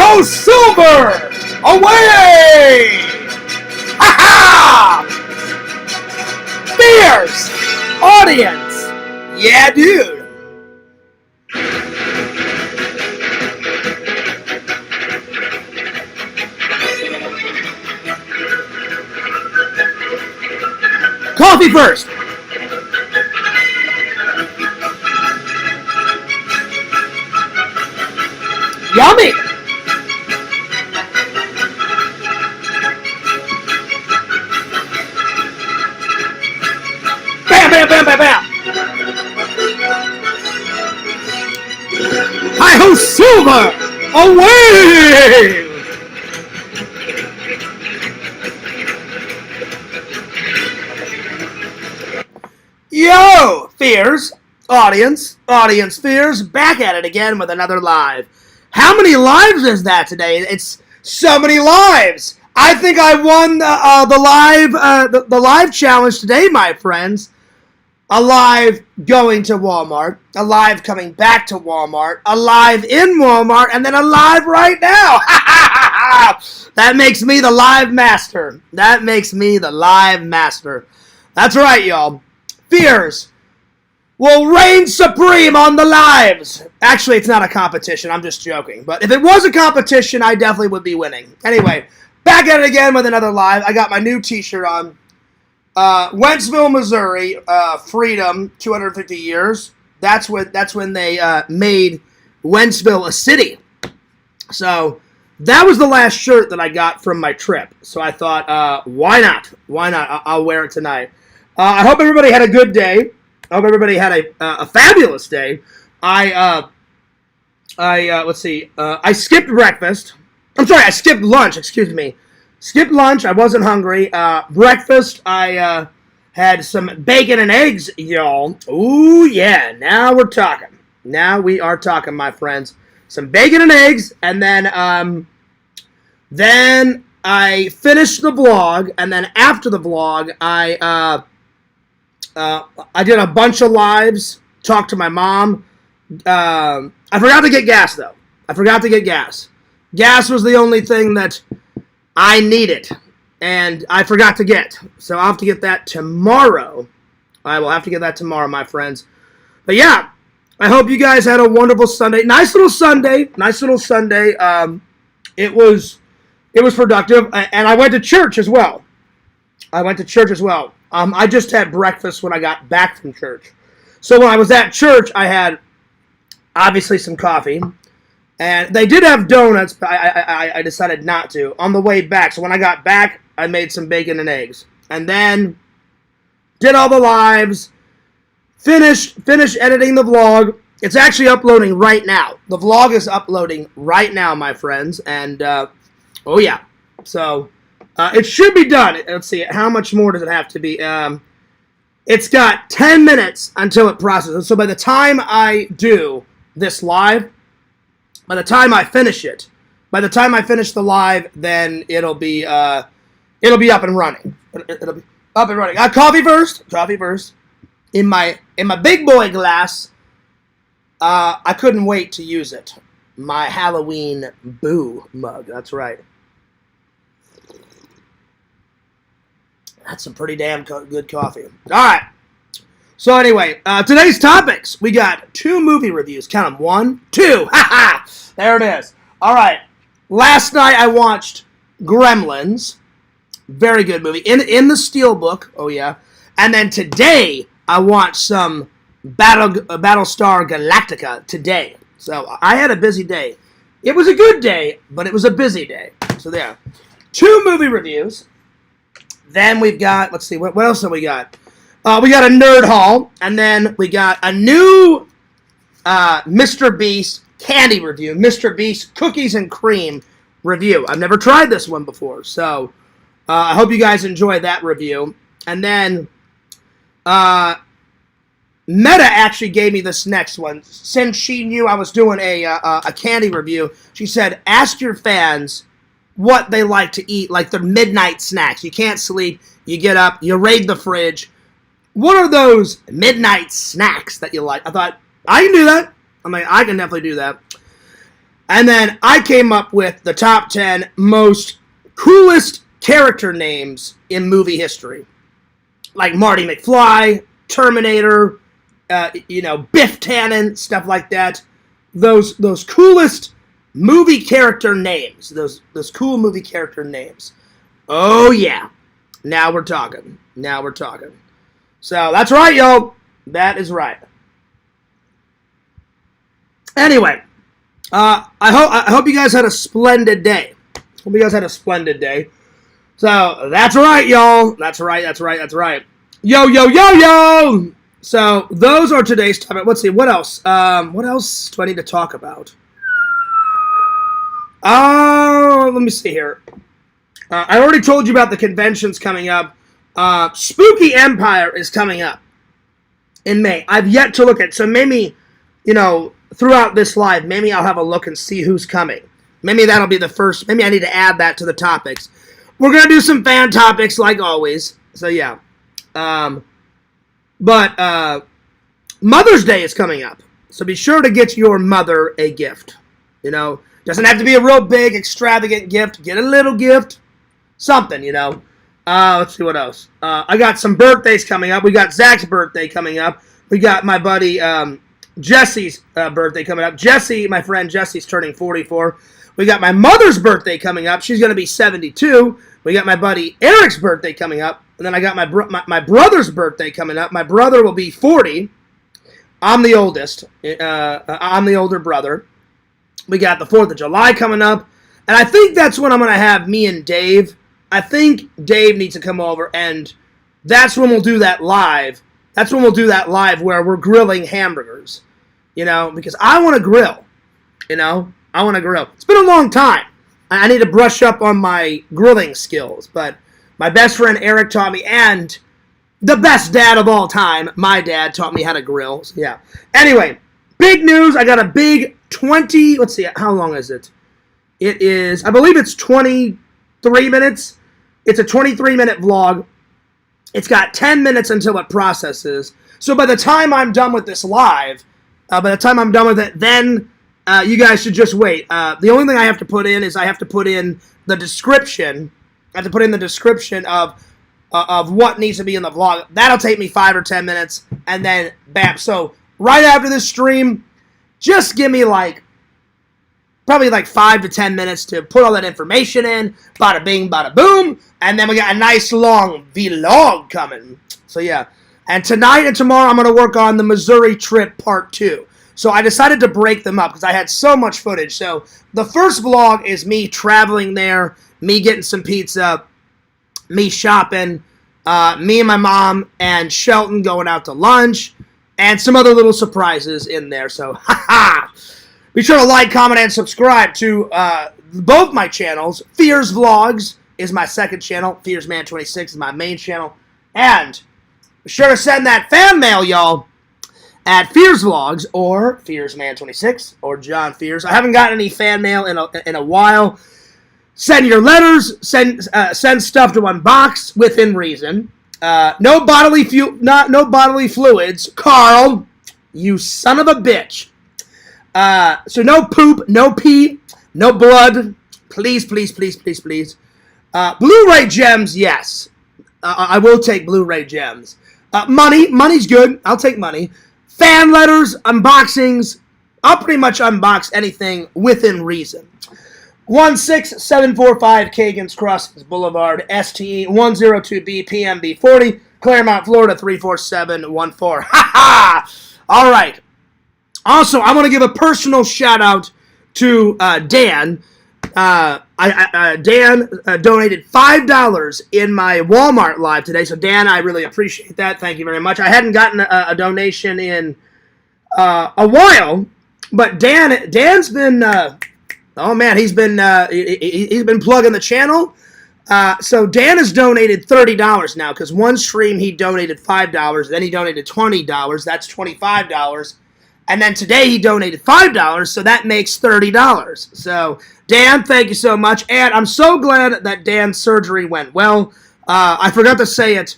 Hi-ho, Silver! Away! Ha-ha! Fierce! Audience! Yeah, dude! Coffee first! Yummy! Bam, bam, bam, bam, bam! Hi-ho, Silver! Away! Yo, Fears, audience Fears, back at it again with another live. How many lives is that today? It's so many lives. I think I won the live challenge today, my friends. A live going to Walmart, a live coming back to Walmart, a live in Walmart, and then a live right now. That makes me the live master. That makes me the live master. That's right, y'all. Fears will reign supreme on the lives. Actually, it's not a competition. I'm just joking. But if it was a competition, I definitely would be winning. Anyway, back at it again with another live. I got my new t-shirt on. Wentzville, Missouri, freedom, 250 years. That's when they made Wentzville a city. So that was the last shirt that I got from my trip. So I thought, why not? Why not? I'll wear it tonight. I hope everybody had a good day. I hope everybody had a fabulous day. Let's see. I skipped breakfast. I'm sorry, I skipped lunch. Excuse me. Skipped lunch. I wasn't hungry. Breakfast. I had some bacon and eggs, y'all. Ooh yeah. Now we're talking. Now we are talking, my friends. Some bacon and eggs, and then I finished the vlog, and then after the vlog, I did a bunch of lives, talked to my mom. I forgot to get gas, though. I forgot to get gas. Gas was the only thing that I needed, and I forgot to get. So I'll have to get that tomorrow. I will have to get that tomorrow, my friends. But yeah, I hope you guys had a wonderful Sunday. Nice little Sunday. Nice little Sunday. It was productive, and I went to church as well. I just had breakfast when I got back from church. So when I was at church, I had, obviously, some coffee. And they did have donuts, but I decided not to on the way back. So when I got back, I made some bacon and eggs. And then did all the lives. Finished editing the vlog. It's actually uploading right now. The vlog is uploading right now, my friends. And, oh yeah. So it should be done. Let's see, how much more does it have to be? It's got 10 minutes until it processes. So by the time I do this live, by the time I finish it, by the time I finish the live, then it'll be up and running. It'll be up and running. Coffee first. Coffee first. In my big boy glass. I couldn't wait to use it. My Halloween Boo mug. That's right. That's some pretty damn good coffee. All right. So anyway, today's topics. We got 2 movie reviews. Count them. 1, 2. Ha ha! There it is. All right. Last night I watched Gremlins. Very good movie. In the Steelbook. Oh yeah. And then today I watched some Battlestar Galactica today. So I had a busy day. It was a good day, but it was a busy day. So there. 2 movie reviews. Then we've got, let's see, what else have we got? We got a Nerd Haul, and then we got a new Mr.Beast candy review. Mr.Beast Cookies and Cream review. I've never tried this one before, so I hope you guys enjoy that review. And then Meta actually gave me this next one. Since she knew I was doing a candy review, she said, ask your fans what they like to eat, like their midnight snacks. You can't sleep, you get up, you raid the fridge. What are those midnight snacks that you like? I thought, I can do that. I'm like, I can definitely do that. And then I came up with the top 10 most coolest character names in movie history. Like Marty McFly, Terminator, Biff Tannen, stuff like that. Those coolest movie character names. Those cool movie character names. Oh, yeah. Now we're talking. So that's right, y'all. That is right. Anyway, I hope you guys had a splendid day. So that's right, y'all. That's right. Yo. So those are today's topic. Let's see. What else? What else do I need to talk about? Let me see here. I already told you about the conventions coming up. Spooky Empire is coming up in May. I've yet to look at. So maybe, throughout this live, maybe I'll have a look and see who's coming. Maybe that'll be the first. Maybe I need to add that to the topics. We're going to do some fan topics like always. So, yeah. But Mother's Day is coming up. So be sure to get your mother a gift. Doesn't have to be a real big, extravagant gift. Get a little gift. Something, Let's see what else. I got some birthdays coming up. We got Zach's birthday coming up. We got my buddy Jesse's birthday coming up. Jesse, my friend Jesse's turning 44. We got my mother's birthday coming up. She's going to be 72. We got my buddy Eric's birthday coming up. And then I got my brother's birthday coming up. My brother will be 40. I'm the oldest. I'm the older brother. We got the 4th of July coming up. And I think that's when I'm going to have me and Dave. I think Dave needs to come over, and that's when we'll do that live. That's when we'll do that live where we're grilling hamburgers. Because I want to grill. I want to grill. It's been a long time. I need to brush up on my grilling skills. But my best friend Eric taught me, and the best dad of all time, my dad, taught me how to grill. So, yeah. Anyway, big news. I got a big 20, let's see, how long is it? It is, I believe it's 23 minutes. It's a 23-minute vlog. It's got 10 minutes until it processes. So by the time I'm done with this live, then you guys should just wait. The only thing I have to put in is I have to put in the description. I have to put in the description of what needs to be in the vlog. That'll take me 5 or 10 minutes, and then bam. So right after this stream, just give me probably 5 to 10 minutes to put all that information in. Bada bing, bada boom. And then we got a nice long vlog coming. So yeah. And tonight and tomorrow I'm going to work on the Missouri trip part 2. So I decided to break them up because I had so much footage. So the first vlog is me traveling there, me getting some pizza, me shopping, me and my mom and Shelton going out to lunch, and some other little surprises in there. So, haha! Be sure to like, comment, and subscribe to both my channels. Fears Vlogs is my second channel. FearsMan26 is my main channel. And be sure to send that fan mail, y'all, at Fears Vlogs or FearsMan26 or John Fears. I haven't gotten any fan mail in a while. Send your letters. Send stuff to unbox within reason. No bodily fluids, Carl. You son of a bitch. So no poop, no pee, no blood. Please, please, please, please, please. Blu-ray gems, yes. I will take Blu-ray gems. Money's good. I'll take money. Fan letters, unboxings. I'll pretty much unbox anything within reason. 16745 Cagans Crossings Boulevard, STE 102B PMB 40, Claremont, Florida 34714. Ha ha! All right. Also, I want to give a personal shout out to Dan. Dan donated $5 in my Walmart live today. So Dan, I really appreciate that. Thank you very much. I hadn't gotten a donation in a while, but Dan's been he's been plugging the channel. So Dan has donated $30 now because one stream he donated $5, then he donated $20. That's $25. And then today he donated $5, so that makes $30. So, Dan, thank you so much. And I'm so glad that Dan's surgery went well. I forgot to say it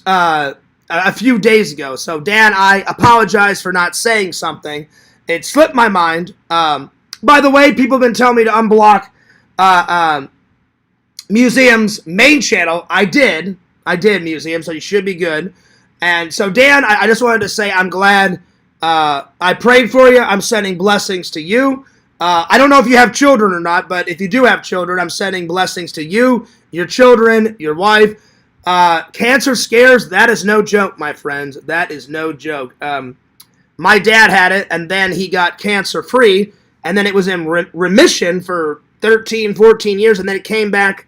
a few days ago. So, Dan, I apologize for not saying something. It slipped my mind. By the way, people have been telling me to unblock Museum's main channel. I did, Museum, so you should be good. And so, Dan, I just wanted to say I'm glad I prayed for you. I'm sending blessings to you. I don't know if you have children or not, but if you do have children, I'm sending blessings to you, your children, your wife. Cancer scares, that is no joke, my friends. That is no joke. My dad had it, and then he got cancer-free, and then it was in remission for 13, 14 years, and then it came back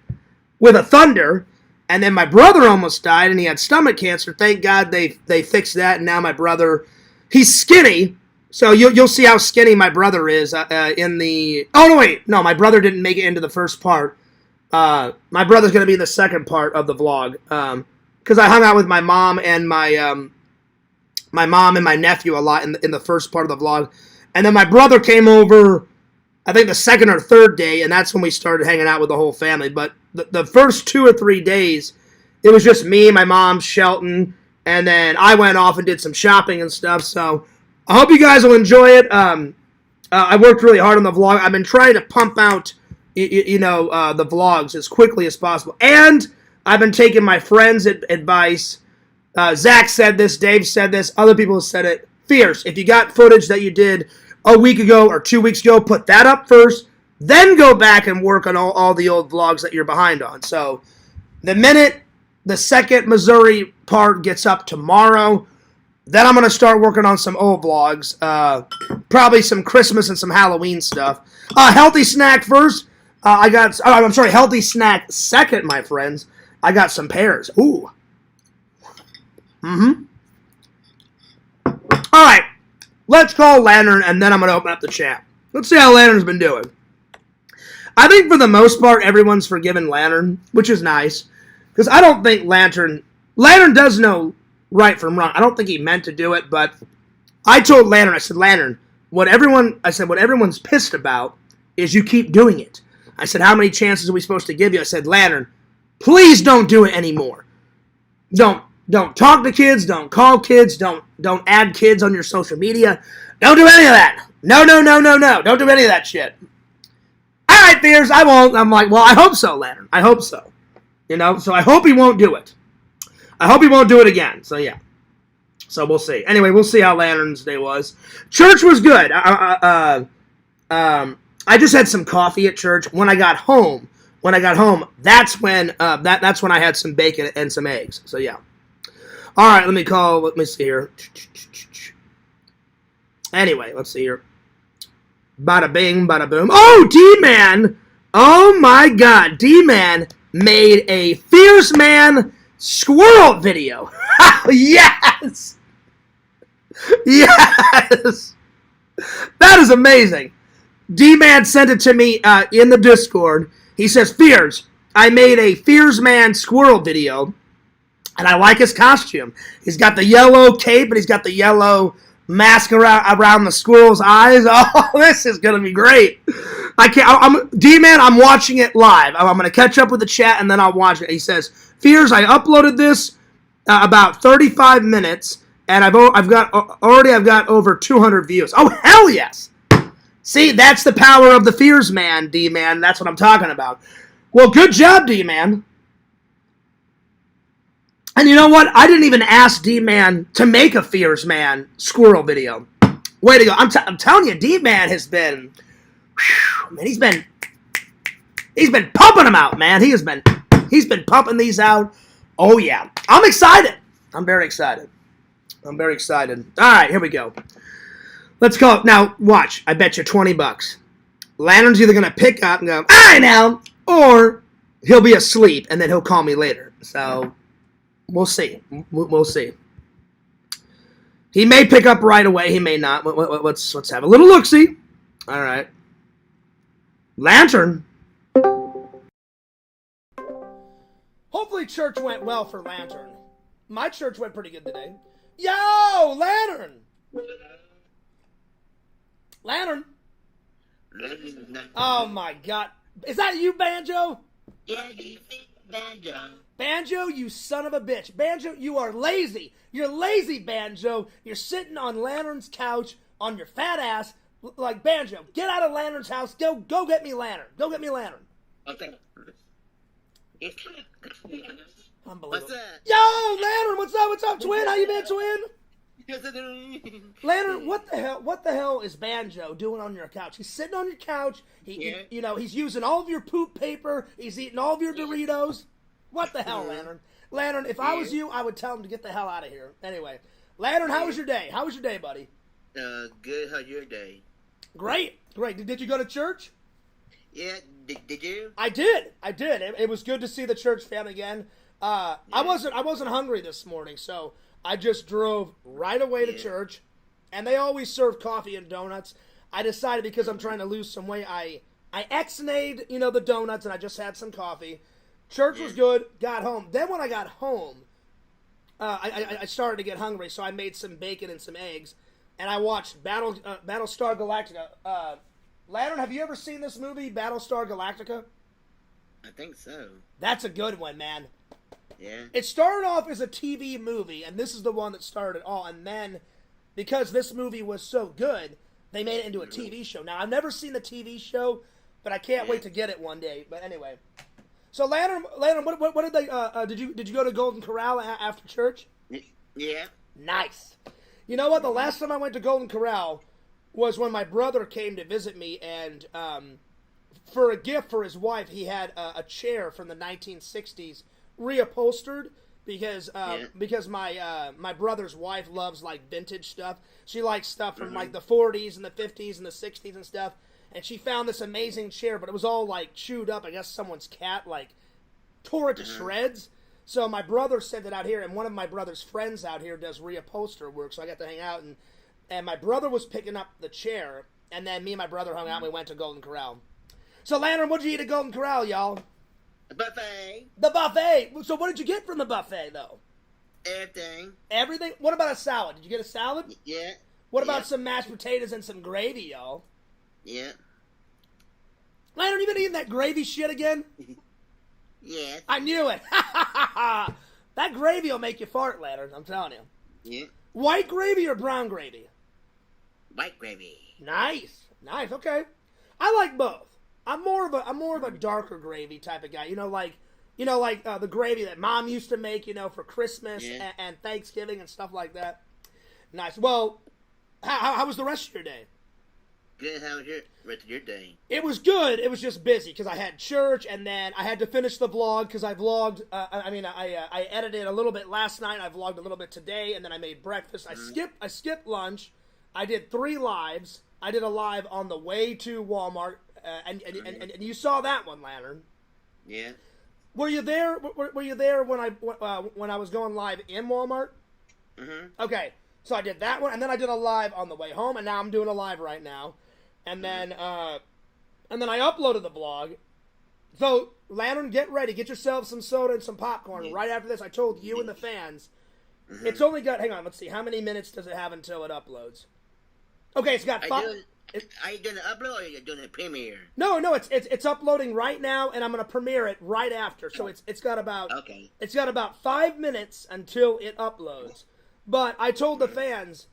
with a thunder, and then my brother almost died, and he had stomach cancer. Thank God they fixed that, and now my brother, he's skinny, so you'll see how skinny my brother is in the... Oh, no, wait. No, my brother didn't make it into the first part. My brother's going to be in the second part of the vlog, because I hung out with my mom and my mom and my nephew a lot in the first part of the vlog. And then my brother came over, I think the second or third day, and that's when we started hanging out with the whole family. But the first 2 or 3 days, it was just me, my mom, Shelton, and then I went off and did some shopping and stuff. So I hope you guys will enjoy it. I worked really hard on the vlog. I've been trying to pump out, the vlogs as quickly as possible. And I've been taking my friends' advice. Zach said this, Dave said this, other people have said it. Fierce, if you got footage that you did a week ago or 2 weeks ago, put that up first, then go back and work on all the old vlogs that you're behind on. So the minute the second Missouri part gets up tomorrow, then I'm going to start working on some old vlogs, probably some Christmas and some Halloween stuff. Healthy snack first. Healthy snack second, my friends. I got some pears. Ooh. All right, let's call Lantern, and then I'm going to open up the chat. Let's see how Lantern's been doing. I think for the most part, everyone's forgiven Lantern, which is nice, because I don't think Lantern does know right from wrong. I don't think he meant to do it, but I told Lantern, I said, Lantern, what everyone's pissed about is you keep doing it. I said, how many chances are we supposed to give you? I said, Lantern, please don't do it anymore. Don't talk to kids. Don't call kids. Don't add kids on your social media. Don't do any of that. No. Don't do any of that shit. All right, Fears, I won't. I'm like, well, I hope so, Lantern. I hope so. So I hope he won't do it. I hope he won't do it again. So, yeah. So, we'll see. Anyway, we'll see how Lantern's day was. Church was good. I just had some coffee at church. When I got home, that's when I had some bacon and some eggs. So, yeah. All right, let me see here. Anyway, let's see here. Bada bing, bada boom. Oh, D-Man! Oh my God, D-Man made a Fierce Man squirrel video. Yes! Yes! That is amazing. D-Man sent it to me in the Discord. He says, Fierce, I made a Fierce Man squirrel video. And I like his costume. He's got the yellow cape, and he's got the yellow mask around the squirrel's eyes. Oh, this is going to be great. D-Man, I'm watching it live. I'm going to catch up with the chat, and then I'll watch it. He says, Fears, I uploaded this about 35 minutes, and I've got over 200 views. Oh, hell yes. See, that's the power of the Fears Man, D-Man. That's what I'm talking about. Well, good job, D-Man. And you know what? I didn't even ask D-Man to make a Fierce Man squirrel video. Way to go. I'm telling you, D-Man has been... Whew, man, he's been pumping them out, man. He's been pumping these out. Oh, yeah. I'm excited. I'm very excited. All right, here we go. Let's go. Now, watch. I bet you $20. Lantern's either going to pick up and go, all right now, or he'll be asleep, and then he'll call me later. So... We'll see. We'll see. He may pick up right away. He may not. Let's have a little look-see. All right. Lantern. Hopefully church went well for Lantern. My church went pretty good today. Yo, Lantern. Lantern. Oh, my God. Is that you, Banjo? Yeah, Banjo. Banjo, you son of a bitch. Banjo, you are lazy. You're lazy, Banjo. You're sitting on Lantern's couch on your fat ass Like, Banjo, get out of Lantern's house. Go get me Lantern. Go get me Lantern. Okay. It's Unbelievable. What's that? Yo, Lantern, what's up? What's up, twin? How you been, twin? Lantern, what the hell is Banjo doing on your couch? He's sitting on your couch. He's using all of your poop paper. He's eating all of your Doritos. What the hell, Lantern? Lantern, if I was you, I would tell him to get the hell out of here. Anyway, Lantern, how was your day? How was your day, buddy? Good. How's your day? Great. Did you go to church? Yeah. Did you? I did. It was good to see the church family again. I wasn't hungry this morning, so I just drove right away to church, and they always serve coffee and donuts. I decided because I'm trying to lose some weight, I ex-nayed, the donuts, and I just had some coffee. Church was good. Got home. Then when I got home, I started to get hungry, so I made some bacon and some eggs, and I watched Battlestar Galactica. Lantern, have you ever seen this movie, Battlestar Galactica? I think so. That's a good one, man. Yeah. It started off as a TV movie, and this is the one that started it all. And then, because this movie was so good, they made it into a TV show. Now, I've never seen the TV show, but I can't wait to get it one day. But anyway, so Lantern, what did they? Did you go to Golden Corral after church? Yeah. Nice. You know what? The last time I went to Golden Corral was when my brother came to visit me, and for a gift for his wife, he had a chair from the 1960s reupholstered because my brother's wife loves like vintage stuff. She likes stuff from like the 40s and the 50s and the 60s and stuff. And she found this amazing chair, but it was all like chewed up. I guess someone's cat like tore it to shreds. So my brother sent it out here, and one of my brother's friends out here does reupholster work. So I got to hang out, and my brother was picking up the chair, and then me and my brother hung out, and we went to Golden Corral. So, Lantern, what'd you eat at Golden Corral, y'all? A buffet. The buffet. So what did you get from the buffet, though? Everything. Everything? What about a salad? Did you get a salad? Yeah. What about some mashed potatoes and some gravy, y'all? Yeah. Lantern, you been eating that gravy shit again? Yes. I knew it. That gravy will make you fart, Lantern, I'm telling you. Yeah. White gravy or brown gravy? White gravy. Nice, okay. I like both. I'm more of a darker gravy type of guy. Like the gravy that Mom used to make, for Christmas and Thanksgiving and stuff like that. Nice. Well, how was the rest of your day? Good. How was your rest of your day? It was good. It was just busy because I had church, and then I had to finish the vlog because I vlogged. I edited a little bit last night. I vlogged a little bit today, and then I made breakfast. I skipped lunch. I did 3 lives. I did a live on the way to Walmart, and you saw that one, Lantern. Yeah. Were you there? Were you there when I was going live in Walmart? Mhm. Okay, so I did that one, and then I did a live on the way home, and now I'm doing a live right now, and then I uploaded the vlog. So Lantern, get ready, get yourself some soda and some popcorn. Right after this, I told you and the fans, it's only got. Hang on, let's see, how many minutes does it have until it uploads? Okay, it's got 5. Are you doing an upload or are you doing a premiere? No, it's uploading right now, and I'm gonna premiere it right after. So it's got about 5 minutes until it uploads. But I told the fans,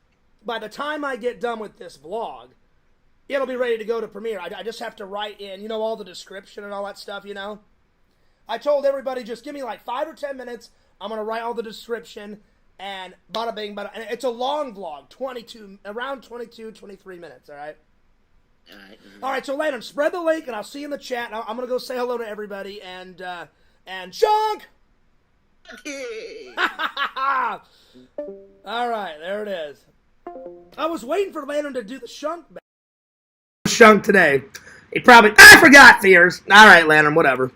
by the time I get done with this vlog, it'll be ready to go to premiere. I just have to write in, all the description and all that stuff. I told everybody, just give me like 5 or 10 minutes. I'm gonna write all the description. And bada bing, bada. And it's a long vlog, around 22, 23 minutes, all right? All right. All right, so Lantern, spread the link, and I'll see you in the chat. I'm going to go say hello to everybody, and Shunk! All right, there it is. I was waiting for Lantern to do the Shunk back. Shunk today. I forgot, Fears. All right, Lantern, whatever.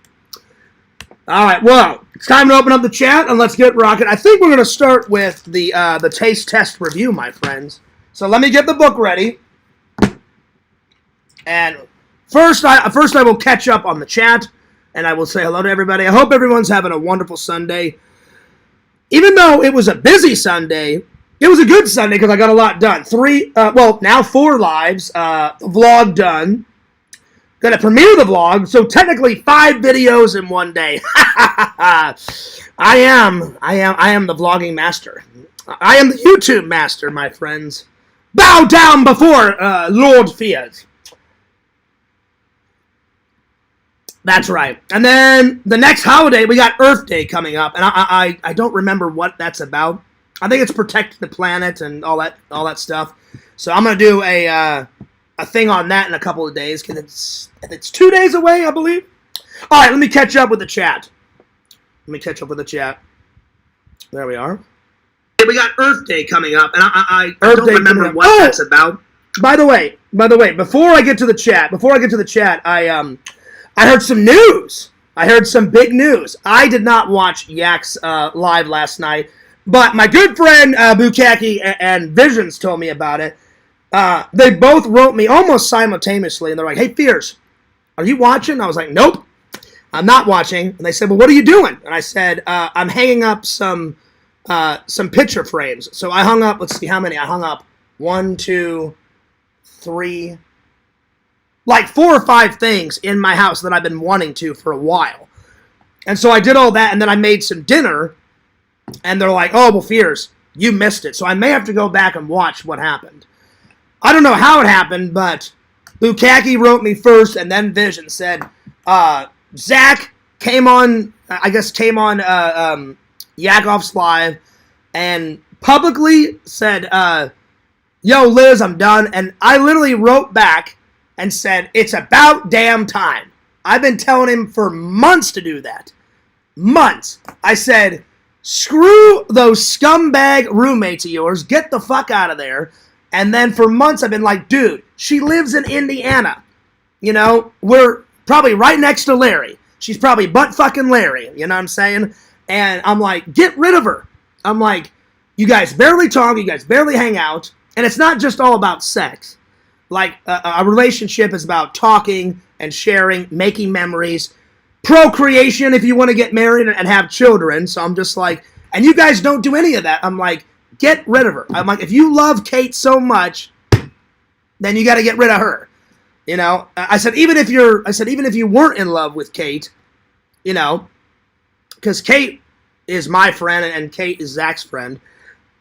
All right, well, it's time to open up the chat, and let's get rocking. I think we're going to start with the taste test review, my friends. So let me get the book ready. And first I will catch up on the chat, and I will say hello to everybody. I hope everyone's having a wonderful Sunday. Even though it was a busy Sunday, it was a good Sunday because I got a lot done. 4 lives, vlog done. Gonna premiere the vlog, so technically 5 videos in one day. I am the vlogging master. I am the YouTube master, my friends. Bow down before Lord Fears. That's right. And then the next holiday, we got Earth Day coming up, and I don't remember what that's about. I think it's protecting the planet and all that stuff. So I'm gonna do a thing on that in a couple of days because it's 2 days away, I believe. All right, let me catch up with the chat. There we are. We got Earth Day coming up, and I don't remember what that's about. By the way, before I get to the chat, I heard some news. I heard some big news. I did not watch Yak's live last night, but my good friend Bukaki and Visions told me about it. They both wrote me almost simultaneously, and they're like, "Hey, Fierce, are you watching?" I was like, "Nope, I'm not watching." And they said, "Well, what are you doing?" And I said, "I'm hanging up some picture frames." So I hung up. Let's see how many. I hung up 1, 2, 3. Like 4 or 5 things in my house that I've been wanting to for a while. And so I did all that, and then I made some dinner, and they're like, "Oh, well, Fears, you missed it." So I may have to go back and watch what happened. I don't know how it happened, but Bukaki wrote me first, and then Vision said, Zach came on Yakov's live, and publicly said, "Yo, Liz, I'm done." And I literally wrote back and said, "It's about damn time." I've been telling him for months to do that. Months. I said, "Screw those scumbag roommates of yours. Get the fuck out of there." And then for months I've been like, "Dude, she lives in Indiana. You know, we're probably right next to Larry. She's probably butt fucking Larry." You know what I'm saying? And I'm like, "Get rid of her." I'm like, "You guys barely talk. You guys barely hang out. And it's not just all about sex. Like, a relationship is about talking and sharing, making memories, procreation if you want to get married and have children." So I'm just like, and you guys don't do any of that. I'm like, get rid of her. I'm like, if you love Kate so much, then you got to get rid of her. You know, I said, even if you weren't in love with Kate, you know, because Kate is my friend and Kate is Zach's friend.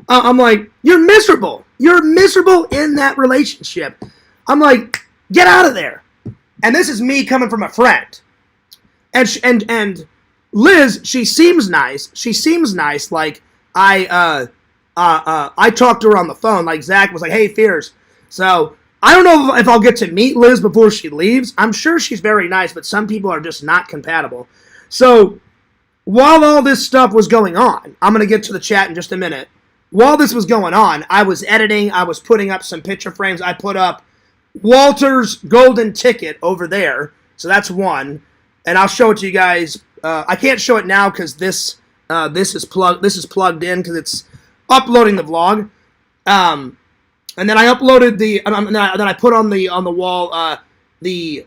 I'm like, you're miserable. You're miserable in that relationship. I'm like, get out of there. And this is me coming from a friend. And Liz, she seems nice. Like I talked to her on the phone. Like Zach was like, "Hey, Fears." So I don't know if I'll get to meet Liz before she leaves. I'm sure she's very nice, but some people are just not compatible. So while all this stuff was going on, I'm gonna get to the chat in just a minute. While this was going on, I was editing. I was putting up some picture frames. I put up Walter's golden ticket over there. So that's one. And I'll show it to you guys. I can't show it now because this is plugged in because it's uploading the vlog. And then I uploaded then I put on the wall the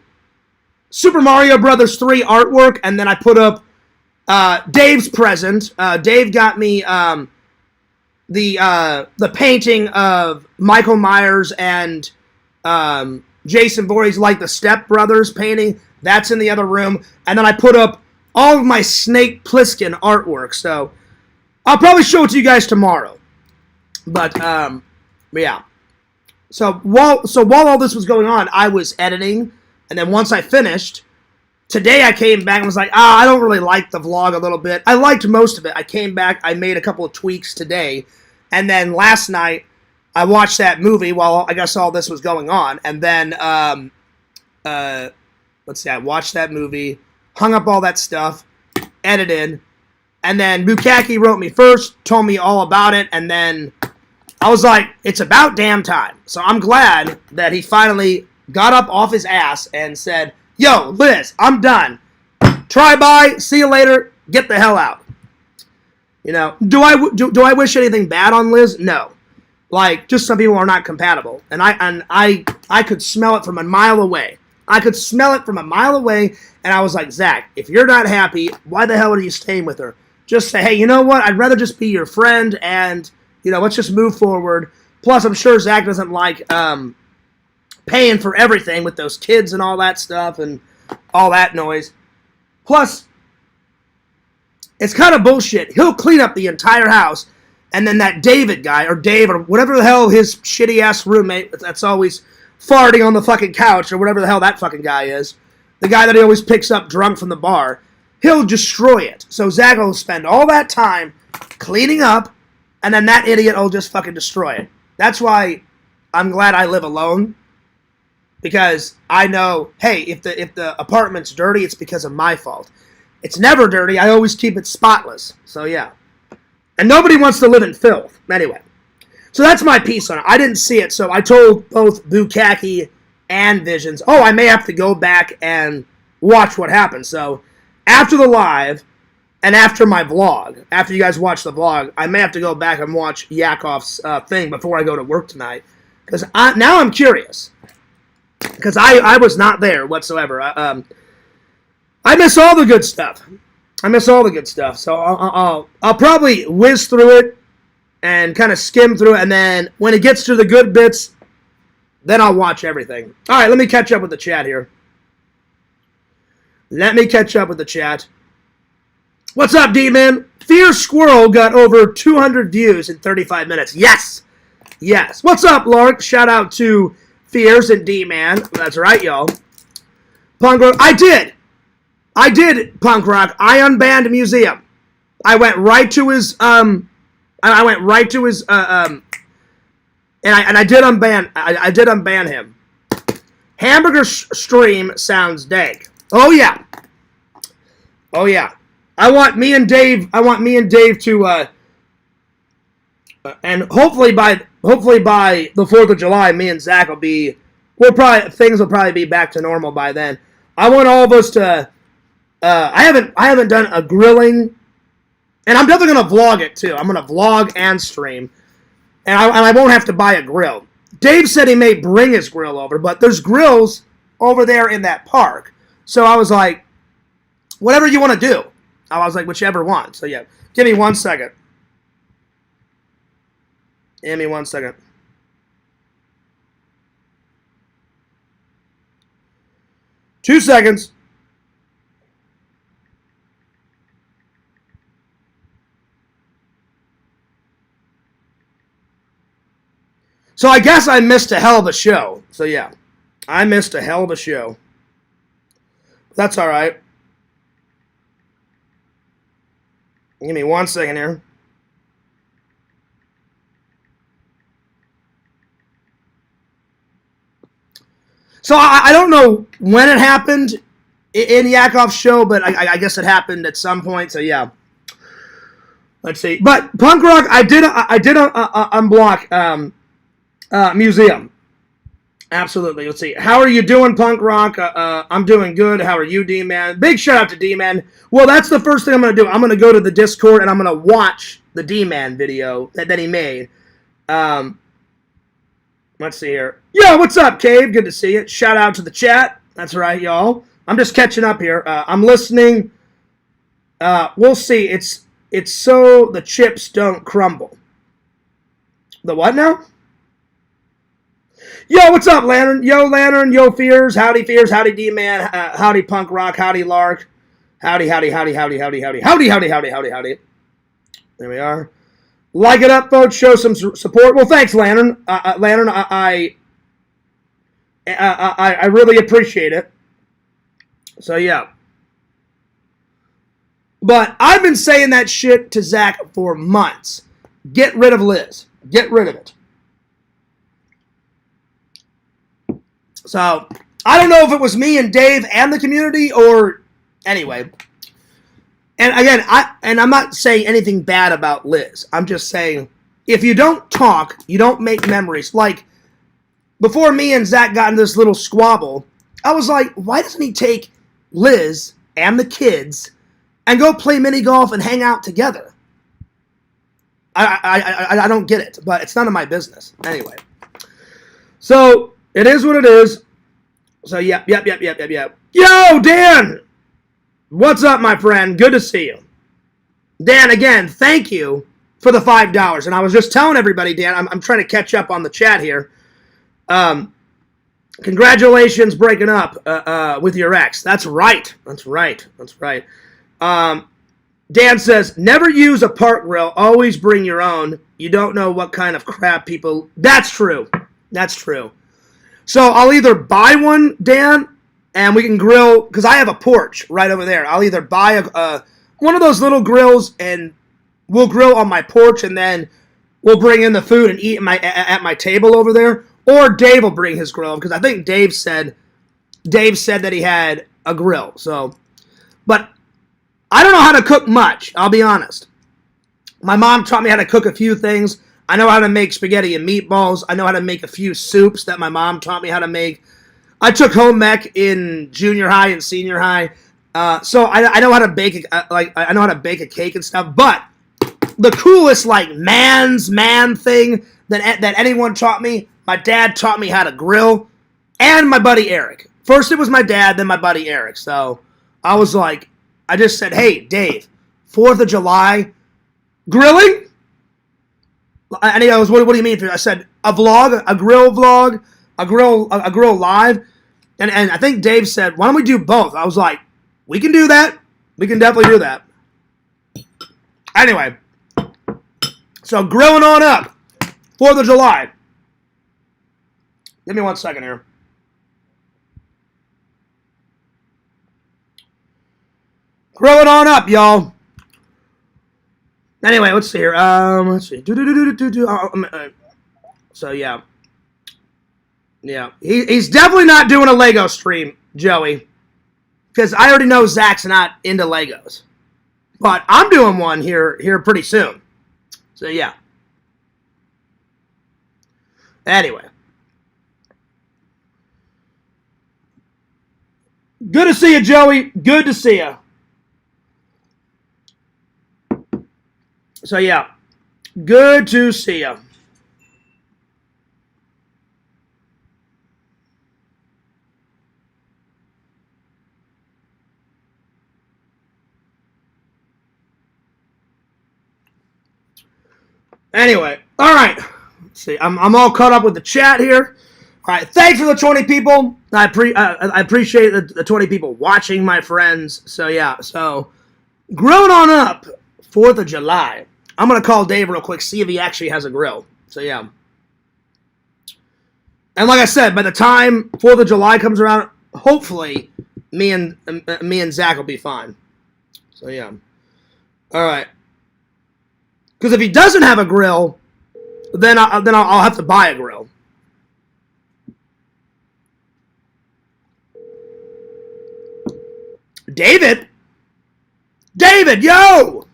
Super Mario Brothers 3 artwork, and then I put up Dave's present. Dave got me the painting of Michael Myers and Jason Voorhees, like the Step Brothers painting. That's in the other room. And then I put up all of my Snake Plissken artwork. So I'll probably show it to you guys tomorrow. But yeah. So while all this was going on, I was editing. And then once I finished, today I came back and was like, I don't really like the vlog a little bit. I liked most of it. I came back, I made a couple of tweaks today. And then last night, I watched that movie while I guess all this was going on. And then, let's see, I watched that movie, hung up all that stuff, edited. And then Bukaki wrote me first, told me all about it. And then I was like, it's about damn time. So I'm glad that he finally got up off his ass and said, "Yo, Liz, I'm done. Try bye. See you later. Get the hell out." You know, do I wish anything bad on Liz? No. Like, just some people are not compatible. And I could smell it from a mile away. I could smell it from a mile away, and I was like, "Zach, if you're not happy, why the hell are you staying with her? Just say, hey, you know what? I'd rather just be your friend, and, you know, let's just move forward." Plus, I'm sure Zach doesn't like paying for everything with those kids and all that stuff and all that noise. Plus, it's kind of bullshit. He'll clean up the entire house, And then that David guy, or Dave, or whatever the hell his shitty-ass roommate that's always farting on the fucking couch, or whatever the hell that fucking guy is, the guy that he always picks up drunk from the bar, he'll destroy it. So Zach will spend all that time cleaning up, and then that idiot will just fucking destroy it. That's why I'm glad I live alone, because I know, hey, if the apartment's dirty, it's because of my fault. It's never dirty. I always keep it spotless. So yeah. And nobody wants to live in filth. Anyway. So that's my piece on it. I didn't see it, so I told both Bukkake and Visions, oh, I may have to go back and watch what happened. So after the live and after my vlog, after you guys watch the vlog, I may have to go back and watch Yakov's thing before I go to work tonight. Because now I'm curious. Because I was not there whatsoever. I miss all the good stuff. So I'll probably whiz through it and kind of skim through it, and then when it gets to the good bits, then I'll watch everything. All right, let me catch up with the chat here. What's up, D-Man? Fierce Squirrel got over 200 views in 35 minutes. Yes. What's up, Lark? Shout out to Fierce and D-Man. That's right, y'all. Punk Rock. I did, Punk Rock. I unbanned Museum. I went right to his and I did unban. I did unban him. Hamburger stream sounds dank. Oh yeah. I want me and Dave to and hopefully by the 4th of July, me and Zach things will probably be back to normal by then. I want all of us to I haven't done a grilling, and I'm definitely gonna vlog it too. I'm gonna vlog and stream, and I won't have to buy a grill. Dave said he may bring his grill over, but there's grills over there in that park. So I was like, whatever you want to do. I was like, whichever one. So yeah, give me 1 second. 2 seconds. So I guess I missed a hell of a show. So yeah, I missed a hell of a show. That's all right. Give me 1 second here. So I don't know when it happened in Yakov's show, but I guess it happened at some point. So yeah, let's see. But Punk Rock, I did unblock Museum. Absolutely. Let's see. How are you doing, Punk Rock? I'm doing good. How are you, D-Man? Big shout out to D-Man. Well, that's the first thing I'm going to do. I'm going to go to the Discord and I'm going to watch the D-Man video that he made. Let's see here. Yo, what's up, Cave? Good to see you. Shout out to the chat. That's right, y'all. I'm just catching up here. I'm listening. We'll see. It's so the chips don't crumble. The what now? Yo, what's up, Lantern? Yo, Lantern. Yo, Fears. Howdy, Fears. Howdy, D-Man. Howdy, Punk Rock. Howdy, Lark. Howdy. There we are. Like it up, folks. Show some support. Well, thanks, Lantern. Lantern, I really appreciate it. So, yeah. But I've been saying that shit to Zach for months. Get rid of Liz. Get rid of it. So, I don't know if it was me and Dave and the community or anyway. And again, I'm not saying anything bad about Liz. I'm just saying, if you don't talk, you don't make memories. Like, before me and Zach got in this little squabble, I was like, why doesn't he take Liz and the kids and go play mini golf and hang out together? I don't get it, but it's none of my business. Anyway. So, it is what it is. So, yep. Yo, Dan! What's up, my friend? Good to see you. Dan, again, thank you for the $5. And I was just telling everybody, Dan, I'm trying to catch up on the chat here. Congratulations breaking up with your ex. That's right. Dan says, never use a park grill. Always bring your own. You don't know what kind of crap people... That's true. That's true. So I'll either buy one, Dan, and we can grill, because I have a porch right over there. I'll either buy one of those little grills, and we'll grill on my porch, and then we'll bring in the food and eat at my table over there. Or Dave will bring his grill, because I think Dave said that he had a grill. So, but I don't know how to cook much, I'll be honest. My mom taught me how to cook a few things. I know how to make spaghetti and meatballs. I know how to make a few soups that my mom taught me how to make. I took home ec in junior high and senior high, so I know how to bake. I know how to bake a cake and stuff. But the coolest man thing that anyone taught me, my dad taught me how to grill, and my buddy Eric. First it was my dad, then my buddy Eric. So I just said, hey Dave, 4th of July grilling. And he goes, what do you mean? I said, a vlog, a grill vlog, a grill live. And I think Dave said, why don't we do both? I was like, we can do that. We can definitely do that. Anyway, so grilling on up, 4th of July. Give me 1 second here. Grilling on up, y'all. Anyway, let's see here. Let's see. So yeah, he's definitely not doing a Lego stream, Joey, because I already know Zach's not into Legos. But I'm doing one here pretty soon. So yeah. Anyway, good to see you, Joey. Good to see you. So yeah, good to see you. Anyway, all right. Let's see, I'm all caught up with the chat here. All right, thanks for the 20 people. I appreciate the 20 people watching, my friends. So yeah, so grilling on up, 4th of July. I'm going to call Dave real quick, see if he actually has a grill. So, yeah. And like I said, by the time 4th of July comes around, hopefully me and Zach will be fine. So, yeah. All right. Because if he doesn't have a grill, then I'll have to buy a grill. David, yo!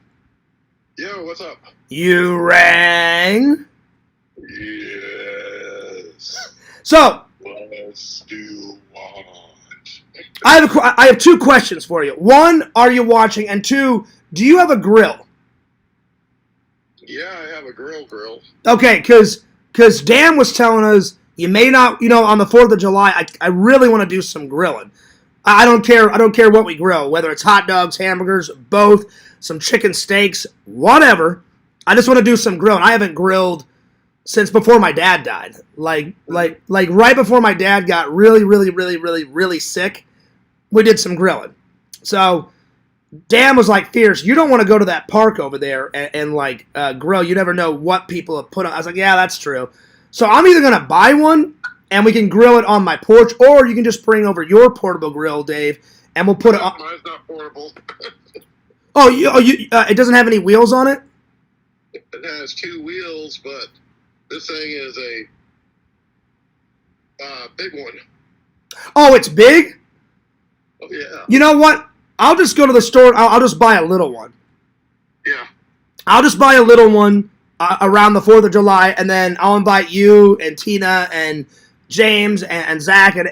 Yo, what's up? You rang? Yes. So, let's do what? I have 2 questions for you. 1, are you watching? And 2, do you have a grill? Yeah, I have a grill. Okay, because Dan was telling us you may not, on the 4th of July, I really want to do some grilling. I don't care what we grill, whether it's hot dogs, hamburgers, both, some chicken steaks, whatever. I just want to do some grilling. I haven't grilled since before my dad died. Like right before my dad got really sick, we did some grilling. So Dan was like, Fierce, you don't want to go to that park over there and grill. You never know what people have put on. I was like, yeah, that's true. So I'm either going to buy one and we can grill it on my porch, or you can just bring over your portable grill, Dave, and we'll put it on. Mine's not portable. It doesn't have any wheels on it? It has 2 wheels, but this thing is a big one. Oh, it's big? Oh, yeah. You know what? I'll just go to the store. I'll just buy a little one. Yeah. I'll just buy a little one around the 4th of July, and then I'll invite you and Tina and James and Zach and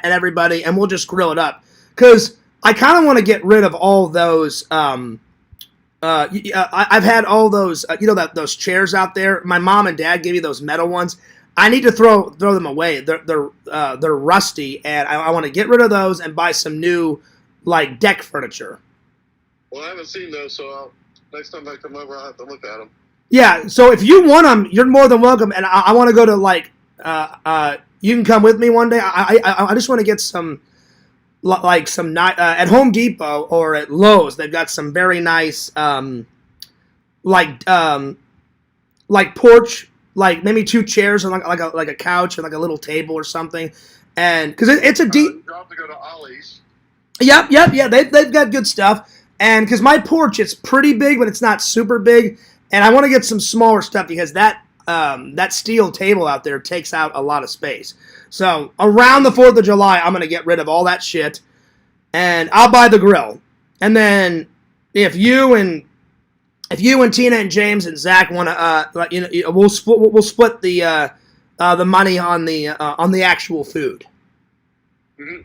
everybody, and we'll just grill it up. Because I kind of want to get rid of all those. I've had all those. Those chairs out there. My mom and dad gave me those metal ones. I need to throw them away. They're rusty, and I want to get rid of those and buy some new deck furniture. Well, I haven't seen those, so next time I come over, I'll have to look at them. Yeah. So if you want them, you're more than welcome. And I want to go to you can come with me one day. I just want to get some like some at Home Depot or at Lowe's. They've got some very nice like porch, like maybe 2 chairs and like a couch and like a little table or something. And because it's a deep. You have to go to Ollie's. Yep. Yeah. They've got good stuff. And because my porch, it's pretty big, but it's not super big. And I want to get some smaller stuff because that steel table out there takes out a lot of space. So around the 4th of July, I'm going to get rid of all that shit. And I'll buy the grill. And then if you and Tina and James and Zach want to, we'll split the money on the actual food. Mm-hmm.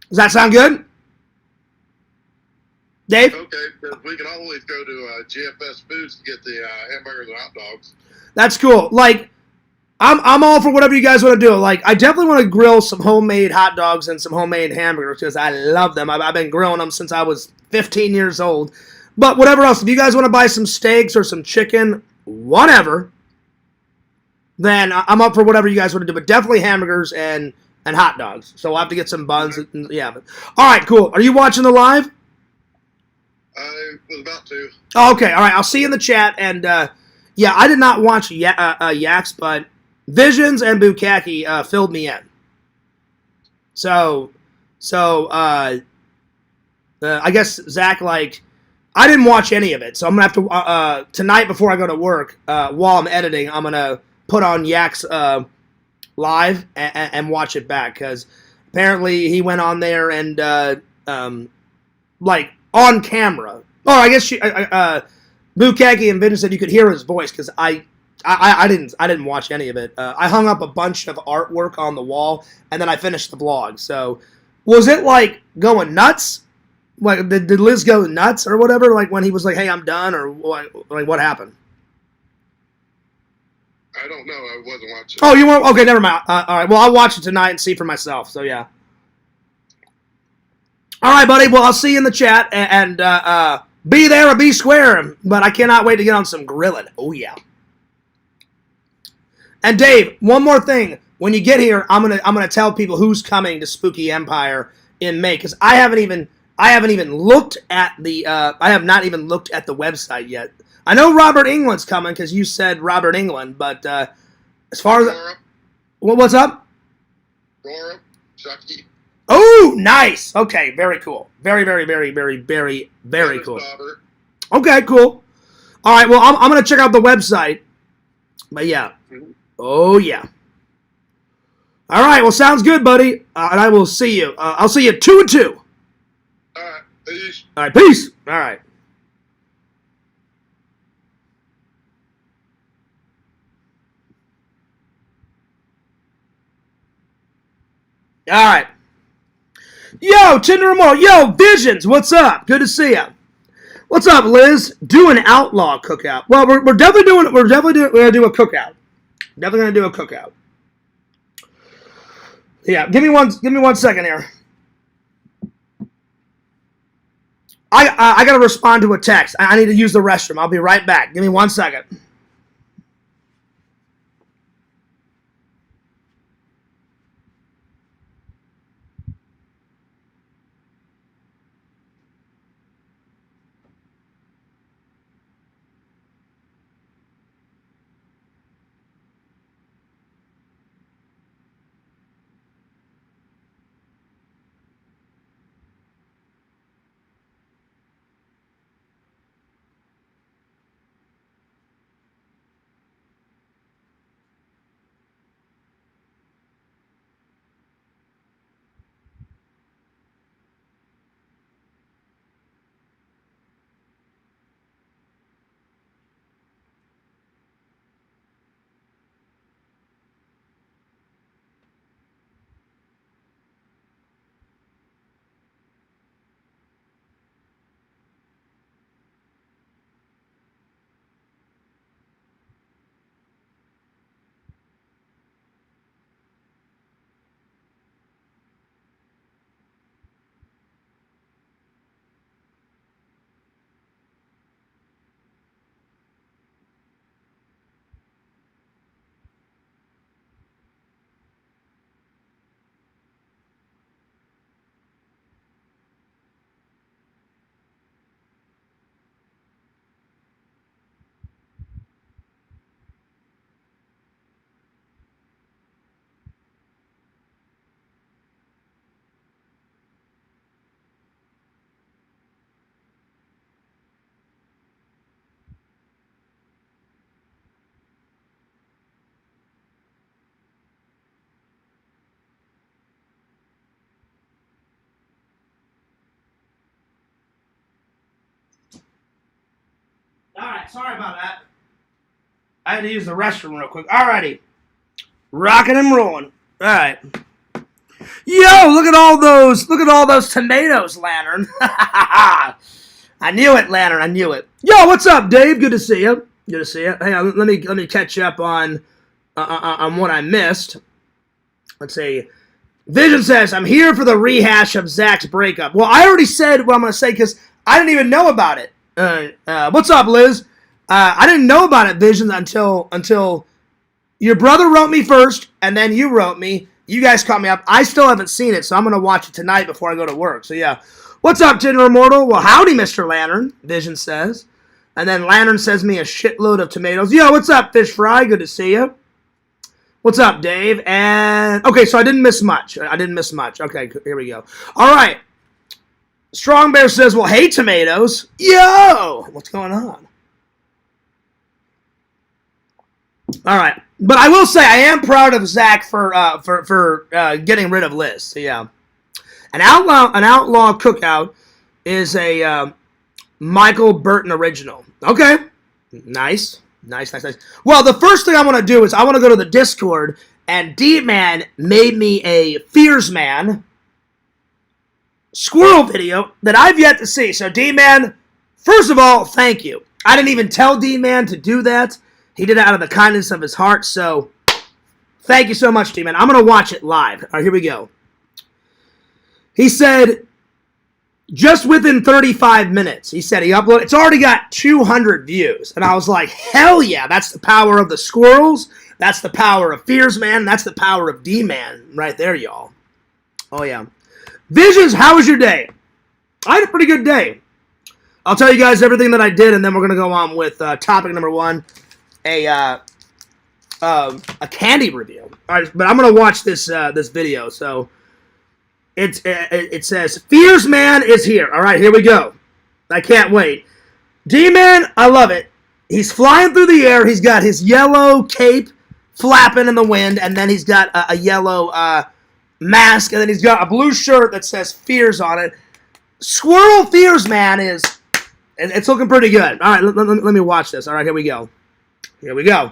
Does that sound good, Dave? Okay, because we can always go to GFS Foods to get the hamburgers and hot dogs. That's cool. Like, I'm all for whatever you guys want to do. Like, I definitely want to grill some homemade hot dogs and some homemade hamburgers because I love them. I've been grilling them since I was 15 years old. But whatever else, if you guys want to buy some steaks or some chicken, whatever, then I'm up for whatever you guys want to do. But definitely hamburgers and hot dogs. So we'll have to get some buns. And, yeah. But, all right, cool. Are you watching the live? I was about to. Oh, okay. All right. I'll see you in the chat. And, yeah, I did not watch Yaks, but Visions and Bukaki filled me in. So I guess, Zach, like, I didn't watch any of it. So I'm going to have to, tonight before I go to work, while I'm editing, I'm going to put on Yaks live and watch it back. Because apparently he went on there and, like, on camera. Oh, I guess Bukaki and Vision said you could hear his voice because I didn't watch any of it. I hung up a bunch of artwork on the wall and then I finished the vlog. So was it like going nuts? Like did Liz go nuts or whatever? Like when he was like, "Hey, I'm done," or like what happened? I don't know. I wasn't watching. Oh, you weren't? Okay, never mind. All right. Well, I'll watch it tonight and see for myself. So yeah. All right, buddy. Well, I'll see you in the chat and be there or be square. But I cannot wait to get on some grilling. Oh yeah. And Dave, one more thing. When you get here, I'm gonna tell people who's coming to Spooky Empire in May because I haven't even looked at the I have not even looked at the website yet. I know Robert England's coming because you said Robert England, but as far as what's up? Laura, Chucky. Oh, nice. Okay, very cool. Very, very, very, very, very, very cool. Daughter. Okay, cool. All right, well, I'm gonna check out the website. But yeah. Oh yeah. All right, well, sounds good, buddy. And I will see you. I'll see you 2 and 2. All right, peace. All right, peace. All right. All right. Yo, Tinder Amore. Yo, Visions. What's up? Good to see you. What's up, Liz? Do an outlaw cookout. Well, we're definitely doing. We're gonna do a cookout. Definitely gonna do a cookout. Yeah, give me one second here. I gotta respond to a text. I need to use the restroom. I'll be right back. Give me 1 second. right, sorry about that. I had to use the restroom real quick. Alrighty. Rocking and rolling. Alright. Yo, look at all those tomatoes, Lantern. I knew it, Lantern, I knew it. Yo, what's up, Dave? Good to see you. Good to see you. Hang on, let me catch up on what I missed. Let's see. Vision says, I'm here for the rehash of Zach's breakup. Well, I already said what I'm going to say because I didn't even know about it. What's up, Liz? I didn't know about it, Vision, until your brother wrote me first, and then you wrote me. You guys caught me up. I still haven't seen it, so I'm going to watch it tonight before I go to work. So, yeah. What's up, Tinder Immortal? Well, howdy, Mr. Lantern, Vision says. And then Lantern sends me a shitload of tomatoes. Yo, what's up, Fish Fry? Good to see you. What's up, Dave? And, okay, so I didn't miss much. Okay, here we go. All right. Strong Bear says, well, hey, tomatoes. Yo! What's going on? All right. But I will say I am proud of Zach for getting rid of Liz. So, yeah. An Outlaw Cookout is a Michael Burton original. Okay. Nice. Well, the first thing I want to do is I want to go to the Discord, and D-Man made me a Fears Man squirrel video that I've yet to see. So, D-Man, first of all, thank you. I didn't even tell D-Man to do that. He did it out of the kindness of his heart, so thank you so much, D-Man. I'm going to watch it live. All right, here we go. He said, just within 35 minutes, he said he uploaded. It's already got 200 views. And I was like, hell yeah, that's the power of the squirrels. That's the power of Fears Man. That's the power of D-Man right there, y'all. Oh, yeah. Visions, how was your day? I had a pretty good day. I'll tell you guys everything that I did, and then we're going to go on with topic number one, a candy review. All right, but I'm going to watch this video, so... It says, Fears Man is here. All right, here we go. I can't wait. D-Man, I love it. He's flying through the air. He's got his yellow cape flapping in the wind, and then he's got a yellow mask, and then he's got a blue shirt that says Fears on it. Squirrel Fears Man it's looking pretty good. All right, let me watch this. All right, here we go. Here we go.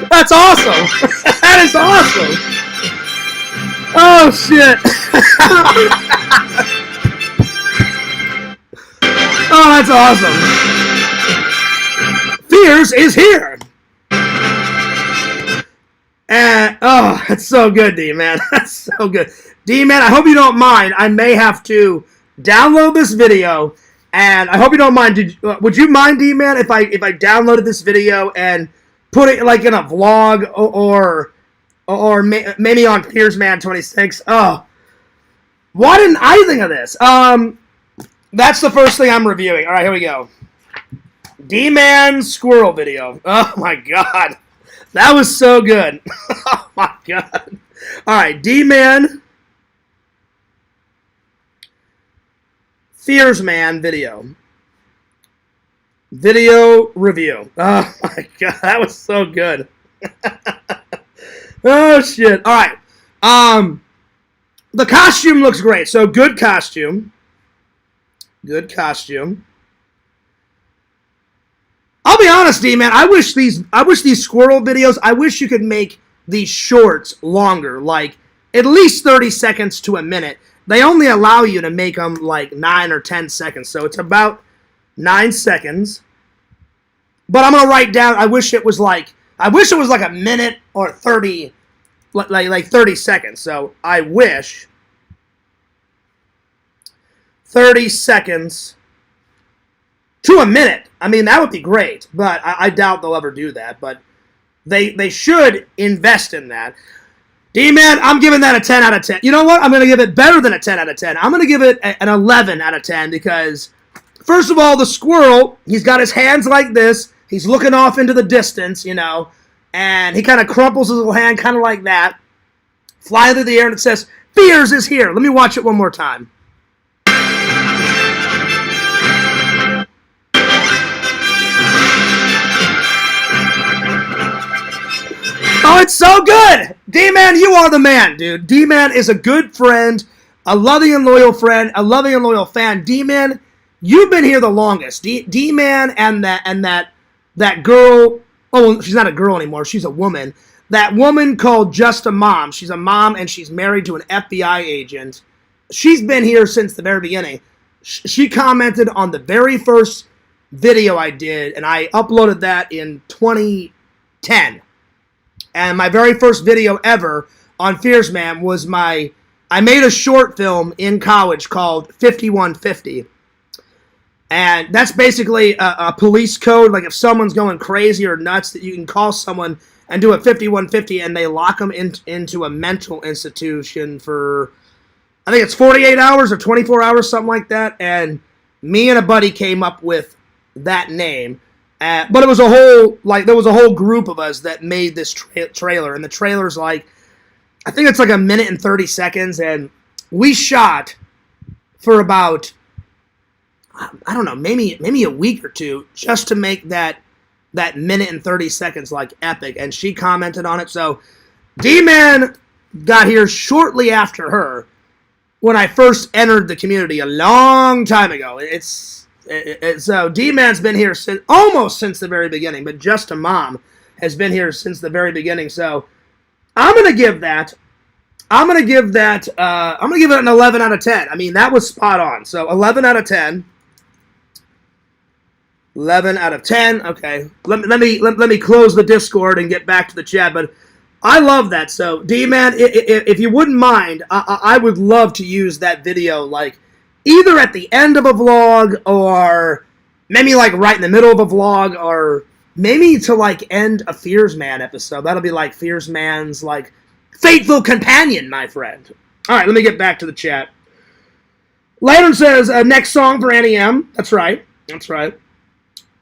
That's awesome. That is awesome. Oh, shit. Oh, that's awesome. Fears is here. And, oh, that's so good, D-Man. That's so good. D-Man, I hope you don't mind. I may have to download this video, and I hope you don't mind. Would you mind, D-Man, if I downloaded this video and put it like in a vlog or maybe on Fears Man 26. Oh, why didn't I think of this? That's the first thing I'm reviewing. All right, here we go. D-Man squirrel video. Oh my god, that was so good. Oh my god. All right, D-Man Fears Man video. Video review. Oh my god, that was so good. Oh shit. Alright. The costume looks great. So good costume. Good costume. I'll be honest, D-Man, I wish these squirrel videos, I wish you could make these shorts longer, like at least 30 seconds to a minute. They only allow you to make them like 9 or 10 seconds, so it's about 9 seconds. But I'm gonna write down. I wish it was like a minute or 30, like 30 seconds. So I wish 30 seconds to a minute. I mean, that would be great. But I doubt they'll ever do that. But they should invest in that. D-Man, I'm giving that a 10 out of 10. You know what? I'm gonna give it better than a 10 out of 10. I'm gonna give it an 11 out of 10 because. First of all, the squirrel, he's got his hands like this. He's looking off into the distance, you know, and he kind of crumples his little hand kind of like that. Flying through the air, and it says, Fears is here. Let me watch it one more time. Oh, it's so good. D-Man, you are the man, dude. D-Man is a good friend, a loving and loyal friend, a loving and loyal fan. D-Man, you've been here the longest. D-Man and that girl. Oh, she's not a girl anymore. She's a woman. That woman called Just a Mom. She's a mom and she's married to an FBI agent. She's been here since the very beginning. She commented on the very first video I did, and I uploaded that in 2010. And my very first video ever on Fierce Man was I made a short film in college called 5150. And that's basically a police code. Like if someone's going crazy or nuts, that you can call someone and do a 5150 and they lock them into a mental institution for, I think it's 48 hours or 24 hours, something like that. And me and a buddy came up with that name. But it was there was a whole group of us that made this trailer. And the trailer's I think it's like a minute and 30 seconds. And we shot for about, I don't know, maybe a week or two just to make that minute and 30 seconds epic. And she commented on it. So D-Man got here shortly after her when I first entered the community a long time ago. So D-Man's been here almost since the very beginning, but Just a Mom has been here since the very beginning. So I'm gonna give it an 11 out of 10. I mean, that was spot on. So 11 out of 10. 11 out of 10. Okay, let me close the Discord and get back to the chat. But I love that. So D-Man, if you wouldn't mind, I would love to use that video either at the end of a vlog or maybe right in the middle of a vlog, or maybe to end a Fierce Man episode. That'll be Fierce Man's faithful companion, my friend. All right, let me get back to the chat. Lantern says next song for Annie M. That's right.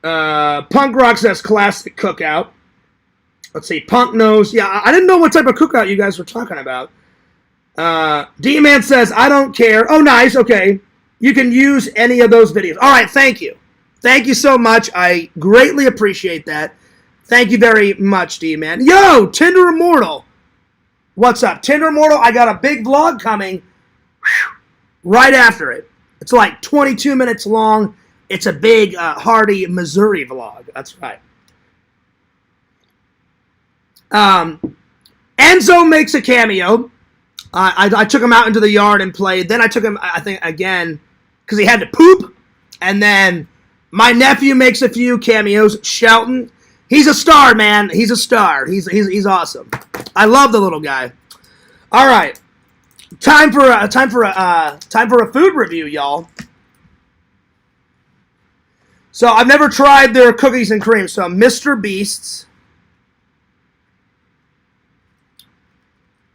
Punk Rock says classic cookout. Let's see. Punk knows. Yeah, I didn't know what type of cookout you guys were talking about. D-Man says, I don't care. Oh, nice. Okay. You can use any of those videos. All right. Thank you. Thank you so much. I greatly appreciate that. Thank you very much, D-Man. Yo, Tinder Immortal. What's up? Tinder Immortal, I got a big vlog coming right after it. It's 22 minutes long. It's a big Hardy, Missouri vlog. That's right. Enzo makes a cameo. I took him out into the yard and played. Then I took him, I think, again, because he had to poop. And then my nephew makes a few cameos. Shelton, he's a star, man. He's a star. He's awesome. I love the little guy. All right, time for a food review, y'all. So I've never tried their cookies and cream. So Mr.Beast's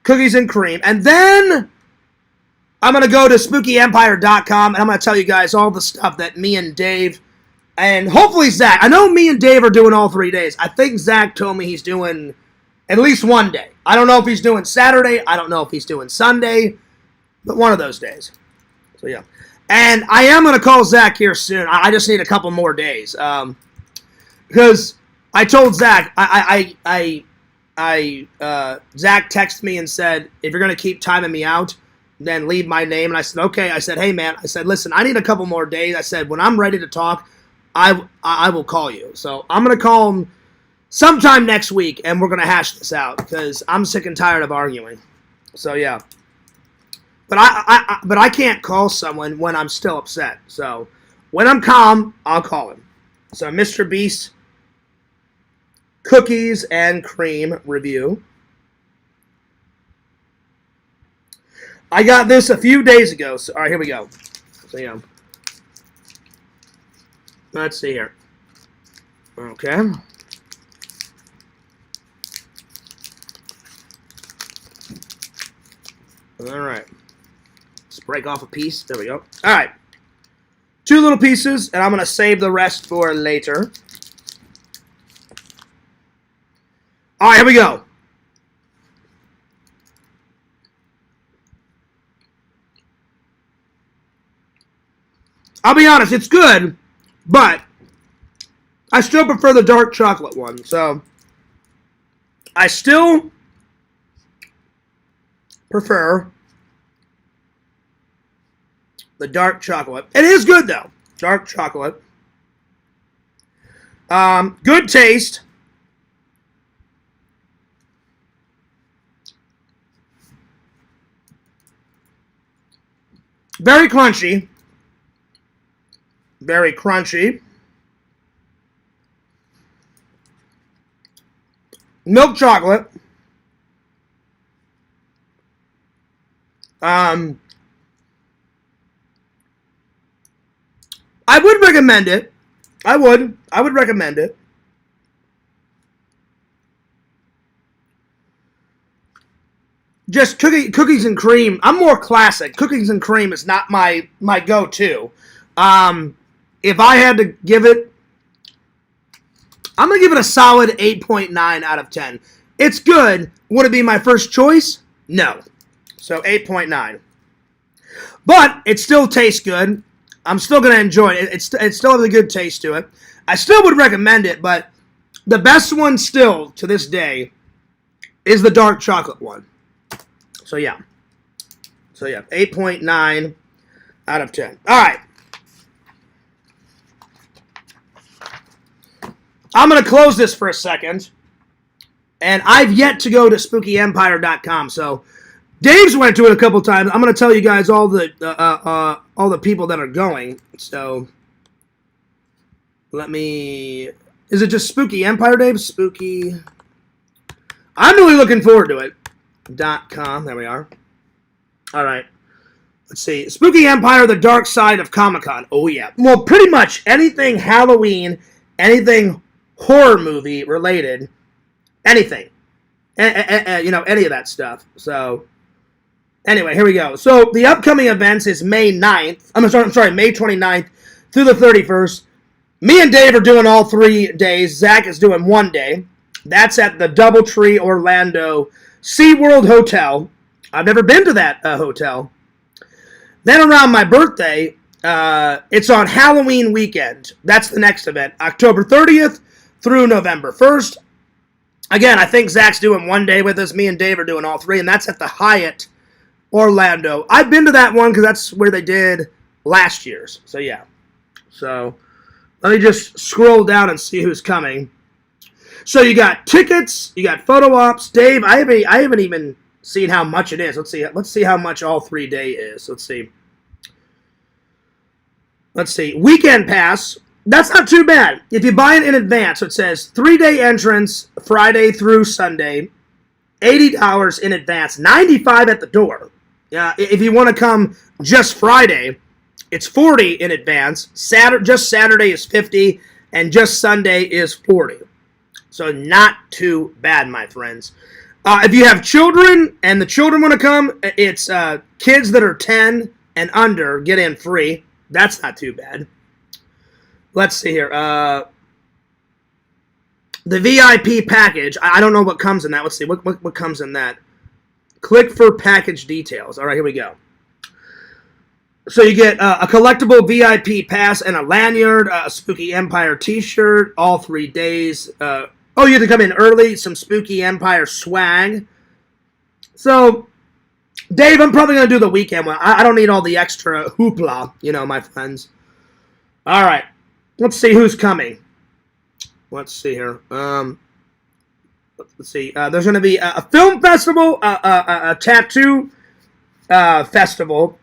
cookies and cream. And then I'm going to go to spookyempire.com and I'm going to tell you guys all the stuff that me and Dave and hopefully Zach. I know me and Dave are doing all 3 days. I think Zach told me he's doing at least one day. I don't know if he's doing Saturday. I don't know if he's doing Sunday. But one of those days. So, yeah. And I am going to call Zach here soon. I just need a couple more days. Because I told Zach, Zach texted me and said, if you're going to keep timing me out, then leave my name. And I said, okay. I said, hey, man. I said, listen, I need a couple more days. I said, when I'm ready to talk, I will call you. So I'm going to call him sometime next week, and we're going to hash this out because I'm sick and tired of arguing. So, yeah. But I can't call someone when I'm still upset. So when I'm calm, I'll call him. So Mr.Beast cookies and cream review. I got this a few days ago. So, all right, here we go. So, yeah. Let's see here. Okay. All right. Let's break off a piece. There we go. All right. 2 little pieces, and I'm going to save the rest for later. All right, here we go. I'll be honest, it's good, but I still prefer the dark chocolate one. So I still prefer the dark chocolate. It is good, though. Dark chocolate. Good taste. Very crunchy. Very crunchy. Milk chocolate. I would recommend it. I would recommend it. Just cookies and cream. I'm more classic. Cookies and cream is not my go-to. If I had to give it, I'm going to give it a solid 8.9 out of 10. It's good. Would it be my first choice? No. So 8.9. But it still tastes good. I'm still going to enjoy it. It still has a good taste to it. I still would recommend it, but the best one still, to this day, is the dark chocolate one. So, yeah. 8.9 out of 10. All right. I'm going to close this for a second. And I've yet to go to SpookyEmpire.com. So, Dave's went to it a couple times. I'm going to tell you guys all the people that are going. So, let me... Is it just Spooky Empire, Dave? Spooky... I'm really looking forward to it. .com. There we are. All right. Let's see. Spooky Empire, the dark side of Comic-Con. Oh, yeah. Well, pretty much anything Halloween, anything horror movie related, anything. You know, any of that stuff. So, anyway, here we go. So, the upcoming events is May 9th. I'm sorry, May 29th through the 31st. Me and Dave are doing all 3 days. Zach is doing 1 day. That's at the Doubletree Orlando SeaWorld Hotel. I've never been to that hotel. Then around my birthday, it's on Halloween weekend. That's the next event. October 30th through November 1st. Again, I think Zach's doing 1 day with us. Me and Dave are doing all 3, and that's at the Hyatt Orlando. I've been to that one because that's where they did last year's. So, yeah. So, let me just scroll down and see who's coming. So you got tickets, you got photo ops. Dave, I haven't even seen how much it is. Let's see how much all 3 day is. Let's see. Weekend pass. That's not too bad. If you buy it in advance, it says 3-day entrance, Friday through Sunday, $80 in advance, $95 at the door. Yeah, if you want to come just Friday, it's $40 in advance. Just Saturday is $50, and just Sunday is $40. So not too bad, my friends. If you have children and the children want to come, it's kids that are 10 and under get in free. That's not too bad. Let's see here. The VIP package. I don't know what comes in that. Let's see. What comes in that? Click for package details. All right, here we go. So you get a collectible VIP pass and a lanyard, a Spooky Empire t-shirt, all 3 days. You have to come in early, some Spooky Empire swag. So, Dave, I'm probably going to do the weekend one. I don't need all the extra hoopla, my friends. All right. Let's see who's coming. Let's see here. Let's see. There's going to be a film festival, a tattoo festival,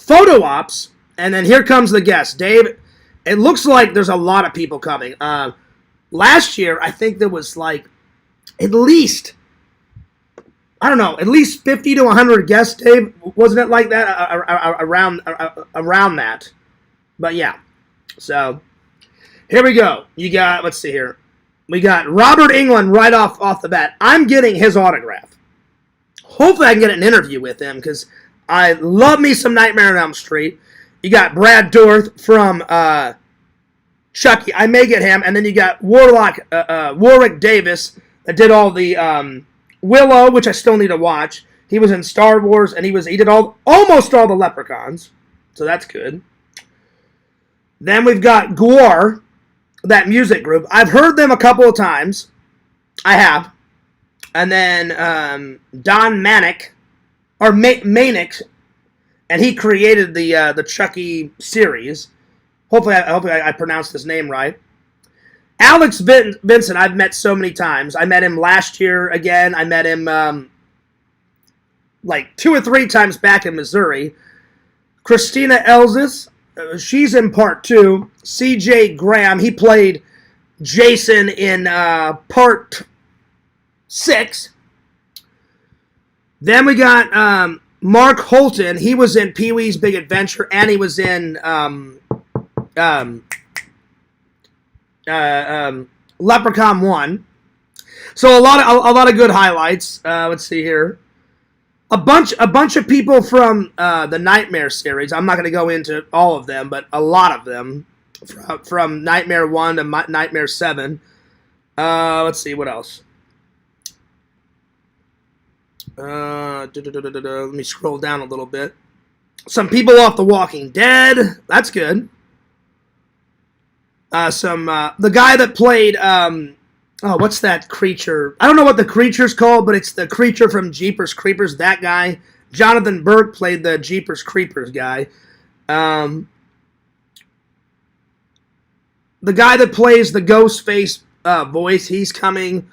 photo ops, and then here comes the guest. Dave, it looks like there's a lot of people coming. Last year, I think there was at least 50 to 100 guests, Dave. Wasn't it like that? Around that. But yeah. So, here we go. You got, let's see here. We got Robert Englund right off the bat. I'm getting his autograph. Hopefully I can get an interview with him because I love me some Nightmare on Elm Street. You got Brad Dourif from Chucky. I may get him. And then you got Warwick Davis that did all the Willow, which I still need to watch. He was in Star Wars, and he did almost all the Leprechauns. So that's good. Then we've got Gore, that music group. I've heard them a couple of times. I have. And then Don Manick or Manic, and he created the Chucky series. Hopefully I pronounced his name right. Alex Vincent, I've met so many times. I met him last year again. I met him like 2 or 3 times back in Missouri. Christina Elzis, she's in part 2. CJ Graham, he played Jason in part 6. Then we got Mark Holton. He was in Pee-wee's Big Adventure, and he was in Leprechaun 1. So a lot of good highlights. Let's see here. A bunch of people from the Nightmare series. I'm not going to go into all of them, but a lot of them from Nightmare 1 to Nightmare 7. Let's see, what else? Let me scroll down a little bit. Some people off The Walking Dead. That's good. The guy that played what's that creature? I don't know what the creature's called, but it's the creature from Jeepers Creepers. That guy, Jonathan Burke, played the Jeepers Creepers guy. The guy that plays the Ghostface voice, he's coming.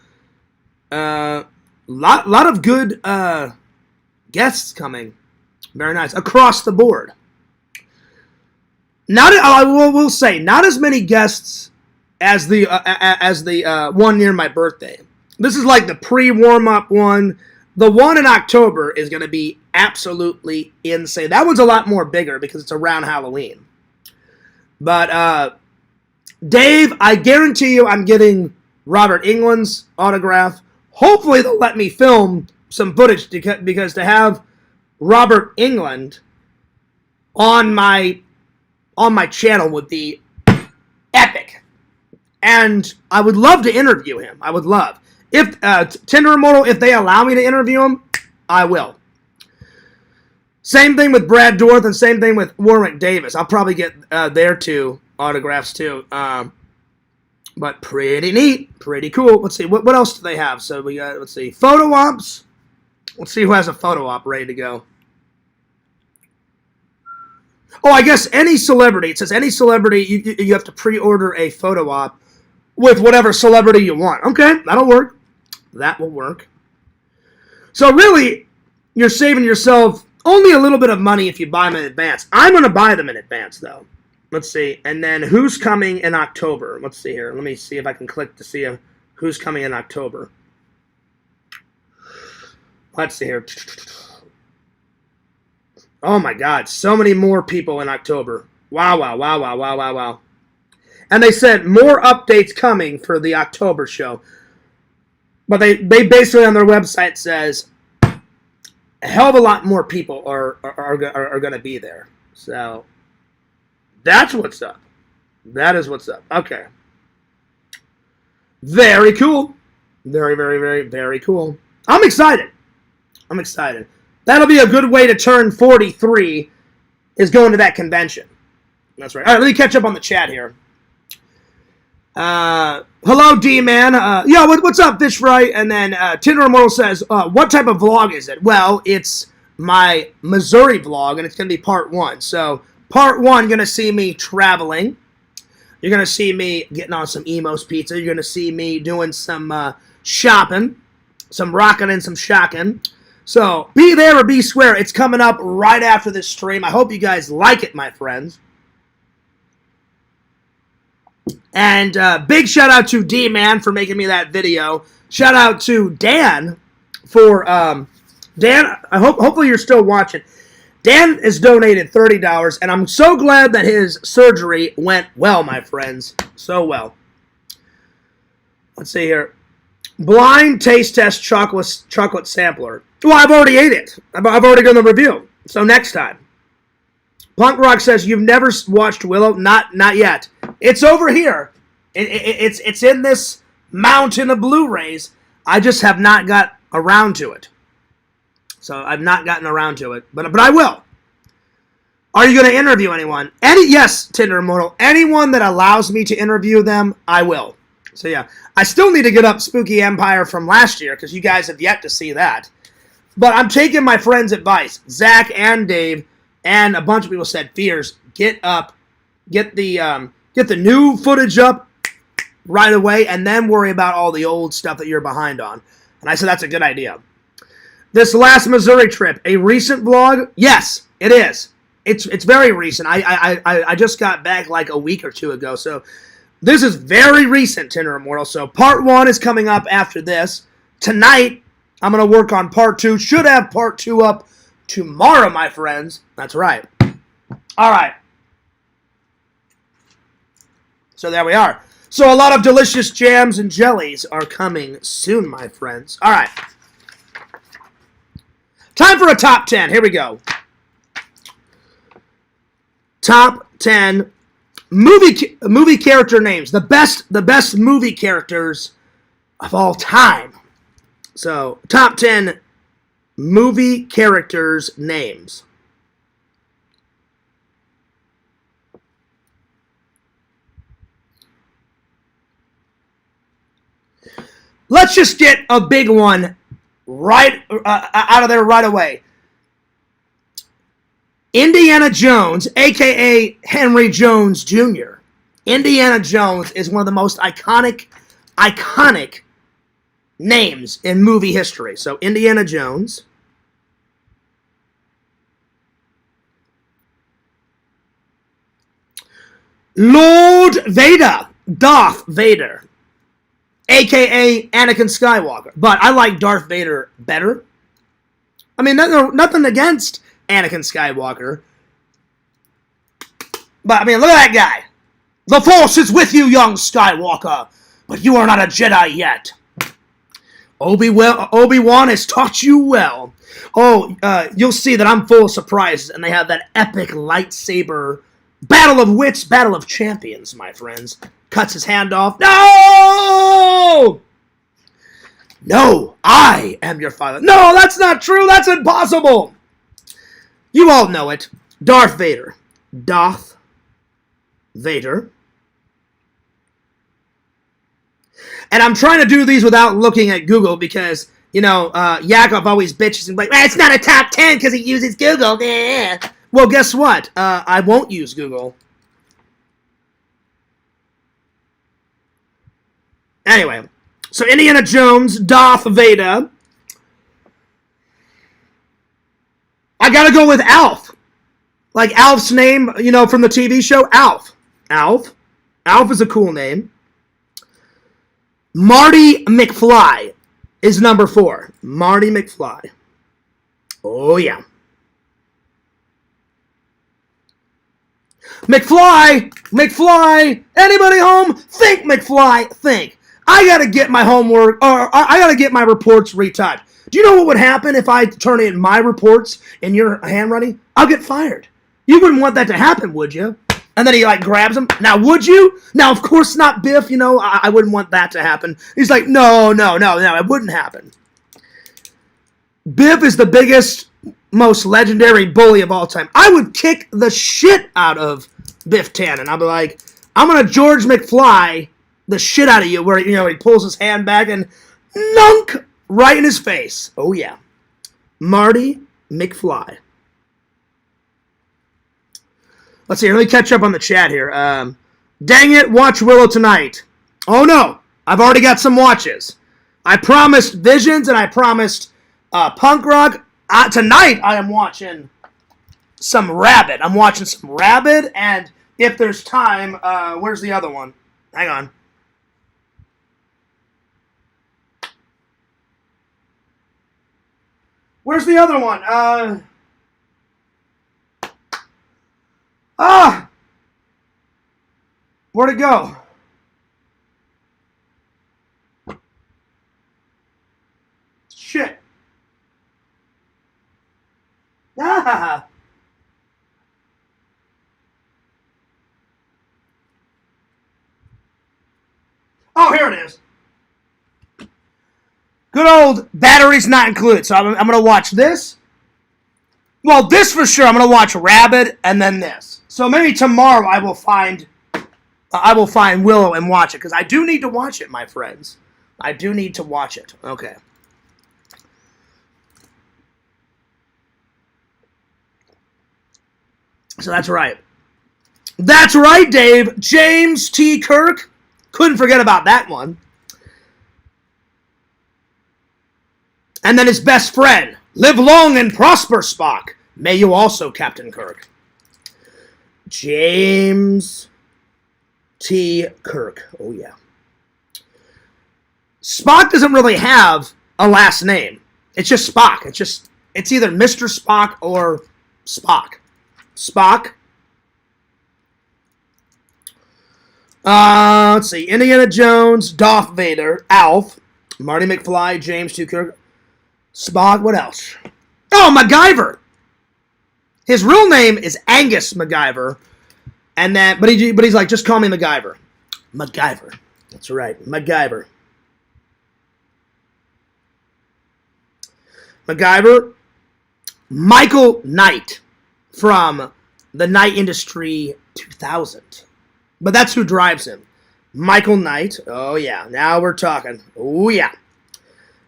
Lot of good guests coming. Very nice across the board. I will say, not as many guests as the one near my birthday. This is like the pre-warm-up one. The one in October is going to be absolutely insane. That one's a lot more bigger because it's around Halloween. But Dave, I guarantee you I'm getting Robert Englund's autograph. Hopefully they'll let me film some footage because to have Robert Englund on my channel would be epic. And I would love to interview him. I would love. If Tinder Immortal, if they allow me to interview him, I will. Same thing with Brad Dourif and same thing with Warwick Davis. I'll probably get their 2 autographs too. But pretty neat, pretty cool. Let's see, what else do they have? So we got, let's see, photo ops. Let's see who has a photo op ready to go. Oh, I guess any celebrity. It says any celebrity, you have to pre-order a photo op with whatever celebrity you want. Okay, that'll work. That will work. So really, you're saving yourself only a little bit of money if you buy them in advance. I'm going to buy them in advance, though. Let's see. And then who's coming in October? Let's see here. Let me see if I can click to see who's coming in October. Let's see here. Oh my God, so many more people in October. Wow. And they said more updates coming for the October show. But they basically on their website says a hell of a lot more people are going to be there. So that's what's up. That is what's up. Okay. Very cool. Very cool. I'm excited. That'll be a good way to turn 43, is going to that convention. That's right. All right, let me catch up on the chat here. Hello, D-Man. What's up, Fish Fry? And then Tinder Immortal says, what type of vlog is it? Well, it's my Missouri vlog, and it's going to be part 1. So, part 1, you're going to see me traveling. You're going to see me getting on some Emo's Pizza. You're going to see me doing some shopping, some rocking and some shocking. So, be there or be square. It's coming up right after this stream. I hope you guys like it, my friends. And big shout out to D-Man for making me that video. Shout out to Dan for, Dan, hopefully you're still watching. Dan has donated $30, and I'm so glad that his surgery went well, my friends. So well. Let's see here. Blind taste test chocolate sampler. Well, I've already ate it. I've already done the review. So next time. Punk Rock says, you've never watched Willow? Not yet. It's over here. It's in this mountain of Blu-rays. I just have not got around to it. So I've not gotten around to it. But I will. Are you going to interview anyone? Yes, Tinder Immortal. Anyone that allows me to interview them, I will. So yeah. I still need to get up Spooky Empire from last year, because you guys have yet to see that. But I'm taking my friend's advice. Zach and Dave and a bunch of people said, Fears, get up, get the new footage up right away, and then worry about all the old stuff that you're behind on. And I said that's a good idea. This last Missouri trip, a recent vlog? Yes, it is. It's very recent. I just got back like a week or two ago, so this is very recent, Tinder Immortal. So part 1 is coming up after this. Tonight, I'm going to work on part 2. Should have part 2 up tomorrow, my friends. That's right. All right. So there we are. So a lot of delicious jams and jellies are coming soon, my friends. All right. Time for a top 10. Here we go. Top 10 movie character names. The best movie characters of all time. So, top 10 movie characters names. Let's just get a big one right out of there right away. Indiana Jones, a.k.a. Henry Jones Jr. Indiana Jones is one of the most iconic names in movie history. So, Indiana Jones. Lord Vader, Darth Vader, a.k.a. Anakin Skywalker. But I like Darth Vader better. I mean, nothing against Anakin Skywalker. But, I mean, look at that guy. The Force is with you, young Skywalker, but you are not a Jedi yet. Obi-Wan has taught you well. Oh, you'll see that I'm full of surprises, and they have that epic lightsaber battle of wits, battle of champions, my friends. Cuts his hand off. No! No, I am your father. No, that's not true. That's impossible. You all know it. Darth Vader. Darth Vader. And I'm trying to do these without looking at Google because, you know, Yakov always bitches and like, it's not a top 10 because he uses Google. Well, guess what? I won't use Google. Anyway, so Indiana Jones, Darth Vader. I gotta go with Alf. Like Alf's name, you know, from the TV show, Alf. Alf. Alf is a cool name. Marty McFly is number 4. Marty McFly. Oh, yeah. McFly, anybody home? Think, McFly, think. I gotta get my homework, or I gotta get my reports retyped. Do you know what would happen if I turn in my reports in your handwriting? I'll get fired. You wouldn't want that to happen, would you? And then he, like, grabs him. Now, would you? Now, of course not, Biff. You know, I wouldn't want that to happen. He's like, no, it wouldn't happen. Biff is the biggest, most legendary bully of all time. I would kick the shit out of Biff Tannen. I'd be like, I'm going to George McFly the shit out of you, where, you know, he pulls his hand back and nunk right in his face. Oh, yeah. Marty McFly. Let's see, let me catch up on the chat here. Dang it, watch Willow tonight. Oh, no. I've already got some watches. I promised Visions, and I promised Punk Rock. Tonight, I am watching some Rabid. I'm watching some Rabid, and if there's time, where's the other one? Hang on. Where's the other one? Where'd it go? Shit. Ah. Oh, here it is. Good old batteries not included. So I'm going to watch this. Well, this for sure. I'm going to watch Rabid and then this. So maybe tomorrow I will find Willow and watch it, because I do need to watch it, my friends. I do need to watch it. Okay. So that's right. That's right, Dave. James T. Kirk. Couldn't forget about that one. And then his best friend. Live long and prosper, Spock. May you also, Captain Kirk. James T. Kirk. Oh, yeah. Spock doesn't really have a last name. It's just Spock. It's either Mr. Spock or Spock. Spock. Let's see. Indiana Jones, Darth Vader, Alf, Marty McFly, James T. Kirk, Spock. What else? Oh, MacGyver. His real name is Angus MacGyver, and then but he's like, just call me MacGyver. MacGyver. That's right, MacGyver. MacGyver. Michael Knight from the Night Industry 2000. But that's who drives him. Michael Knight. Oh, yeah. Now we're talking. Oh, yeah.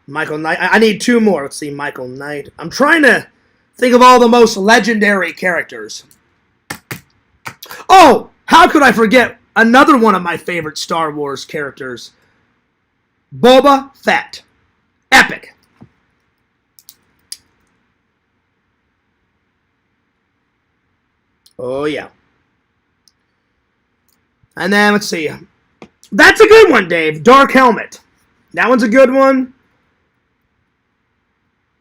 Michael Knight. I need two more. Let's see. Michael Knight. I'm trying to think of all the most legendary characters. Oh, how could I forget another one of my favorite Star Wars characters? Boba Fett. Epic. Oh, yeah. And then, let's see. That's a good one, Dave. Dark Helmet. That one's a good one.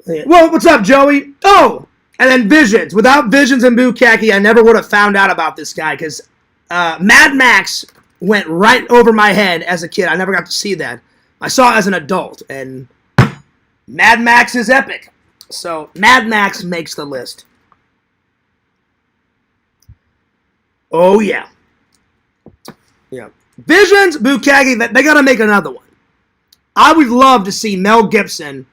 Well, what's up, Joey? Oh, and then Visions. Without Visions and Bukkake, I never would have found out about this guy because Mad Max went right over my head as a kid. I never got to see that. I saw it as an adult, and Mad Max is epic. So, Mad Max makes the list. Oh, yeah. Yeah. Visions, Bukkake, they got to make another one. I would love to see Mel Gibson.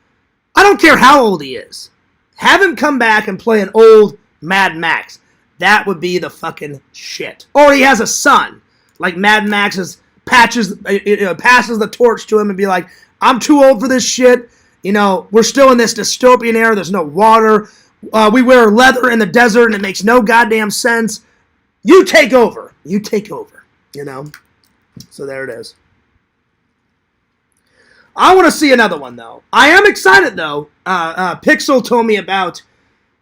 I don't care how old he is. Have him come back and play an old Mad Max. That would be the fucking shit. Or he has a son. Like Mad Max passes the torch to him and be like, I'm too old for this shit. You know, we're still in this dystopian era. There's no water. We wear leather in the desert and it makes no goddamn sense. You take over. You take over. You know? So there it is. I want to see another one, though. I am excited, though. Pixel told me about,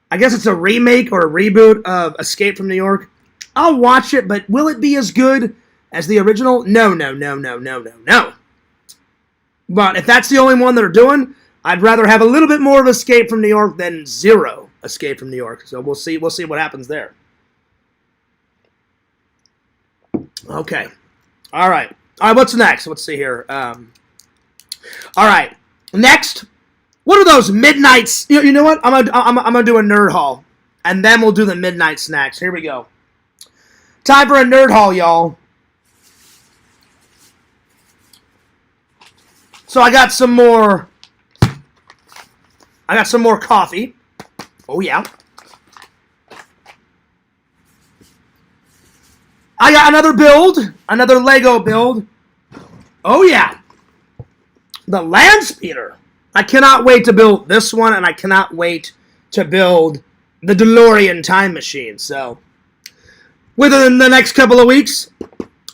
I guess it's a remake or a reboot of Escape from New York. I'll watch it, but will it be as good as the original? No. But if that's the only one they're doing, I'd rather have a little bit more of Escape from New York than zero Escape from New York. So we'll see what happens there. Okay. All right. What's next? Let's see here. All right. Next, what are those midnights? You know what? I'm gonna do a nerd haul, and then we'll do the midnight snacks. Here we go. Time for a nerd haul, y'all. So I got some more coffee. Oh yeah. I got another Lego build. Oh yeah. The land speeder. I cannot wait to build this one, and I cannot wait to build the DeLorean time machine. So, within the next couple of weeks,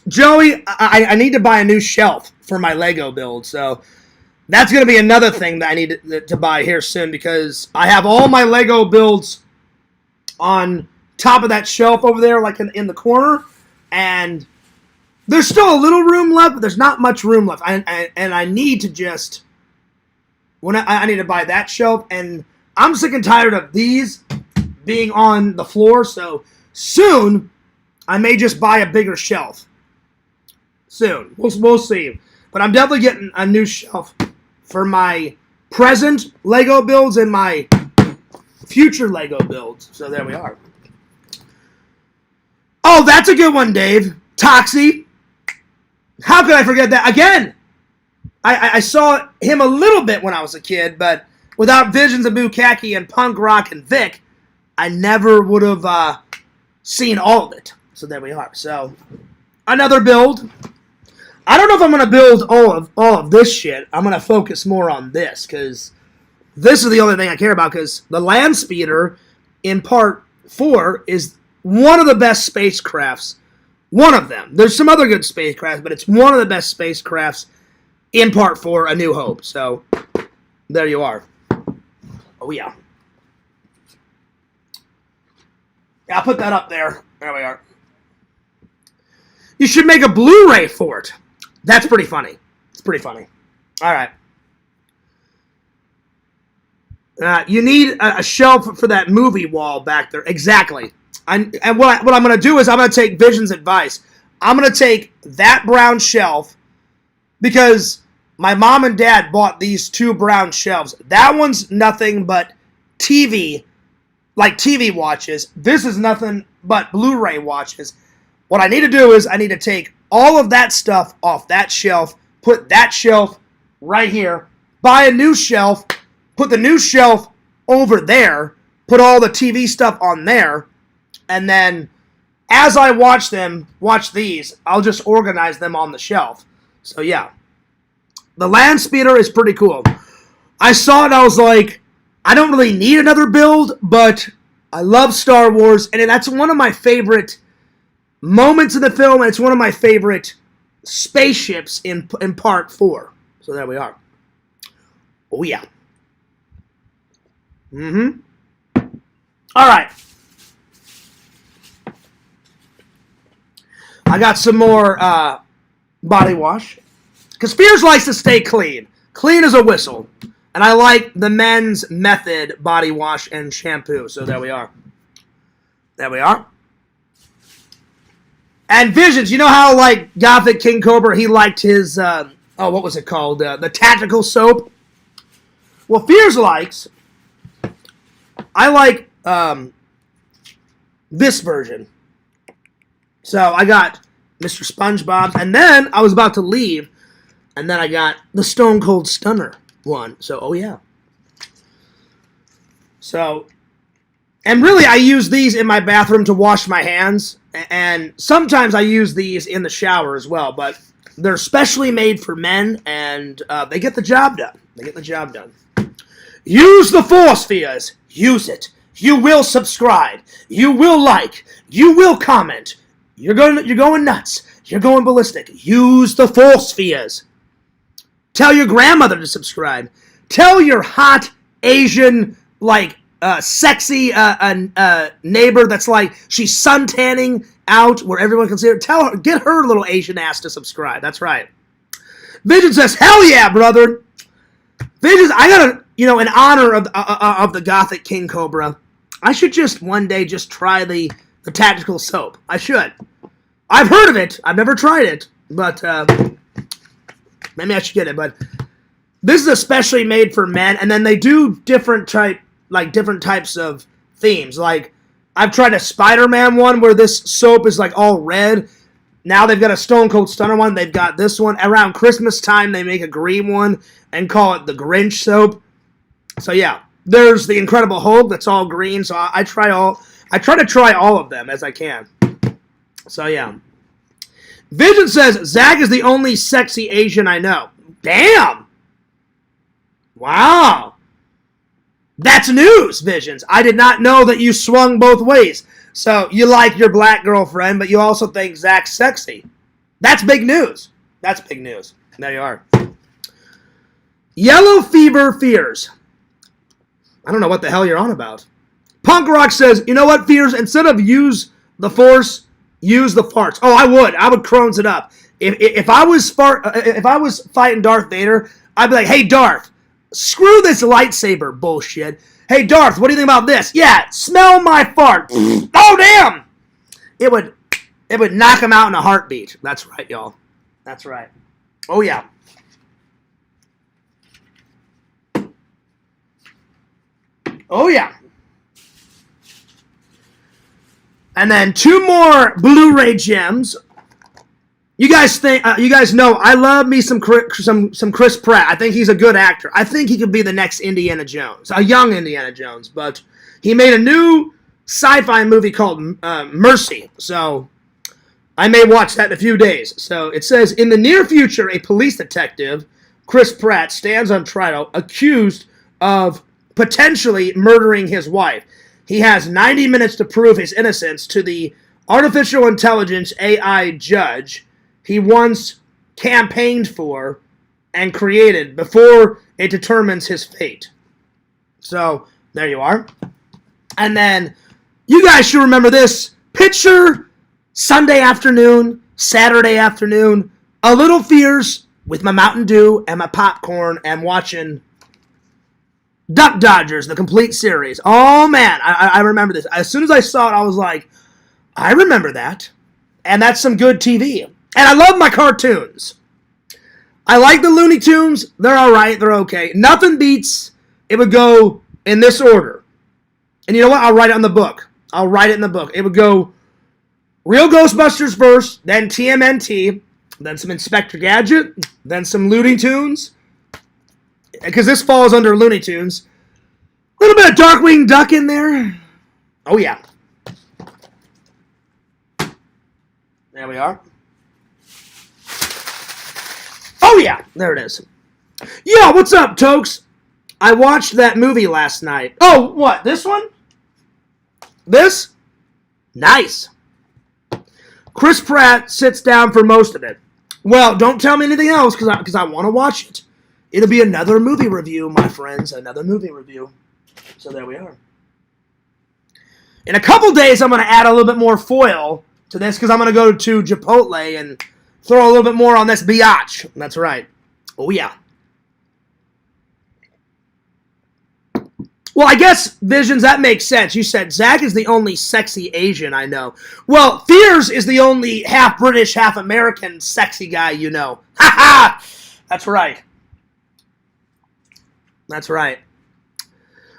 Joey, I need to buy a new shelf for my Lego build. So, that's going to be another thing that I need to buy here soon, because I have all my Lego builds on top of that shelf over there, like in the corner, and there's still a little room left, but there's not much room left. And I need to just, I need to buy that shelf, and I'm sick and tired of these being on the floor, so soon I may just buy a bigger shelf. Soon. We'll see. But I'm definitely getting a new shelf for my present Lego builds and my future Lego builds. So there we are. Oh, that's a good one, Dave. Toxie. How could I forget that? Again, I saw him a little bit when I was a kid, but without Visions of Bukkake and Punk Rock and Vic, I never would have seen all of it. So there we are. So, another build. I don't know if I'm going to build all of this shit. I'm going to focus more on this, because this is the only thing I care about, because the land speeder in part 4 is one of the best spacecrafts. One of them. There's some other good spacecrafts, but it's one of the best spacecrafts in Part 4, A New Hope. So, there you are. Oh, yeah. Yeah, I'll put that up there. There we are. You should make a Blu-ray for it. That's pretty funny. It's pretty funny. All right. You need a shelf for that movie wall back there. Exactly. And what I'm going to do is I'm going to take Vision's advice. I'm going to take that brown shelf because my mom and dad bought these 2 brown shelves. That one's nothing but TV, like TV watches. This is nothing but Blu-ray watches. What I need to do is I need to take all of that stuff off that shelf, put that shelf right here, buy a new shelf, put the new shelf over there, put all the TV stuff on there, and then as I watch these, I'll just organize them on the shelf. So yeah. The land speeder is pretty cool. I saw it and I was like, I don't really need another build, but I love Star Wars, and that's one of my favorite moments in the film, and it's one of my favorite spaceships in Part 4. So there we are. Oh yeah. All right. I got some more body wash. Because Fears likes to stay clean. Clean as a whistle. And I like the Men's Method body wash and shampoo. So there we are. There we are. And Visions, you know how like Gothic King Cobra, he liked his, what was it called? The tactical soap. Well, Fears likes, I like this version. So I got Mr. SpongeBob, and then I was about to leave, and then I got the Stone Cold Stunner one. So, oh yeah. So, and really I use these in my bathroom to wash my hands, and sometimes I use these in the shower as well, but they're specially made for men, and they get the job done. They get the job done. Use the Force, Fears. Use it. You will subscribe. You will like. You will comment. You're going nuts. You're going ballistic. Use the Force, Fears. Tell your grandmother to subscribe. Tell your hot Asian, like, sexy neighbor that's like, she's suntanning out where everyone can see her. Tell her, get her little Asian ass to subscribe. That's right. Vision says, hell yeah, brother. Visions, I gotta, in honor of the Gothic King Cobra, I should just one day just try the tactical soap. I should. I've heard of it. I've never tried it, but maybe I should get it. But this is especially made for men, and then they do different types of themes. Like I've tried a Spider-Man one where this soap is like all red. Now they've got a Stone Cold Stunner one. They've got this one. Around Christmas time, they make a green one and call it the Grinch soap. So yeah, there's the Incredible Hulk that's all green. So I try to try all of them as I can. So yeah. Vision says, Zach is the only sexy Asian I know. Damn! Wow. That's news, Visions. I did not know that you swung both ways. So you like your black girlfriend, but you also think Zach's sexy. That's big news. That's big news. There you are. Yellow Fever Fears. I don't know what the hell you're on about. Punk Rock says, you know what, Fears? Instead of use the Force, use the farts. Oh, I would. I would Crohn's it up. If I was fighting Darth Vader, I'd be like, hey, Darth, screw this lightsaber bullshit. Hey, Darth, what do you think about this? Yeah, smell my fart. Oh, damn! It would knock him out in a heartbeat. That's right, y'all. That's right. Oh, yeah. Oh, yeah. And then 2 more Blu-ray gems. You guys know I love me some Chris Pratt. I think he's a good actor. I think he could be the next Indiana Jones, a young Indiana Jones. But he made a new sci-fi movie called Mercy. So I may watch that in a few days. So it says, in the near future, a police detective, Chris Pratt, stands on trial accused of potentially murdering his wife. he has 90 minutes to prove his innocence to the artificial intelligence AI judge he once campaigned for and created before it determines his fate. So, there you are. And then, you guys should remember this. Picture Sunday afternoon, Saturday afternoon, a little fierce with my Mountain Dew and my popcorn and watching Duck Dodgers, the complete series. Oh, man, I remember this. As soon as I saw it, I was like, I remember that. And that's some good TV. And I love my cartoons. I like the Looney Tunes. They're all right. They're okay. Nothing beats. It would go in this order. And you know what? I'll write it on the book. I'll write it in the book. It would go Real Ghostbusters first, then TMNT, then some Inspector Gadget, then some Looney Tunes. Because this falls under Looney Tunes. A little bit of Darkwing Duck in there. Oh, yeah. There we are. Oh, yeah. There it is. Yo, what's up, Tokes? I watched that movie last night. Oh, what? This one? This? Nice. Chris Pratt sits down for most of it. Well, don't tell me anything else because I want to watch it. It'll be another movie review, my friends. Another movie review. So there we are. In a couple days, I'm going to add a little bit more foil to this because I'm going to go to Chipotle and throw a little bit more on this biatch. That's right. Oh, yeah. Well, I guess, Visions, that makes sense. You said Zach is the only sexy Asian I know. Well, Fears is the only half British, half American sexy guy you know. Ha ha! That's right. That's right.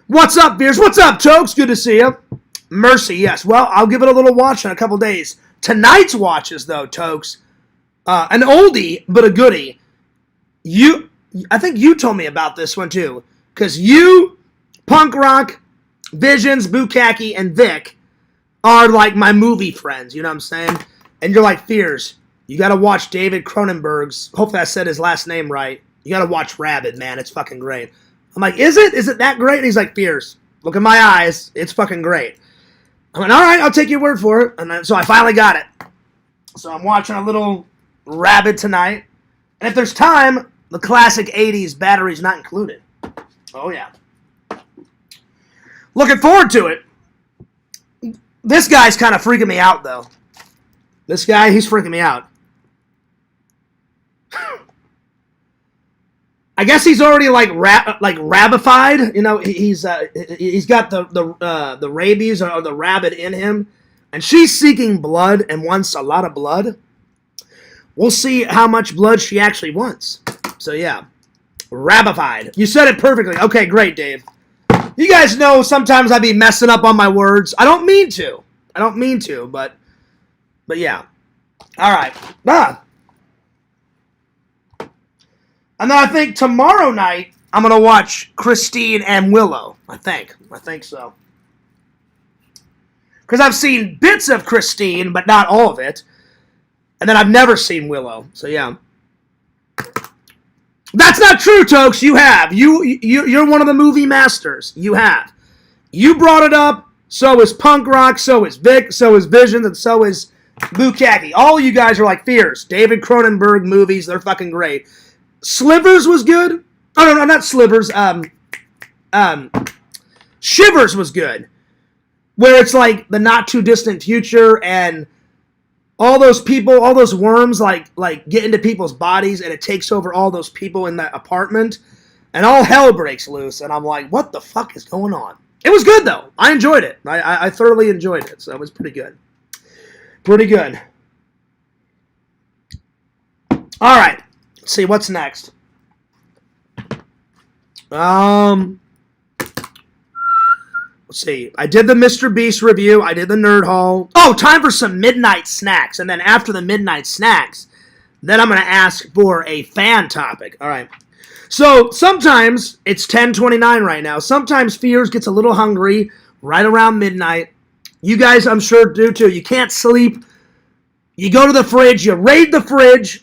What's up, Fears? What's up, Tokes? Good to see you. Mercy, yes. Well, I'll give it a little watch in a couple days. Tonight's watches, though, Tokes. An oldie, but a goodie. I think you told me about this one, too. Because you, Punk Rock, Visions, Bukaki, and Vic are like my movie friends, you know what I'm saying? And you're like, Fears, you gotta watch David Cronenberg's, hopefully I said his last name right, you gotta watch Rabid, man, it's fucking great. I'm like, is it? Is it that great? And he's like, Fears, look in my eyes, it's fucking great. I went, alright, I'll take your word for it. And then, so I finally got it. So I'm watching a little Rabid tonight. And if there's time, the classic 80s battery's not included. Oh yeah. Looking forward to it. This guy's kind of freaking me out, though. This guy, he's freaking me out. I guess he's already like rabified. You know, he's got the rabies or the rabbit in him, and she's seeking blood and wants a lot of blood. We'll see how much blood she actually wants. So yeah, rabified. You said it perfectly. Okay, great, Dave. You guys know sometimes I be messing up on my words. I don't mean to. But yeah. All right. And then I think tomorrow night I'm going to watch Christine and Willow. I think so. Because I've seen bits of Christine, but not all of it. And then I've never seen Willow. So yeah. That's not true, Tokes. You have. You're one of the movie masters. You have. You brought it up. So is Punk Rock. So is Vic. So is Vision. And so is Bukaki. All you guys are like Fears. David Cronenberg movies. They're fucking great. Slivers was good. Oh, no, not Slivers. Shivers was good. Where it's like the not too distant future and all those people, all those worms, like get into people's bodies, and it takes over all those people in that apartment, and all hell breaks loose. And I'm like, what the fuck is going on? It was good though. I enjoyed it. I thoroughly enjoyed it. So it was pretty good. Pretty good. All right. Let's see what's next. Let's see. I did the Mr.Beast review. I did the Nerd Hall. Oh, time for some midnight snacks. And then after the midnight snacks, then I'm going to ask for a fan topic. All right. So sometimes it's 10:29 right now. Sometimes Fears gets a little hungry right around midnight. You guys, I'm sure, do too. You can't sleep. You go to the fridge. You raid the fridge.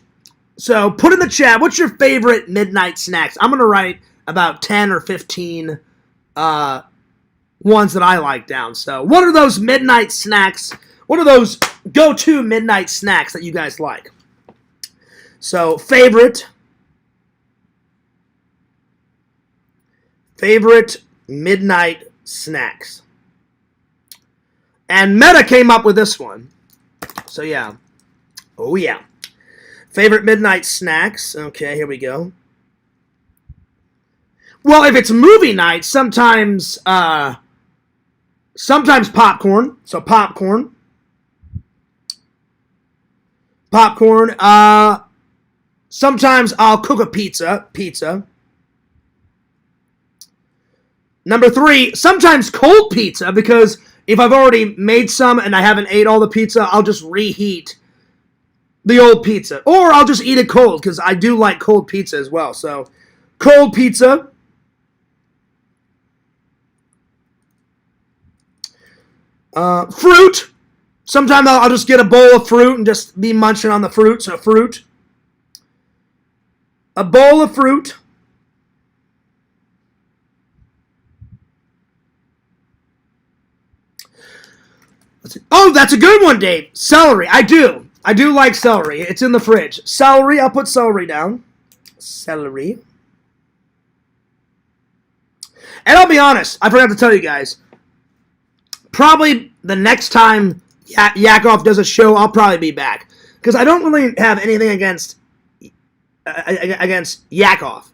So put in the chat, what's your favorite midnight snacks? I'm going to write about 10 or 15 ones that I like down. So what are those midnight snacks? What are those go-to midnight snacks that you guys like? So favorite midnight snacks. And Meta came up with this one. So yeah. Oh yeah. Favorite midnight snacks. Okay, here we go. Well, if it's movie night, sometimes popcorn. So popcorn. Sometimes I'll cook a pizza. Number 3, sometimes cold pizza, because if I've already made some and I haven't ate all the pizza, I'll just reheat the old pizza. Or I'll just eat it cold, because I do like cold pizza as well. So, cold pizza. Fruit. Sometimes I'll just get a bowl of fruit and just be munching on the fruit. So, fruit. A bowl of fruit. Oh, that's a good one, Dave. Celery. I do like celery. It's in the fridge. Celery. I'll put celery down. Celery. And I'll be honest. I forgot to tell you guys. Probably the next time Yakov does a show, I'll probably be back. Because I don't really have anything against Yakov.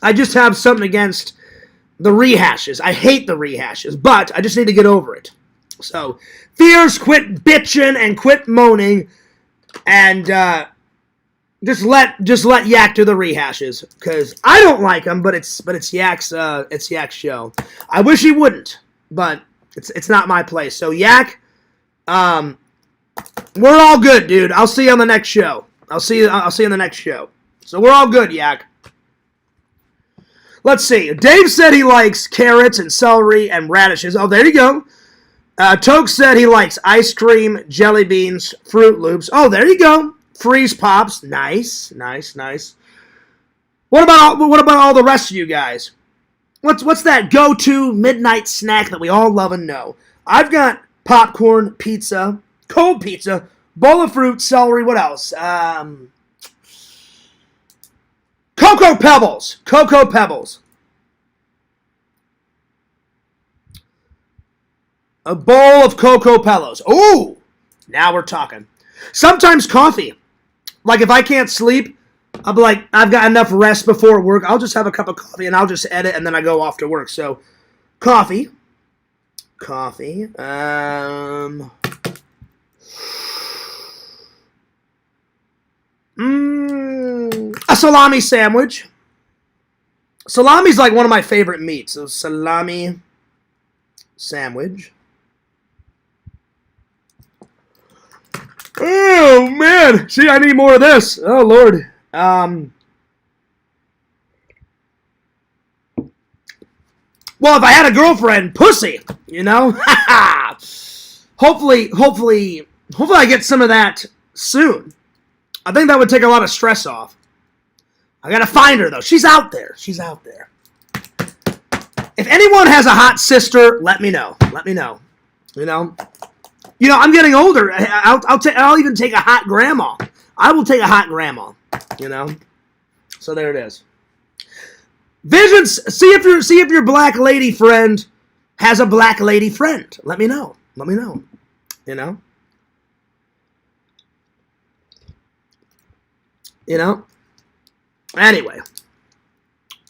I just have something against the rehashes. I hate the rehashes. But I just need to get over it. So, Fears, quit bitching and quit moaning, and just let Yak do the rehashes, because I don't like them, but it's Yak's show. I wish he wouldn't, but it's not my place. So Yak, we're all good, dude. I'll see you on the next show. I'll see you on the next show. So we're all good, Yak. Let's see. Dave said he likes carrots and celery and radishes. Oh, there you go. Toke said he likes ice cream, jelly beans, Fruit Loops. Oh, there you go. Freeze Pops. Nice. What about all the rest of you guys? What's that go-to midnight snack that we all love and know? I've got popcorn, pizza, cold pizza, bowl of fruit, celery. What else? Cocoa Pebbles. A bowl of Cocoa Pebbles. Ooh, now we're talking. Sometimes coffee. Like if I can't sleep, I'll be like, I've got enough rest before work. I'll just have a cup of coffee and I'll just edit and then I go off to work. So, coffee. A salami sandwich. Salami's like one of my favorite meats. So, salami sandwich. Oh, man. See, I need more of this. Oh, Lord. Well, if I had a girlfriend, pussy, you know? Hopefully I get some of that soon. I think that would take a lot of stress off. I gotta find her, though. She's out there. If anyone has a hot sister, let me know. You know, I'm getting older. I'll even take a hot grandma. I will take a hot grandma. You know. So there it is. Visions. See if your black lady friend has a black lady friend. Let me know. You know. Anyway.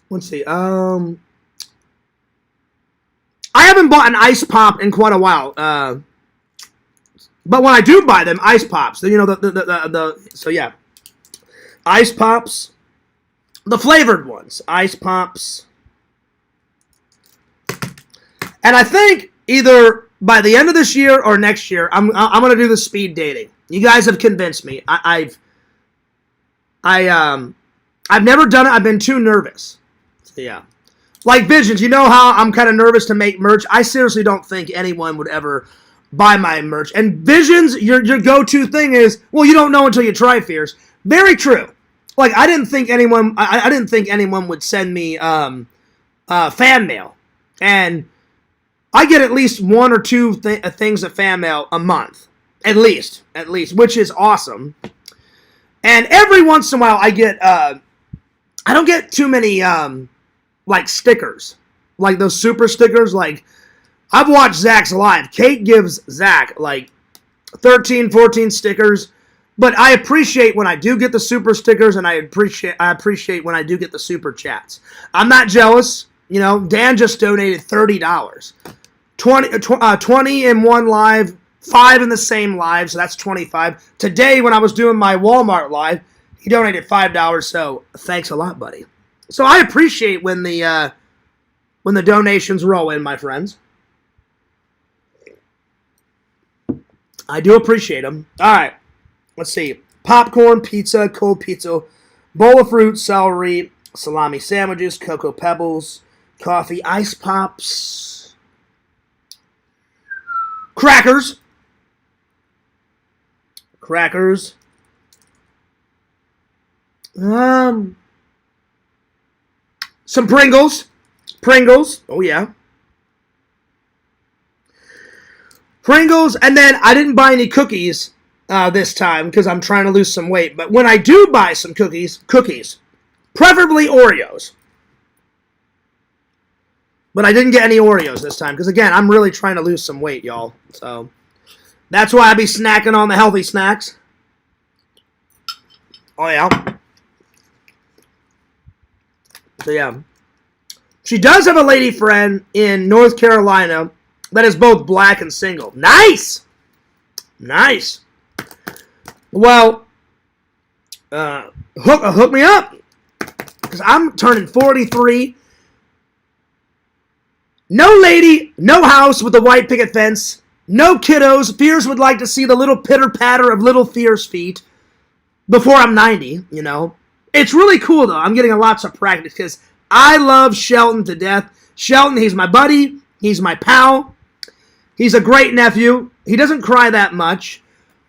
Let's see. I haven't bought an ice pop in quite a while. But when I do buy them, ice pops. You know, so yeah. Ice pops. The flavored ones. Ice pops. And I think either by the end of this year or next year, I'm going to do the speed dating. You guys have convinced me. I've never done it. I've been too nervous. So yeah. Like Visions, you know how I'm kind of nervous to make merch? I seriously don't think anyone would ever buy my merch. And Visions, your go-to thing is, well, you don't know until you try, Fears. Very true. Like I didn't think anyone would send me fan mail. And I get at least one or two things of fan mail a month. At least, which is awesome. And every once in a while I get, I don't get too many, like, stickers. Like those super stickers. Like, I've watched Zach's live. Kate gives Zach, like, 13, 14 stickers. But I appreciate when I do get the super stickers, and I appreciate when I do get the super chats. I'm not jealous. You know, Dan just donated $30. 20 in one live, 5 in the same live, so that's 25. Today, when I was doing my Walmart live, he donated $5, so thanks a lot, buddy. So I appreciate when the donations roll in, my friends. I do appreciate them. All right. Let's see. Popcorn, pizza, cold pizza, bowl of fruit, celery, salami sandwiches, Cocoa Pebbles, coffee, ice pops, crackers, some Pringles, oh yeah. Pringles, and then I didn't buy any cookies this time because I'm trying to lose some weight. But when I do buy some cookies, preferably Oreos. But I didn't get any Oreos this time because, again, I'm really trying to lose some weight, y'all. So that's why I be snacking on the healthy snacks. Oh, yeah. So, yeah. She does have a lady friend in North Carolina that is both black and single. Nice! Nice. Well, hook me up. Because I'm turning 43. No lady, no house with a white picket fence. No kiddos. Fears would like to see the little pitter-patter of little Fear's feet before I'm 90, you know. It's really cool, though. I'm getting lots of practice because I love Shelton to death. Shelton, he's my buddy. He's my pal. He's a great nephew. He doesn't cry that much.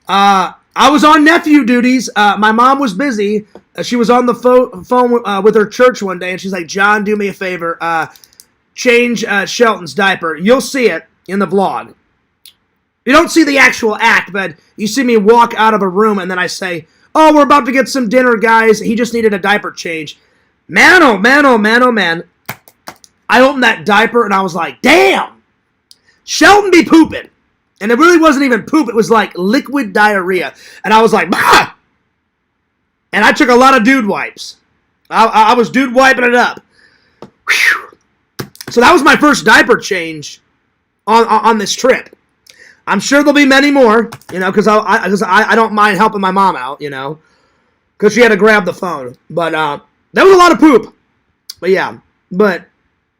I was on nephew duties. My mom was busy. She was on the phone with her church one day, and she's like, John, do me a favor. Change Shelton's diaper. You'll see it in the vlog. You don't see the actual act, but you see me walk out of a room, and then I say, oh, we're about to get some dinner, guys. He just needed a diaper change. Man, oh, man, oh, man, oh, man. I opened that diaper, and I was like, damn. Shelton be pooping. And it really wasn't even poop. It was like liquid diarrhea. And I was like, bah! And I took a lot of dude wipes. I was dude wiping it up. Whew. So that was my first diaper change on this trip. I'm sure there'll be many more, you know, because I don't mind helping my mom out, you know, because she had to grab the phone. But that was a lot of poop. But yeah, but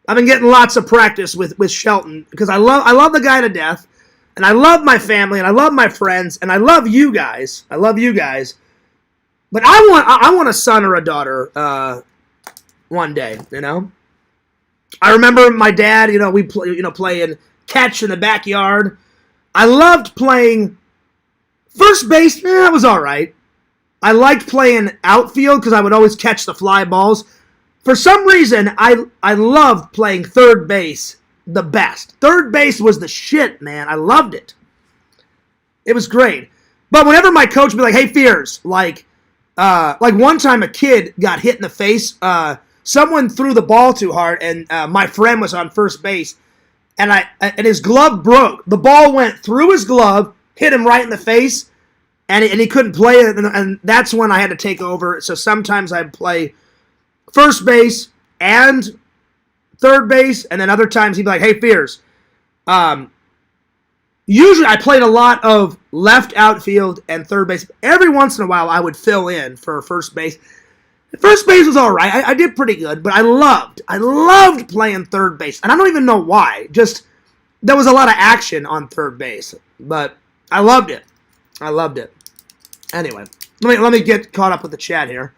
I've been getting lots of practice with Shelton because I love the guy to death, and I love my family, and I love my friends, and I love you guys. I love you guys. But I want a son or a daughter one day, you know. I remember my dad, you know, we playing catch in the backyard. I loved playing first base. That was all right. I liked playing outfield because I would always catch the fly balls. For some reason, I loved playing third base the best. Third base was the shit, man. I loved it. It was great. But whenever my coach would be like, hey, Fears, like one time a kid got hit in the face. Someone threw the ball too hard, and my friend was on first base, and his glove broke. The ball went through his glove, hit him right in the face, and he couldn't play it, and that's when I had to take over. So sometimes I'd play first base and third base, and then other times he'd be like, hey, Fears. Usually I played a lot of left outfield and third base. Every once in a while I would fill in for first base. First base was all right. I did pretty good, but I loved playing third base. And I don't even know why. Just, there was a lot of action on third base. But I loved it. I loved it. Anyway, let me get caught up with the chat here.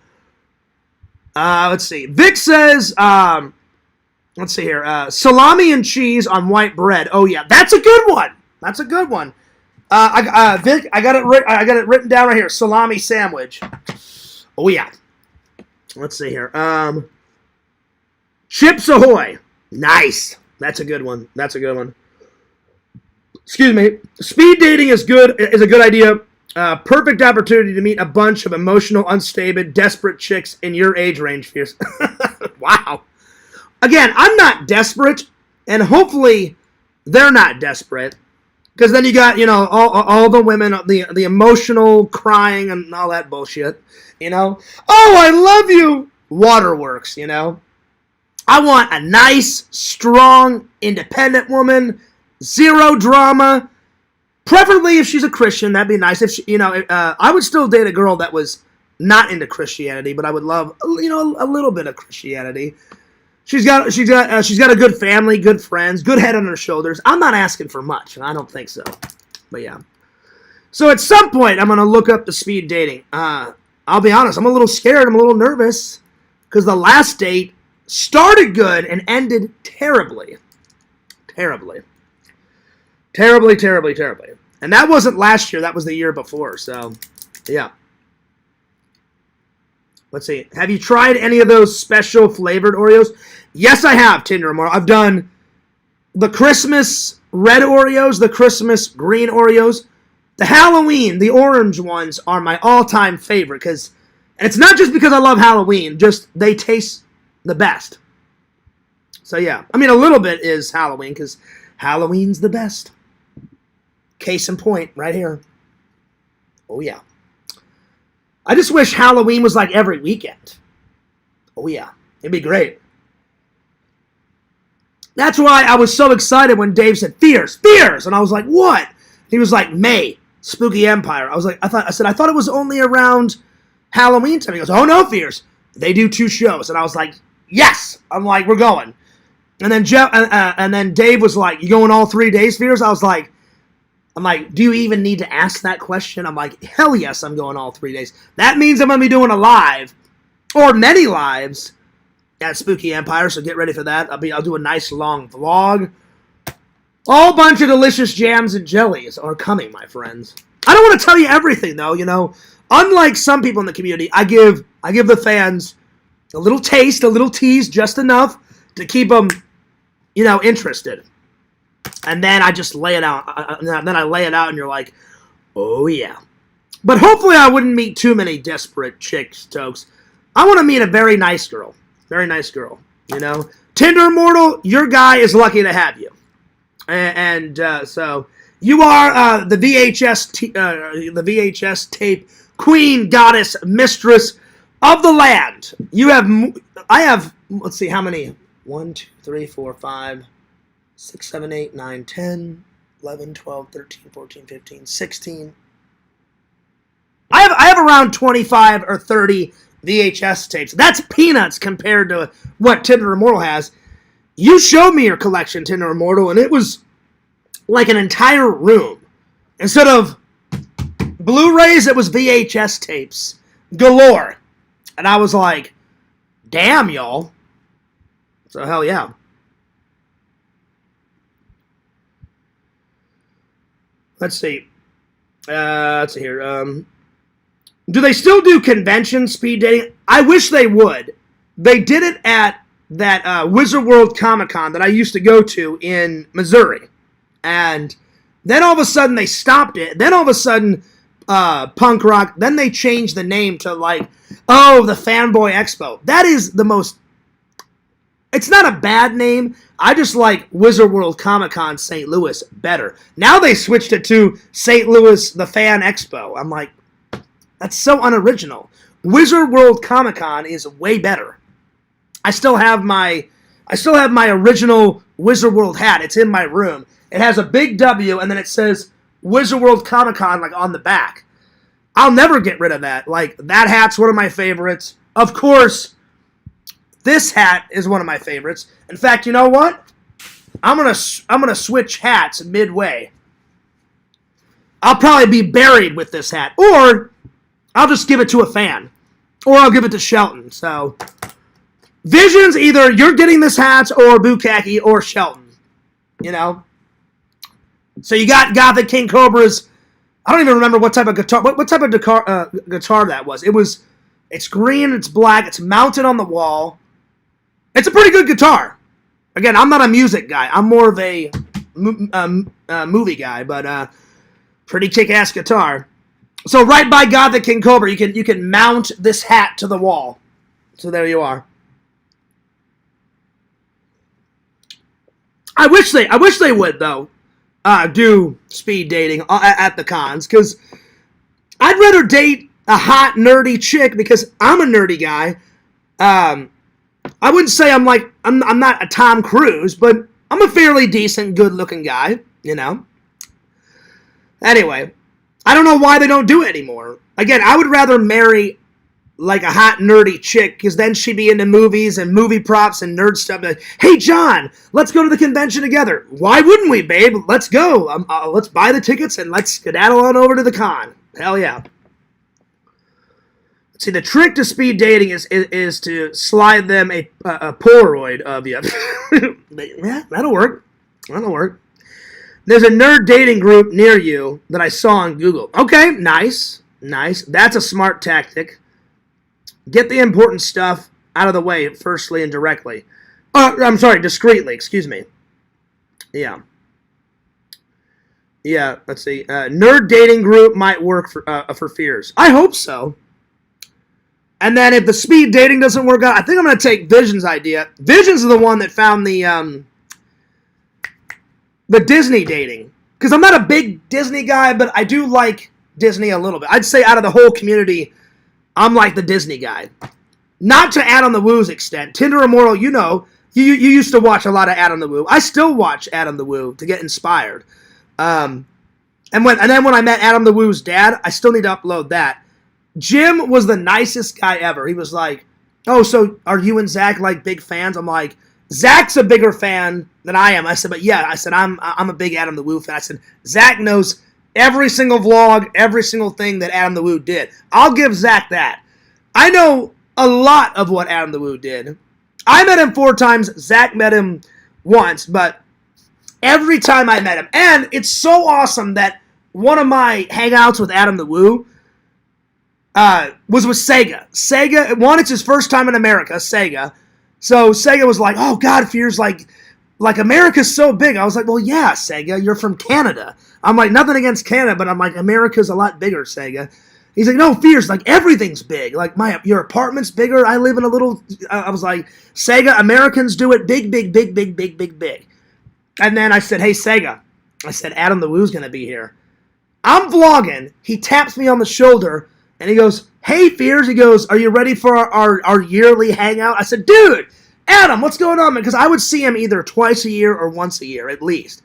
Let's see. Vic says, let's see here. Salami and cheese on white bread. Oh, yeah. That's a good one. That's a good one. Vic, I got it written down right here. Salami sandwich. Oh, yeah. Let's see here. Chips Ahoy. Nice. That's a good one. That's a good one. Excuse me. Speed dating is a good idea. Perfect opportunity to meet a bunch of emotional, unstable, desperate chicks in your age range, Fierce. Wow. Again, I'm not desperate, and hopefully they're not desperate. Because then you got, all the women, the emotional crying and all that bullshit, Oh, I love you. Waterworks, I want a nice, strong, independent woman, zero drama. Preferably if she's a Christian, that'd be nice. If she, I would still date a girl that was not into Christianity, but I would love, a little bit of Christianity. She's got a good family, good friends, good head on her shoulders. I'm not asking for much. I don't think so. But yeah. So at some point, I'm going to look up the speed dating. I'll be honest, I'm a little scared. I'm a little nervous because the last date started good and ended terribly. Terribly. Terribly, terribly, terribly. And that wasn't last year. That was the year before. So, yeah. Let's see. Have you tried any of those special flavored Oreos? Yes, I have, Tinder Immortal. I've done the Christmas red Oreos, the Christmas green Oreos. The Halloween, the orange ones, are my all-time favorite. And it's not just because I love Halloween. Just they taste the best. So, yeah. I mean, a little bit is Halloween because Halloween's the best. Case in point, right here. Oh, yeah. I just wish Halloween was like every weekend. Oh, yeah. It'd be great. That's why I was so excited when Dave said, Fierce! And I was like, what? He was like, May, Spooky Empire. I thought it was only around Halloween time. He goes, oh, no, Fierce. They do 2 shows. And I was like, yes! I'm like, we're going. And then Dave was like, you going all 3 days, Fierce? I'm like, do you even need to ask that question? I'm like, hell yes, I'm going all 3 days. That means I'm going to be doing a live, or many lives, at Spooky Empire, so get ready for that. I'll do a nice long vlog. All bunch of delicious jams and jellies are coming, my friends. I don't want to tell you everything, though, Unlike some people in the community, I give the fans a little taste, a little tease, just enough to keep them, interested. And then I just lay it out. Then I lay it out, and you're like, oh, yeah. But hopefully I wouldn't meet too many desperate chicks, Tokes. I want to meet a very nice girl. Very nice girl, Tinder Immortal, your guy is lucky to have you. And so you are the VHS tape queen, goddess, mistress of the land. I have, let's see, how many? 1, 2, 3, 4, 5... 6, 7, 8, 9, 10, 11, 12, 13, 14, 15, 16. I have around 25 or 30 VHS tapes. That's peanuts compared to what Tinder Immortal has. You showed me your collection, Tinder Immortal, and it was like an entire room. Instead of Blu-rays, it was VHS tapes galore. And I was like, damn, y'all. So hell yeah. Let's see. Let's see here. Do they still do convention speed dating? I wish they would. They did it at that Wizard World Comic Con that I used to go to in Missouri. And then all of a sudden they stopped it. Then all of a sudden, punk rock, then they changed the name to the Fanboy Expo. That is the most... It's not a bad name. I just like Wizard World Comic Con St. Louis better. Now they switched it to St. Louis the Fan Expo. I'm like, that's so unoriginal. Wizard World Comic Con is way better. I still have my original Wizard World hat. It's in my room. It has a big W and then it says Wizard World Comic Con on the back. I'll never get rid of that. That hat's one of my favorites. Of course, this hat is one of my favorites. In fact, you know what? I'm gonna switch hats midway. I'll probably be buried with this hat, or I'll just give it to a fan, or I'll give it to Shelton. So, Visions, either you're getting this hat, or Bukaki, or Shelton. So you got Gothic King Cobra's. I don't even remember what type of guitar. What type of guitar that was? It's green. It's black. It's mounted on the wall. It's a pretty good guitar. Again, I'm not a music guy. I'm more of a movie guy, but pretty kick-ass guitar. So right by God the King Cobra, you can mount this hat to the wall. So there you are. I wish they would though do speed dating at the cons, because I'd rather date a hot nerdy chick, because I'm a nerdy guy. I wouldn't say I'm not a Tom Cruise, but I'm a fairly decent, good-looking guy, you know. Anyway, I don't know why they don't do it anymore. Again, I would rather marry like a hot nerdy chick, because then she'd be into movies and movie props and nerd stuff. Like, hey John, let's go to the convention together. Why wouldn't we, babe? Let's go. Let's buy the tickets and let's skedaddle on over to the con. Hell yeah. See, the trick to speed dating is to slide them a Polaroid of you. Yeah, that'll work. That'll work. There's a nerd dating group near you that I saw on Google. Okay, nice. Nice. That's a smart tactic. Get the important stuff out of the way firstly and directly. I'm sorry, discreetly. Excuse me. Yeah. Yeah, let's see. Nerd dating group might work for fears. I hope so. And then if the speed dating doesn't work out, I think I'm going to take Vision's idea. Vision's the one that found the Disney dating. Because I'm not a big Disney guy, but I do like Disney a little bit. I'd say out of the whole community, I'm like the Disney guy. Not to Adam the Woo's extent. Tinder Immortal, you know, you used to watch a lot of Adam the Woo. I still watch Adam the Woo to get inspired. And then when I met Adam the Woo's dad, I still need to upload that. Jim was the nicest guy ever. He was like, oh, so are you and Zach like big fans? I'm like, Zach's a bigger fan than I am. I said, but yeah, I said, I'm a big Adam the Woo fan. I said, Zach knows every single vlog, every single thing that Adam the Woo did. I'll give Zach that. I know a lot of what Adam the Woo did. I met him 4 times. Zach met him once, but every time I met him. And it's so awesome that one of my hangouts with Adam the Woo was with Sega. Sega, one, it's his first time in America, Sega. So Sega was like, oh, God, Fears, like America's so big. I was like, well, yeah, Sega, you're from Canada. I'm like, nothing against Canada, but I'm like, America's a lot bigger, Sega. He's like, no, Fears, like, everything's big. Like, your apartment's bigger. I live in a little, I was like, Sega, Americans do it big, big, big, big, big, big, big. And then I said, hey, Sega. I said, Adam the Woo's going to be here. I'm vlogging. He taps me on the shoulder, and he goes, hey, Fears. He goes, are you ready for our yearly hangout? I said, dude, Adam, what's going on, man? Because I would see him either twice a year or once a year, at least.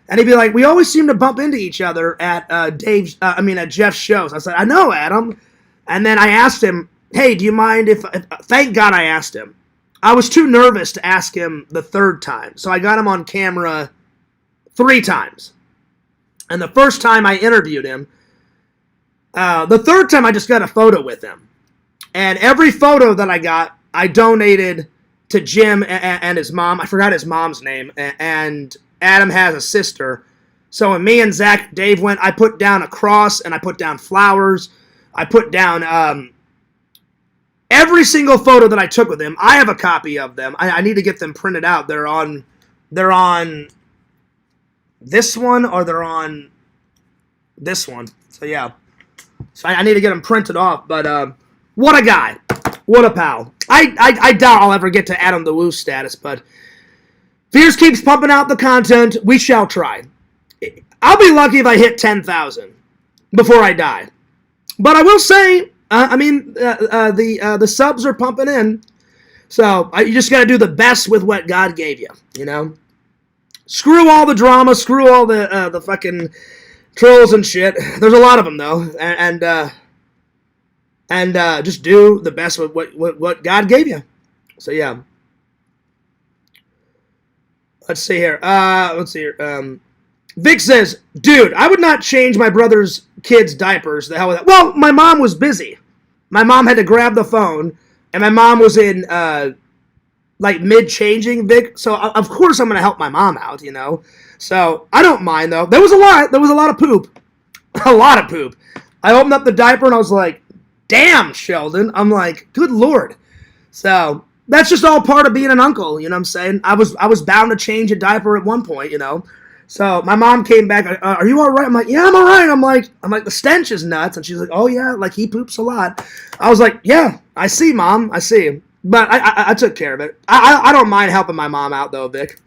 And he'd be like, we always seem to bump into each other at at Jeff's shows. I said, I know, Adam. And then I asked him, hey, do you mind if thank God I asked him. I was too nervous to ask him the 3rd time. So I got him on camera 3 times. And the first time I interviewed him, the 3rd time I just got a photo with him. And every photo that I got, I donated to Jim and his mom. I forgot his mom's name. And Adam has a sister. So when me and Zach, Dave went, I put down a cross and I put down flowers. I put down every single photo that I took with him. I have a copy of them. I need to get them printed out. They're on this one or they're on this one. So yeah. So I need to get them printed off. But what a guy. What a pal. I doubt I'll ever get to Adam the Woo status, but Fears keeps pumping out the content. We shall try. I'll be lucky if I hit 10,000 before I die. But I will say, the subs are pumping in. So you just got to do the best with what God gave you, you know? Screw all the drama. Screw all the fucking trolls and shit. There's a lot of them, though. And just do the best with what God gave you. So, yeah. Let's see here. Vic says, dude, I would not change my brother's kids' diapers. The hell with that. Well, my mom was busy. My mom had to grab the phone, and my mom was in, mid-changing, Vic. So, of course, I'm going to help my mom out, you know. So, I don't mind, though. There was a lot of poop. A lot of poop. I opened up the diaper, and I was like, damn, Sheldon. I'm like, good Lord. So, that's just all part of being an uncle, you know what I'm saying? I was bound to change a diaper at one point, you know. So my mom came back. Are you all right? I'm like, yeah, I'm all right. I'm like, the stench is nuts. And she's like, oh yeah, like he poops a lot. I was like, yeah, I see, Mom, I see. But I took care of it. I don't mind helping my mom out though, Vic.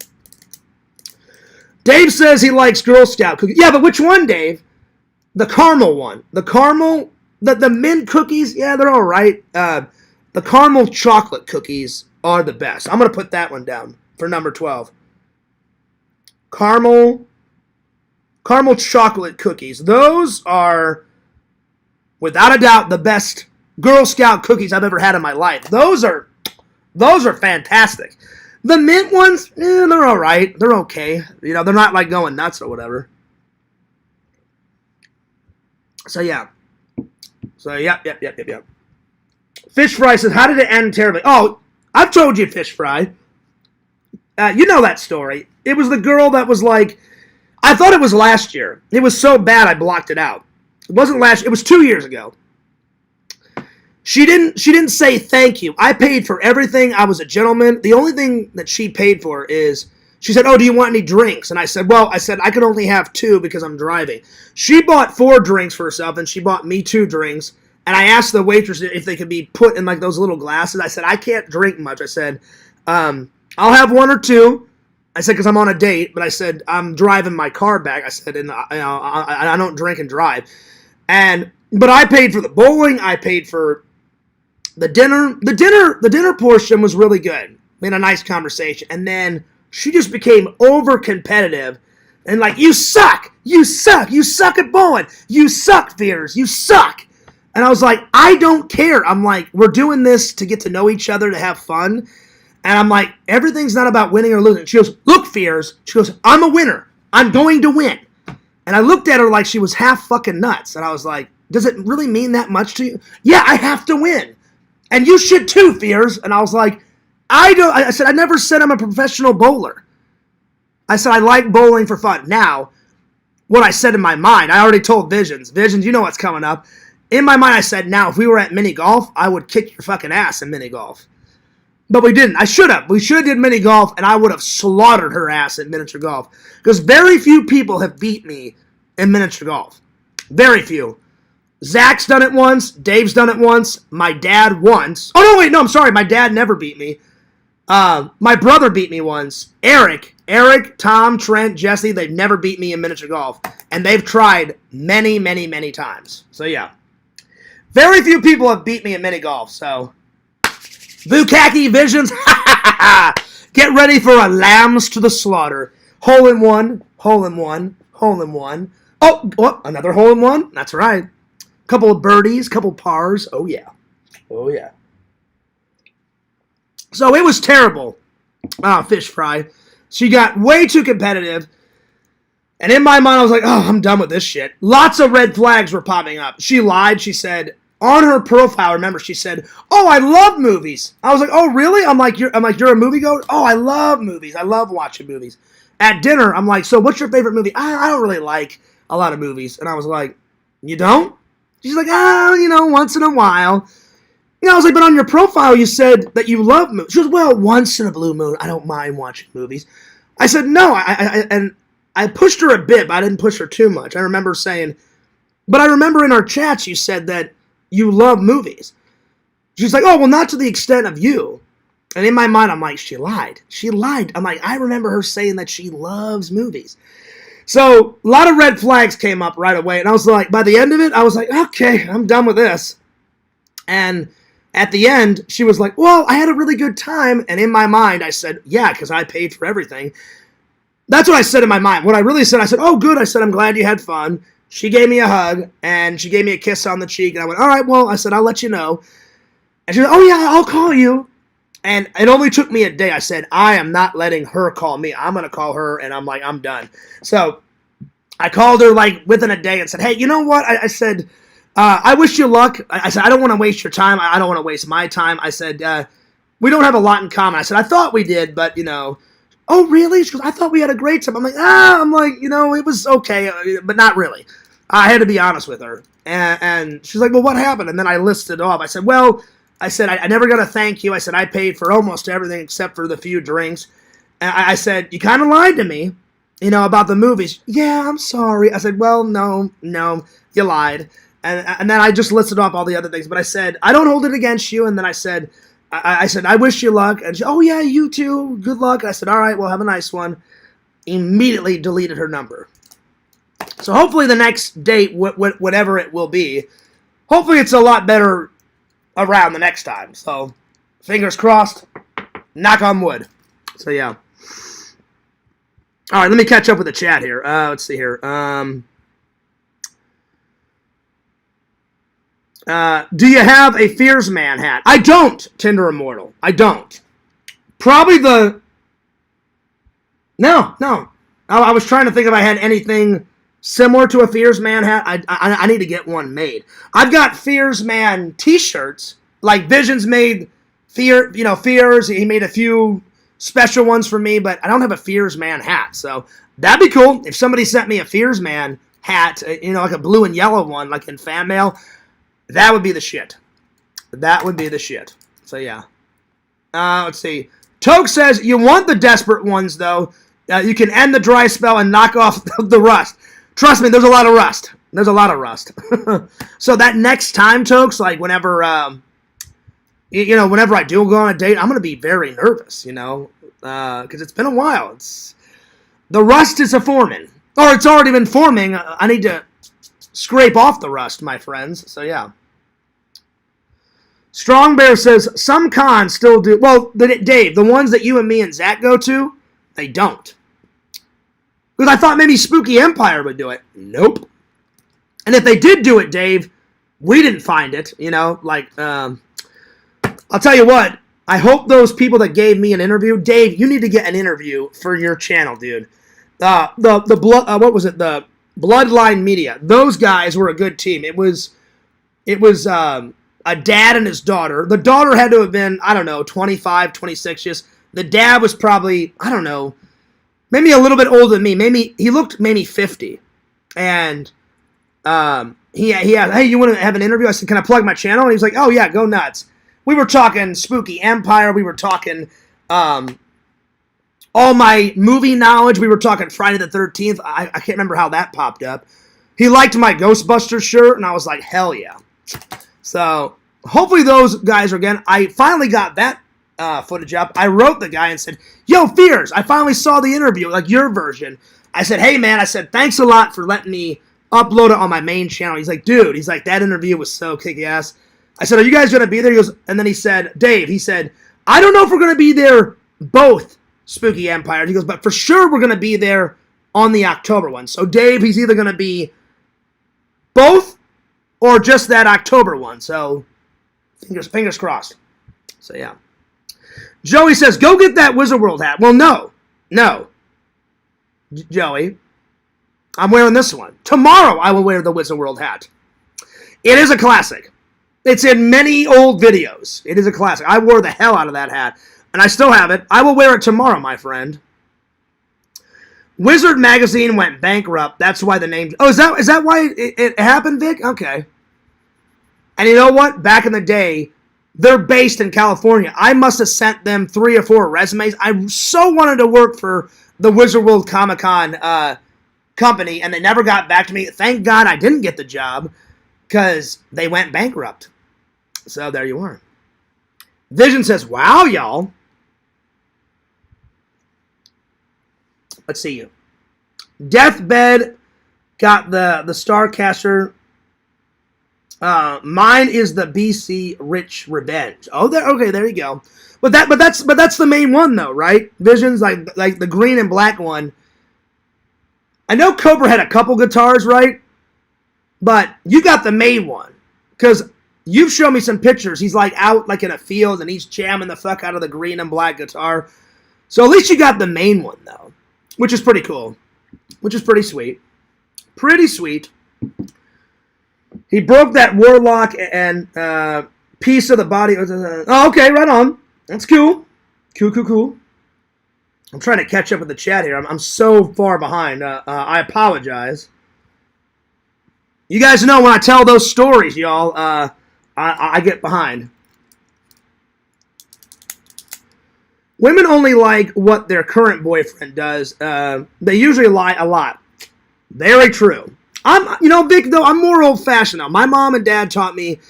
Dave says he likes Girl Scout cookies. Yeah, but which one, Dave? The caramel one. The caramel, the mint cookies. Yeah, they're all right. The caramel chocolate cookies are the best. I'm gonna put that one down for number 12. Caramel chocolate cookies. Those are, without a doubt, the best Girl Scout cookies I've ever had in my life. Those are fantastic. The mint ones, they're all right. They're okay. You know, they're not like going nuts or whatever. So yeah. Yep. Fish Fry says, how did it end terribly? Oh, I've told you, Fish Fry. You know that story. It was the girl that was like, I thought it was last year. It was so bad I blocked it out. It wasn't last year. It was 2 years ago. She didn't say thank you. I paid for everything. I was a gentleman. The only thing that she paid for is, she said, oh, do you want any drinks? And I said, I could only have 2 because I'm driving. She bought 4 drinks for herself, and she bought me 2 drinks. And I asked the waitress if they could be put in like those little glasses. I said, I can't drink much. I said, I'll have 1 or 2. I said, because I'm on a date, but I said, I'm driving my car back. I said, and I don't drink and drive. But I paid for the bowling. I paid for the dinner. The dinner portion was really good. We had a nice conversation. And then she just became over competitive and like, you suck at bowling. You suck, Fears. You suck. And I was like, I don't care. I'm like, we're doing this to get to know each other, to have fun. And I'm like, everything's not about winning or losing. She goes, look, Fears. She goes, I'm a winner. I'm going to win. And I looked at her like she was half fucking nuts. And I was like, does it really mean that much to you? Yeah, I have to win. And you should too, Fears. And I was like, I said, I never said I'm a professional bowler. I said, I like bowling for fun. Now, what I said in my mind, I already told Visions, you know what's coming up. In my mind, I said, now, if we were at mini golf, I would kick your fucking ass in mini golf. But we didn't. I should have. We should have did mini golf, and I would have slaughtered her ass at miniature golf. Because very few people have beat me in miniature golf. Very few. Zach's done it once. Dave's done it once. My dad once. Oh, no, wait. No, I'm sorry. My dad never beat me. My brother beat me once. Eric, Tom, Trent, Jesse, they've never beat me in miniature golf. And they've tried many, many, many times. So, yeah. Very few people have beat me in mini golf, so... Bukaki Visions, get ready for a lambs to the slaughter. Hole in one. Oh, another hole in one? That's right. Couple of birdies, couple pars. Oh, yeah. So it was terrible, Fish Fry. She got way too competitive. And in my mind, I was like, oh, I'm done with this shit. Lots of red flags were popping up. She lied. She said... On her profile, remember, she said, oh, I love movies. I was like, oh, really? I'm like, you're a moviegoer? Oh, I love movies. I love watching movies. At dinner, I'm like, so what's your favorite movie? I don't really like a lot of movies. And I was like, you don't? She's like, oh, once in a while. I was like, but on your profile, you said that you love movies. She goes, well, once in a blue moon, I don't mind watching movies. I said, no, and I pushed her a bit, but I didn't push her too much. I remember saying, but I remember in our chats, you said that you love movies. She's like, oh, well, not to the extent of you. And in my mind, I'm like, she lied. I'm like, I remember her saying that she loves movies. So a lot of red flags came up right away. And I was like, by the end of it, I was like, okay, I'm done with this. And at the end, she was like, well, I had a really good time. And in my mind, I said, yeah, because I paid for everything. That's what I said in my mind. What I really said, I said, oh, good. I said, I'm glad you had fun. She gave me a hug, and she gave me a kiss on the cheek, and I went, all right, well, I said, I'll let you know. And she said, oh, yeah, I'll call you. And it only took me a day. I said, I am not letting her call me. I'm going to call her, and I'm like, I'm done. So I called her, like, within a day and said, hey, you know what? I said, I wish you luck. I said, I don't want to waste your time. I don't want to waste my time. I said, we don't have a lot in common. I said, I thought we did, but, oh, really? She goes, I thought we had a great time. I'm like, it was okay, but not really. I had to be honest with her. And she's like, well, what happened? And then I listed off. I said, well, I never got a thank you. I said, I paid for almost everything except for the few drinks. And I said, you kind of lied to me. about the movies. Yeah, I'm sorry. I said, well, no, you lied. And then I just listed off all the other things. But I said, I don't hold it against you. And then I said, I wish you luck. And she, oh, yeah, you too. Good luck. And I said, all right, well, have a nice one. Immediately deleted her number. So hopefully the next date, whatever it will be, hopefully it's a lot better around the next time. So fingers crossed. Knock on wood. So, yeah. All right, let me catch up with the chat here. Let's see here. Do you have a Fears Man hat? I don't, Tinder Immortal. I don't. Probably the... No. I was trying to think if I had anything similar to a Fears Man hat. I need to get one made. I've got Fears Man t-shirts. Like Visions made Fears. He made a few special ones for me, but I don't have a Fears Man hat. So that'd be cool if somebody sent me a Fears Man hat, like a blue and yellow one, like in fan mail. That would be the shit. That would be the shit. So yeah. Let's see. Toke says, you want the desperate ones, though. You can end the dry spell and knock off the rust. Trust me, there's a lot of rust. There's a lot of rust. So that next time, Tokes, like whenever, whenever I do go on a date, I'm going to be very nervous, because it's been a while. The rust is forming. Or it's already been forming. I need to scrape off the rust, my friends. So, yeah. Strong Bear says, some cons still do. Well, Dave, the ones that you and me and Zach go to, they don't. Because I thought maybe Spooky Empire would do it. Nope. And if they did do it, Dave, we didn't find it. I'll tell you what. I hope those people that gave me an interview, Dave, you need to get an interview for your channel, dude. What was it? The Bloodline Media. Those guys were a good team. It was a dad and his daughter. The daughter had to have been, 25, 26 years. The dad was probably, maybe a little bit older than me. Maybe he looked 50. And he asked, hey, you want to have an interview? I said, can I plug my channel? And he was like, oh yeah, go nuts. We were talking Spooky Empire. We were talking all my movie knowledge. We were talking Friday the 13th. I can't remember how that popped up. He liked my Ghostbusters shirt, and I was like, hell yeah. So hopefully those guys are again. I finally got that footage up. I wrote the guy and said, yo, Fears, I finally saw the interview, like your version. I said, hey, man, thanks a lot for letting me upload it on my main channel. He's like, dude, that interview was so kick-ass. I said, are you guys going to be there? He goes, and then he said, Dave, I don't know if we're going to be there both Spooky Empire. He goes, but for sure we're going to be there on the October one. So Dave, he's either going to be both or just that October one. So fingers crossed. So yeah. Joey says, go get that Wizard World hat. Well, no. Joey, I'm wearing this one. Tomorrow I will wear the Wizard World hat. It is a classic. It's in many old videos. It is a classic. I wore the hell out of that hat, and I still have it. I will wear it tomorrow, my friend. Wizard Magazine went bankrupt. That's why the name... Oh, is that why it happened, Vic? Okay. And you know what? Back in the day, they're based in California. I must have sent them 3 or 4 resumes. I so wanted to work for the Wizard World Comic-Con company, and they never got back to me. Thank God I didn't get the job, because they went bankrupt. So there you are. Vision says, wow, y'all. Let's see you. Deathbed got the Starcaster. Mine is the BC Rich Revenge. Oh, okay, there you go. But that's the main one though, right? Vision's like the green and black one. I know Cobra had a couple guitars, right? But you got the main one. Because you've shown me some pictures. He's out in a field and he's jamming the fuck out of the green and black guitar. So at least you got the main one though. Which is pretty cool. Which is pretty sweet. Pretty sweet. He broke that Warlock and piece of the body. Oh, okay, right on. That's cool. Cool. I'm trying to catch up with the chat here. I'm so far behind. I apologize. You guys know when I tell those stories, y'all, I get behind. Women only like what their current boyfriend does. They usually lie a lot. Very true. Vic, though, I'm more old-fashioned now. My mom and dad taught me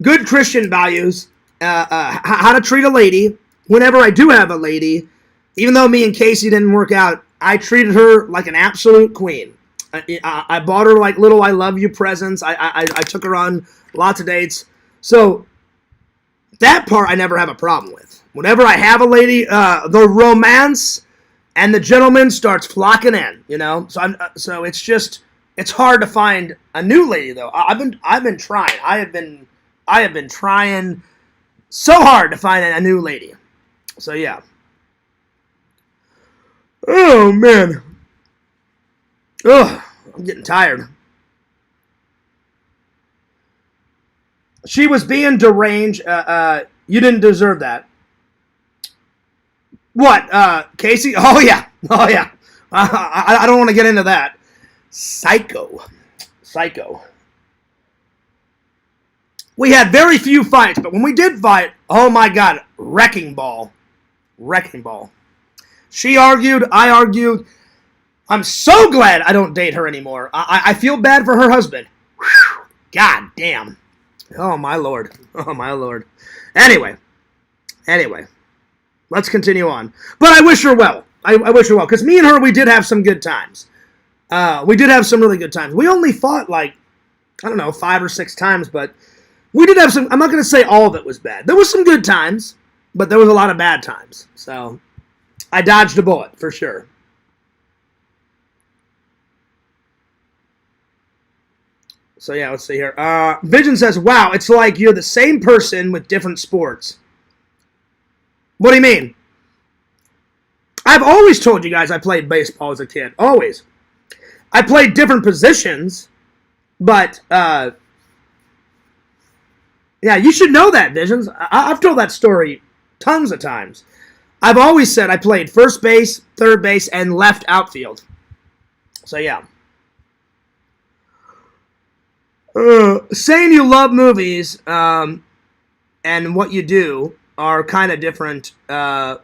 good Christian values, how to treat a lady. Whenever I do have a lady, even though me and Casey didn't work out, I treated her like an absolute queen. I bought her like little I love you presents. I took her on lots of dates. So that part I never have a problem with. Whenever I have a lady, the romance and the gentleman starts flocking in, So it's hard to find a new lady though. I've been trying. I have been trying so hard to find a new lady. So yeah. Oh man. Ugh, I'm getting tired. She was being deranged. You didn't deserve that. What, Casey? Oh yeah. I don't want to get into that. Psycho. We had very few fights, but when we did fight, oh my God, wrecking ball. She argued, I argued. I'm so glad I don't date her anymore. I feel bad for her husband. Whew, God damn. Oh my lord. Anyway, let's continue on. But I wish her well. I wish her well, because me and her, we did have some good times. We did have some really good times. We only fought 5 or 6 times, but we did have some. I'm not going to say all of it was bad. There was some good times, but there was a lot of bad times. So I dodged a bullet for sure. So yeah, let's see here. Vision says, wow, it's like you're the same person with different sports. What do you mean? I've always told you guys I played baseball as a kid. Always. I played different positions, but yeah, you should know that, Visions. I've told that story tons of times. I've always said I played first base, third base, and left outfield. So yeah. Saying you love movies and what you do are kind of different. Fears.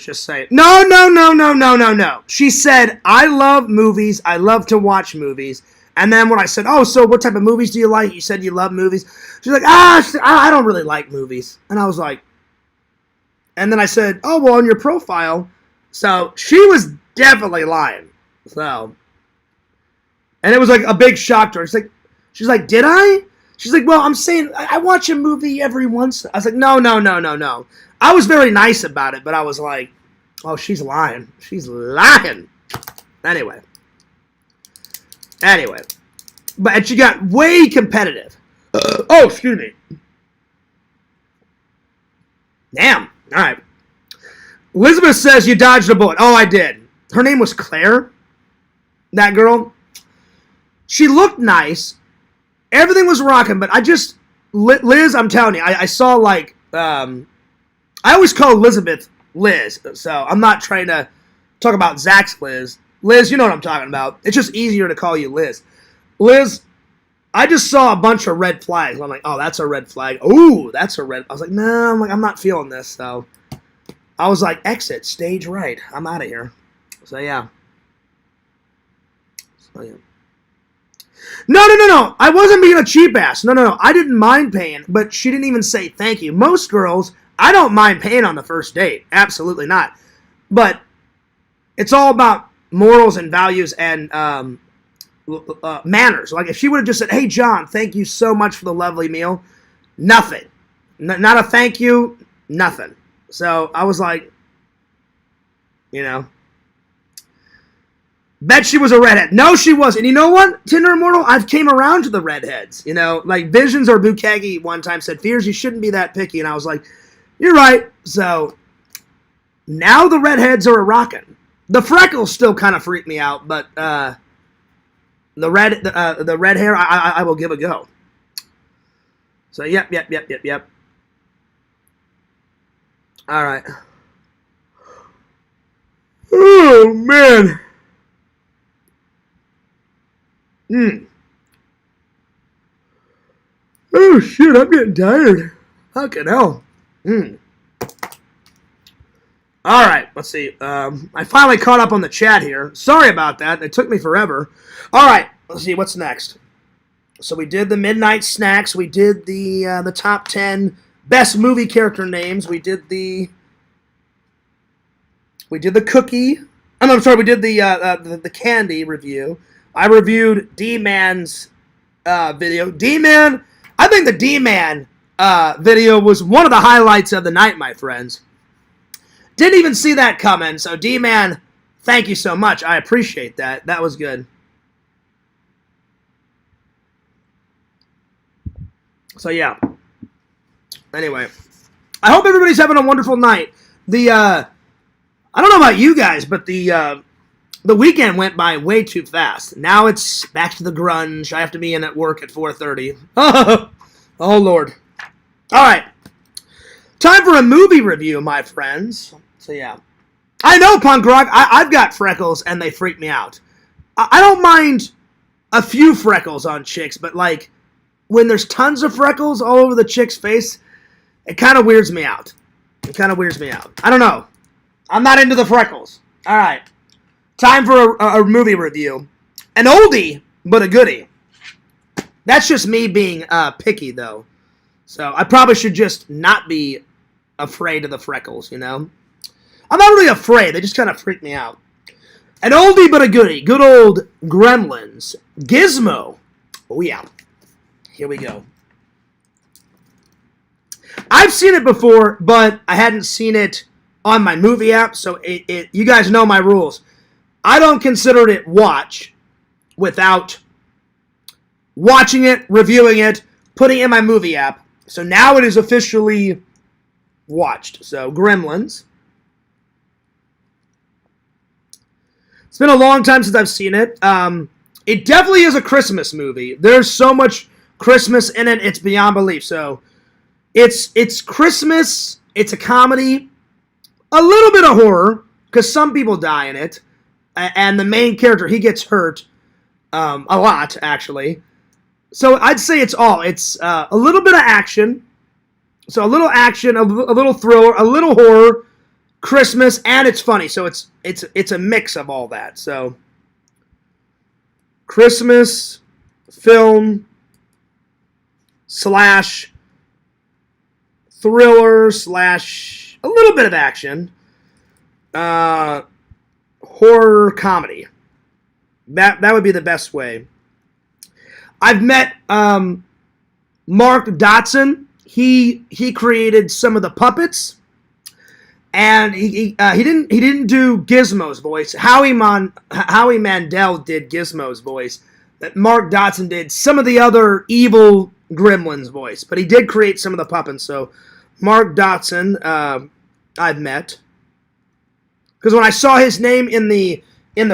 Just say it. No. She said, I love movies. I love to watch movies. And then when I said, oh, so what type of movies do you like? You said you love movies. She's like, I don't really like movies. And I was like, and then I said, oh, well, on your profile. So she was definitely lying. So, and it was like a big shock to her. She's like, did I? She's like, well, I'm saying I watch a movie every once. I was like, no. I was very nice about it, but I was like, oh, she's lying. Anyway. And she got way competitive. Oh, excuse me. Damn. All right. Elizabeth says you dodged a bullet. Oh, I did. Her name was Claire. That girl. She looked nice. Everything was rocking, but Liz, I'm telling you, I saw I always call Elizabeth Liz, so I'm not trying to talk about Zach's Liz. Liz, you know what I'm talking about. It's just easier to call you Liz. Liz, I just saw a bunch of red flags. I'm like, oh, that's a red flag. Ooh, that's a red. I was like, no, I'm not feeling this. So I was like, exit, stage right. I'm out of here. So yeah. No. I wasn't being a cheap ass. No. I didn't mind paying, but she didn't even say thank you. Most girls, I don't mind paying on the first date. Absolutely not. But it's all about morals and values and manners. Like if she would have just said, hey, John, thank you so much for the lovely meal. Nothing. Not a thank you. Nothing. So I was like, bet she was a redhead. No, she wasn't. And you know what? Tinder Immortal, I've came around to the redheads. Like Visions or Bukagi one time said, Fears, you shouldn't be that picky. And I was like, you're right. So now the redheads are a-rockin'. The freckles still kind of freak me out, but the red hair, I will give a go. So yep. All right. Oh man. Oh shit, I'm getting tired. Fucking hell. All right, let's see. I finally caught up on the chat here. Sorry about that. It took me forever. All right, let's see. What's next? So we did the midnight snacks. We did the top 10 best movie character names. We did the cookie. Oh, no, I'm sorry. We did the candy review. I reviewed D-Man's video. D-Man, I think the D-Man video was one of the highlights of the night, my friends. Didn't even see that coming. So D-Man, thank you so much. I appreciate that. That was good. So yeah. Anyway, I hope everybody's having a wonderful night. I don't know about you guys, but the weekend went by way too fast. Now it's back to the grunge. I have to be in at work at 4:30. Oh Lord. All right. Time for a movie review, my friends. So yeah. I know, punk rock. I've got freckles and they freak me out. I don't mind a few freckles on chicks, but like when there's tons of freckles all over the chick's face, it kind of weirds me out. I don't know. I'm not into the freckles. All right. Time for a movie review. An oldie, but a goodie. That's just me being picky, though. So I probably should just not be afraid of the freckles, you know? I'm not really afraid. They just kind of freak me out. An oldie, but a goodie. Good old Gremlins. Gizmo. Oh, yeah. Here we go. I've seen it before, but I hadn't seen it on my movie app, so you guys know my rules. I don't consider it watch without watching it, reviewing it, putting it in my movie app. So now it is officially watched. So Gremlins. It's been a long time since I've seen it. It definitely is a Christmas movie. There's so much Christmas in it, it's beyond belief. So it's Christmas, it's a comedy, a little bit of horror, because some people die in it, and the main character, he gets hurt a lot, actually. So I'd say it's a little bit of action, so a little action, a little thriller, a little horror, Christmas, and it's funny, so it's a mix of all that. So Christmas film / thriller / a little bit of action, horror comedy. That would be the best way. I've met Mark Dotson. He created some of the puppets, and he didn't do Gizmo's voice. Howie Mandel did Gizmo's voice. That Mark Dotson did some of the other evil Gremlins voice, but he did create some of the puppets. So Mark Dotson, I've met, because when I saw his name in the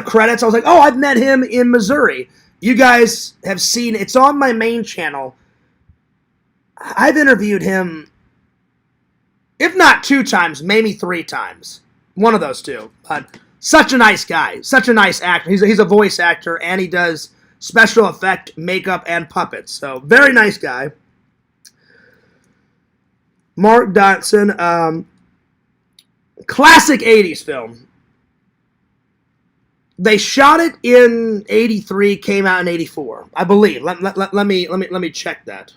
credits, I was like, oh, I've met him in Missouri. You guys have seen, it's on my main channel. I've interviewed him, if not 2 times, maybe 3 times. One of those 2. But such a nice guy, such a nice actor. He's a voice actor, and he does special effect, makeup, and puppets. So very nice guy. Mark Dotson, classic 80s film. They shot it in 83, came out in 84, I believe. Let me check that.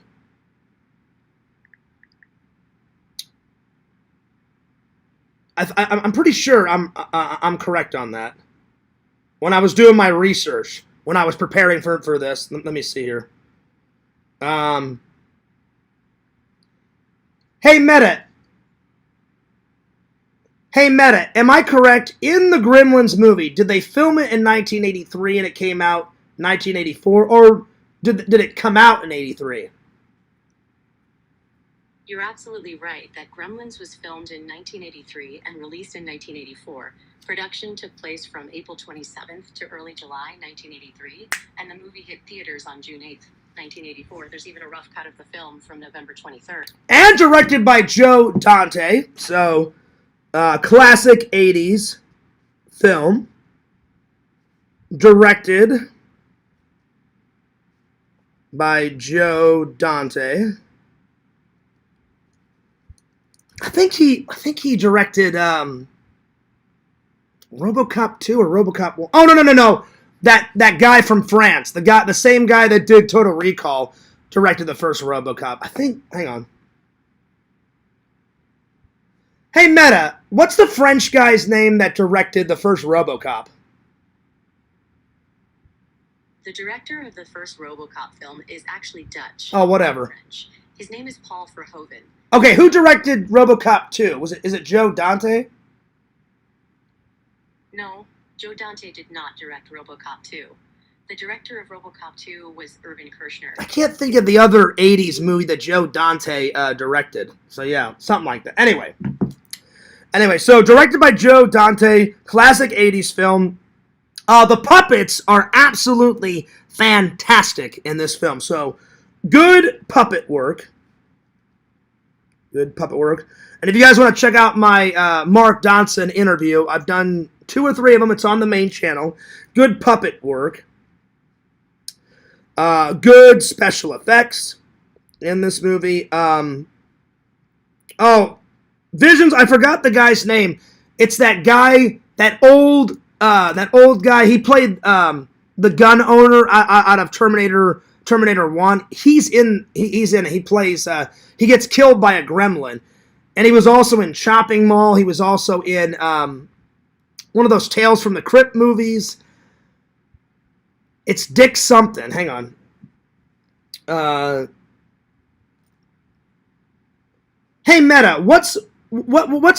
I'm pretty sure I'm correct on that. When I was doing my research, when I was preparing for this, let me see here. Hey Meta, am I correct? In the Gremlins movie, did they film it in 1983 and it came out 1984, or did it come out in 83? You're absolutely right that Gremlins was filmed in 1983 and released in 1984. Production took place from April 27th to early July 1983, and the movie hit theaters on June 8th, 1984. There's even a rough cut of the film from November 23rd. And directed by Joe Dante, so classic 80s film. Directed by Joe Dante. I think he directed RoboCop 2 or RoboCop 1? Oh, no. That guy from France, the same guy that did Total Recall, directed the first RoboCop. I think. Hang on. Hey, Meta, what's the French guy's name that directed the first RoboCop? The director of the first RoboCop film is actually Dutch. Oh, whatever. French. His name is Paul Verhoeven. Okay, who directed RoboCop 2? Is it Joe Dante? No, Joe Dante did not direct RoboCop 2. The director of RoboCop 2 was Irvin Kershner. I can't think of the other 80s movie that Joe Dante directed. So yeah, something like that. Anyway, so directed by Joe Dante, classic 80s film. The puppets are absolutely fantastic in this film. So, good puppet work. Good puppet work. And if you guys want to check out my Mark Donson interview, I've done 2 or 3 of them. It's on the main channel. Good puppet work. Good special effects in this movie. Visions. I forgot the guy's name. It's that guy, that old guy. He played the gun owner out of Terminator 1. He's in it. He plays. He gets killed by a gremlin, and he was also in Chopping Mall. He was also in one of those Tales from the Crypt movies. It's Dick something. Hang on. Hey Meta, what's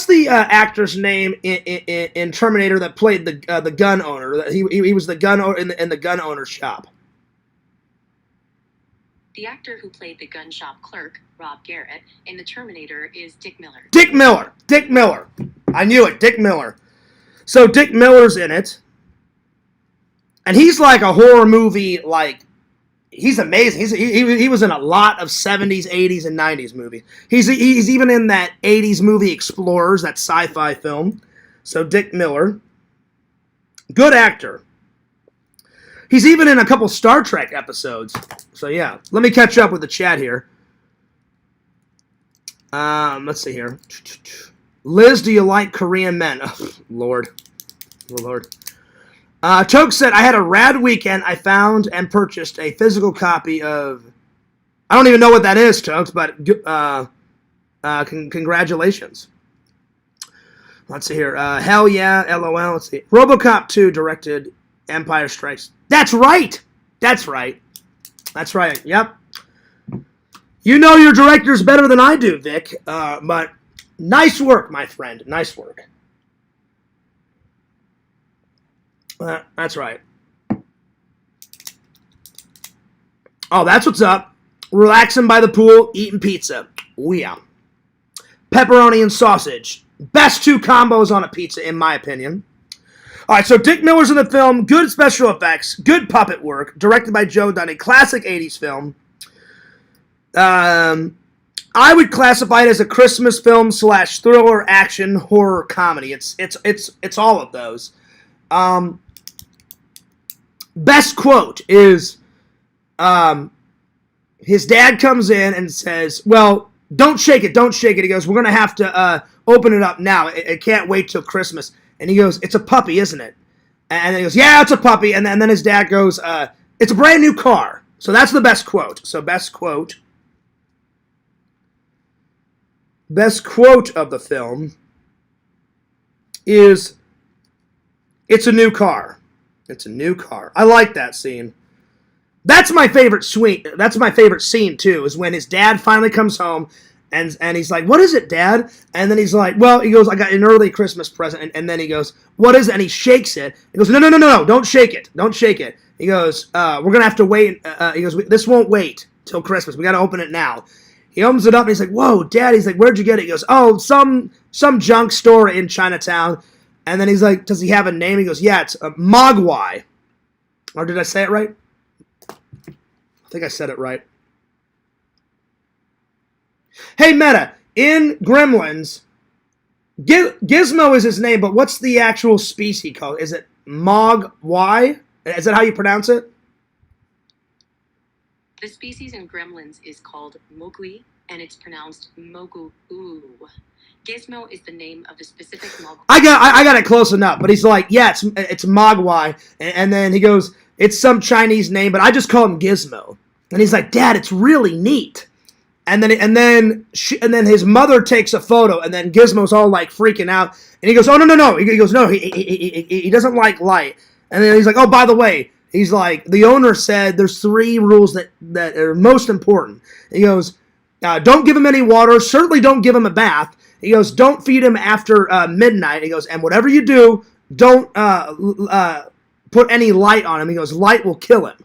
the actor's name in Terminator that played the gun owner? He was the gun owner in the gun owner's shop. The actor who played the gun shop clerk, Rob Garrett, in The Terminator is Dick Miller. Dick Miller. I knew it. Dick Miller. So Dick Miller's in it, and he's like a horror movie. Like, he's amazing. He was in a lot of 70s, 80s, and 90s movies. He's even in that 80s movie Explorers, that sci-fi film. So Dick Miller, good actor. He's even in a couple Star Trek episodes. So yeah, let me catch up with the chat here. Let's see here. Liz, do you like Korean men? Oh, Lord. Oh, Lord. Toke said, I had a rad weekend. I found and purchased a physical copy of... I don't even know what that is, Toke, but congratulations. Let's see here. Hell yeah, LOL. Let's see. RoboCop 2 directed Empire Strikes. That's right. Yep. You know your directors better than I do, Vic. But nice work, my friend. Nice work. That's right. Oh, that's what's up. Relaxing by the pool, eating pizza. Oh, yeah. Pepperoni and sausage. Best 2 combos on a pizza, in my opinion. All right, so Dick Miller's in the film. Good special effects. Good puppet work. Directed by Joe Dante. Classic 80s film. I would classify it as a Christmas film / thriller, action, horror, comedy. It's all of those. Best quote is, his dad comes in and says, well, don't shake it. He goes, we're going to have to open it up now. It can't wait till Christmas. And he goes, it's a puppy, isn't it? And then he goes, yeah, it's a puppy. And then his dad goes, it's a brand new car. So that's the best quote. So best quote of the film is, it's a new car. It's a new car. I like that scene. That's my favorite scene too, is when his dad finally comes home and he's like, what is it, Dad? And then he's like, well, he goes, I got an early Christmas present. And then he goes, what is it? And he shakes it. He goes, no, don't shake it. He goes, we're going to have to wait. He goes, this won't wait till Christmas. We got to open it now. He opens it up and he's like, whoa, Dad. He's like, where'd you get it? He goes, oh, some junk store in Chinatown. And then he's like, does he have a name? He goes, yeah, it's Mogwai. Or did I say it right? I think I said it right. Hey, Meta, in Gremlins, Gizmo is his name, but what's the actual species called? Is it Mogwai? Is that how you pronounce it? The species in Gremlins is called Mogui, and it's pronounced Mogu. Gizmo is the name of a specific mogwai. I got it close enough, but he's like, yeah, it's Mogwai, and then he goes, it's some Chinese name, but I just call him Gizmo, and he's like, Dad, it's really neat, and then his mother takes a photo, and then Gizmo's all like freaking out, and he goes, oh no, he goes, no, he doesn't like light, and then he's like, oh, by the way, he's like, the owner said there's 3 rules that are most important. He goes, don't give him any water, certainly don't give him a bath. He goes, don't feed him after midnight. He goes, and whatever you do, don't put any light on him. He goes, light will kill him.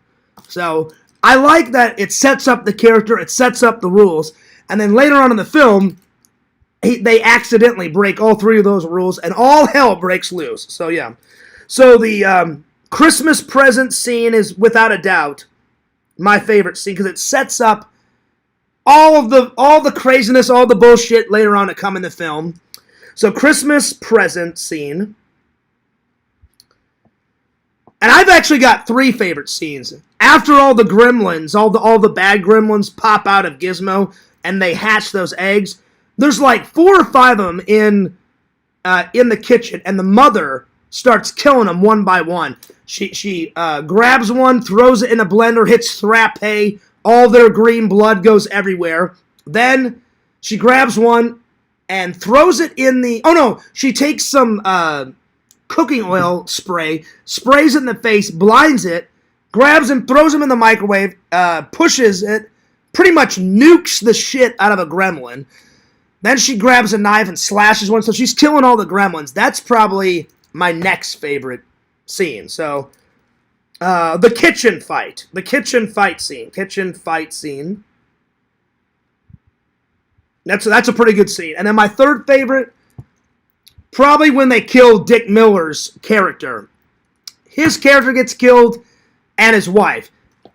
So I like that it sets up the character, it sets up the rules, and then later on in the film, they accidentally break all 3 of those rules, and all hell breaks loose. So yeah. So the Christmas present scene is without a doubt my favorite scene because it sets up all the craziness, all the bullshit later on to come in the film. So Christmas present scene. And I've actually got 3 favorite scenes. After all the gremlins, all the bad gremlins pop out of Gizmo and they hatch those eggs, there's like 4 or 5 of them in the kitchen, and the mother starts killing them one by one. She grabs one, throws it in a blender, hits frappe. All their green blood goes everywhere. Then she grabs one and throws it in the... Oh, no. She takes some cooking oil spray, sprays it in the face, blinds it, grabs him, throws him in the microwave, pushes it, pretty much nukes the shit out of a gremlin. Then she grabs a knife and slashes one. So she's killing all the gremlins. That's probably my next favorite scene. So... the kitchen fight scene. That's a pretty good scene. And then my third favorite, probably when they kill Dick Miller's character. His character gets killed, and his wife,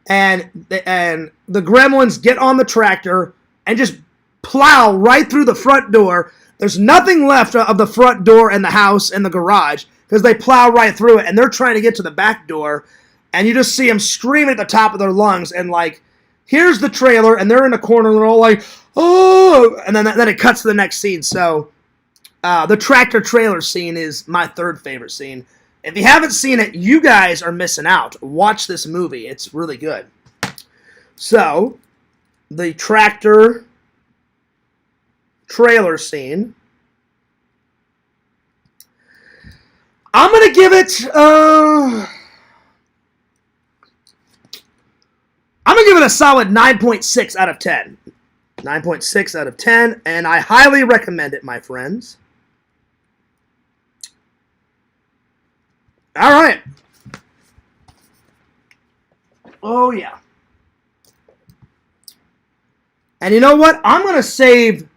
and the gremlins get on the tractor and just plow right through the front door. There's nothing left of the front door and the house and the garage because they plow right through it, and they're trying to get to the back door. And you just see them screaming at the top of their lungs, and like, here's the trailer, and they're in the corner, and they're all like, oh, and then it cuts to the next scene. So, the tractor trailer scene is my third favorite scene. If you haven't seen it, you guys are missing out. Watch this movie. It's really good. So, the tractor trailer scene. I'm going to give it... I'm going to give it a solid 9.6 out of 10. 9.6 out of 10, and I highly recommend it, my friends. All right. Oh, yeah. And you know what? I'm going to save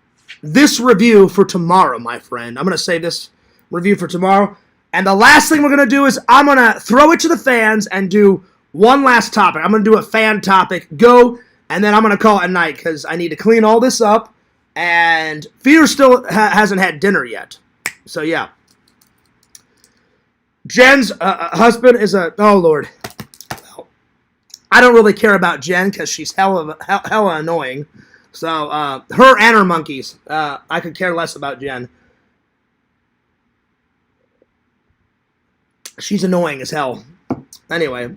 this review for tomorrow, my friend. I'm going to save this review for tomorrow. And the last thing we're going to do is I'm going to throw it to the fans and do one last topic. I'm going to do a fan topic. Go, and then I'm going to call it a night because I need to clean all this up. And Fear still hasn't had dinner yet. So, yeah. Jen's husband is a... Oh, Lord. I don't really care about Jen because she's hella annoying. So, her and her monkeys. I could care less about Jen. She's annoying as hell. Anyway.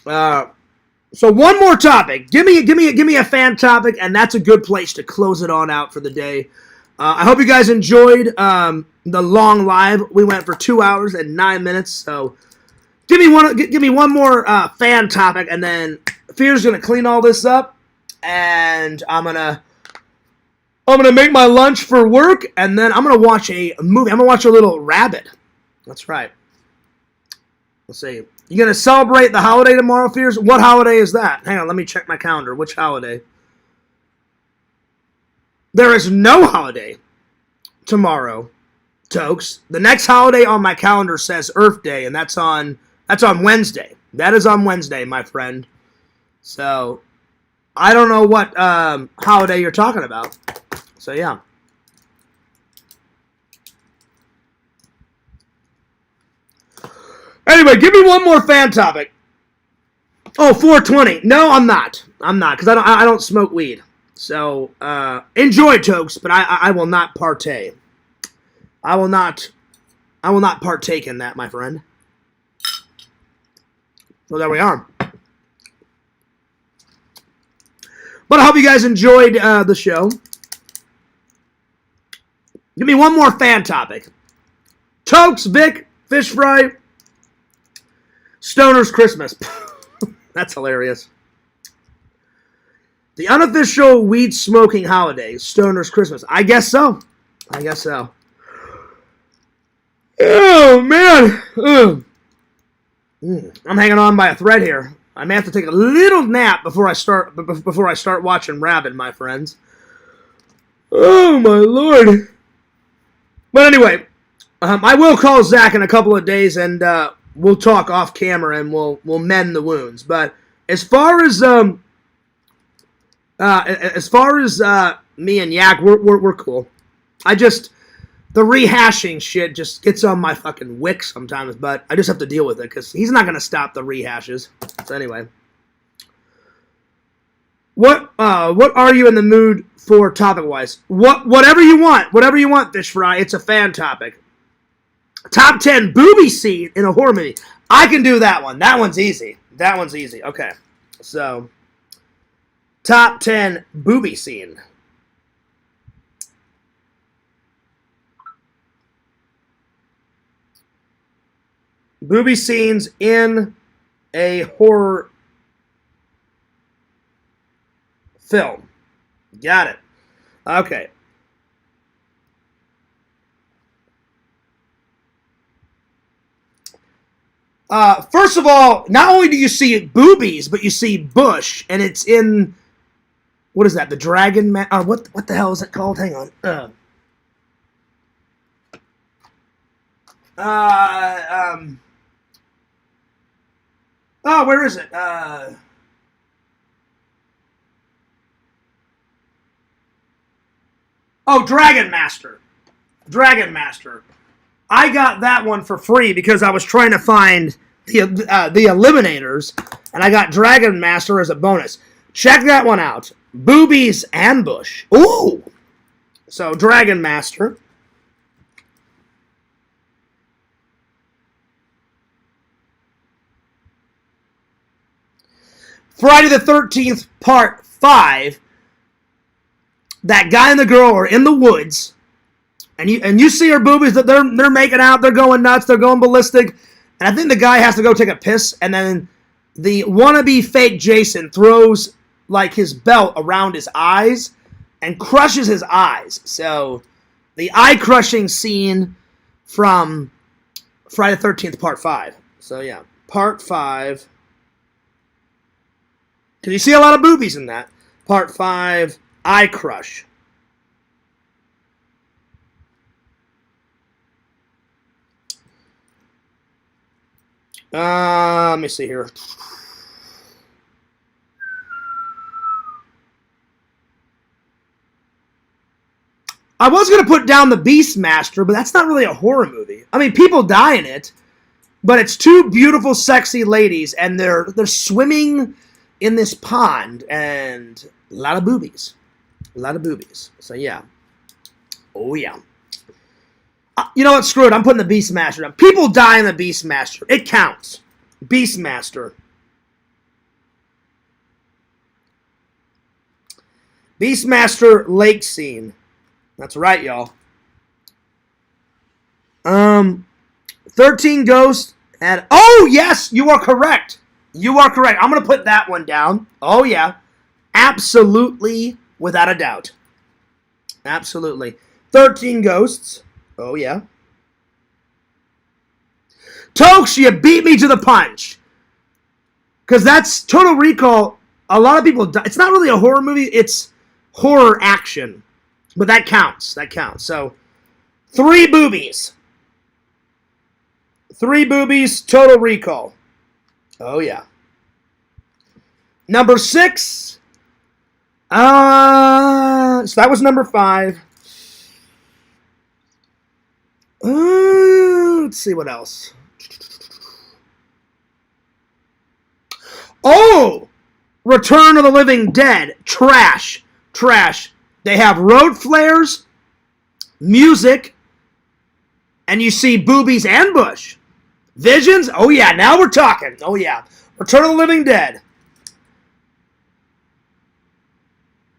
So one more topic. Give me a fan topic, and that's a good place to close it on out for the day. I hope you guys enjoyed the long live. We went for 2 hours and 9 minutes. So give me one more fan topic, and then Fear's gonna clean all this up, and I'm gonna make my lunch for work, and then I'm gonna watch a movie. I'm gonna watch a little Rabbit. That's right. Let's see. You going to celebrate the holiday tomorrow, Fears? What holiday is that? Hang on, let me check my calendar. Which holiday? There is no holiday tomorrow, Tokes. The next holiday on my calendar says Earth Day, and that's on Wednesday. That is on Wednesday, my friend. So, I don't know what holiday you're talking about. So, yeah. Anyway, give me one more fan topic. Oh, 420. No, I'm not. Because I don't smoke weed. So, enjoy, Tokes, but I will not partay. I will not partake in that, my friend. So there we are. But I hope you guys enjoyed the show. Give me one more fan topic. Tokes, Vic, fish fry, Stoner's Christmas. That's hilarious. The unofficial weed smoking holiday, Stoner's Christmas. I guess so. I guess so. Oh, man. Ugh. I'm hanging on by a thread here. I may have to take a little nap before I start watching Rabid, my friends. Oh, my Lord. But anyway, I will call Zach in a couple of days, and we'll talk off camera, and we'll mend the wounds. But as far as me and Yak, we're cool. The rehashing shit just gets on my fucking wick sometimes, but I just have to deal with it because he's not gonna stop the rehashes. So anyway, what are you in the mood for topic wise? Whatever you want, Fish Fry. It's a fan topic. Top 10 booby scene in a horror movie. I can do that one. That one's easy. Okay, so top 10 booby scene. Booby scenes in a horror film. Got it. Okay. First of all, not only do you see boobies, but you see bush, and it's in, what is that, the Dragon Man? What the hell is it called? Hang on. Where is it? Dragon Master. Dragon Master. I got that one for free because I was trying to find the Eliminators, and I got Dragon Master as a bonus. Check that one out. Boobies and bush. Ooh! So, Dragon Master. Friday the 13th, Part 5. That guy and the girl are in the woods, and you see her boobies. That they're making out. They're going nuts. They're going ballistic. And I think the guy has to go take a piss, and then the wannabe fake Jason throws like his belt around his eyes and crushes his eyes. So the eye-crushing scene from Friday the 13th, Part 5. So yeah, Part 5. Because you see a lot of boobies in that. Part 5, eye crush. Let me see here. I was going to put down the Beastmaster, but that's not really a horror movie. I mean, people die in it, but it's two beautiful, sexy ladies, and they're swimming in this pond, and a lot of boobies. A lot of boobies. So, yeah. Oh, yeah. You know what? Screw it. I'm putting the Beastmaster down. People die in the Beastmaster. It counts. Beastmaster. Beastmaster lake scene. That's right, y'all. 13 Ghosts and... Oh, yes! You are correct. You are correct. I'm going to put that one down. Oh, yeah. Absolutely, without a doubt. Absolutely. 13 Ghosts. Oh, yeah. Tokes, you beat me to the punch. Because that's Total Recall. A lot of people die. It's not really a horror movie. It's horror action. But that counts. That counts. So, 3 boobies. 3 boobies, Total Recall. Oh, yeah. Number 6. So that was number 5. Let's see what else. Oh! Return of the Living Dead. Trash. Trash. They have road flares, music, and you see boobies and bush. Visions? Oh, yeah, now we're talking. Oh, yeah. Return of the Living Dead.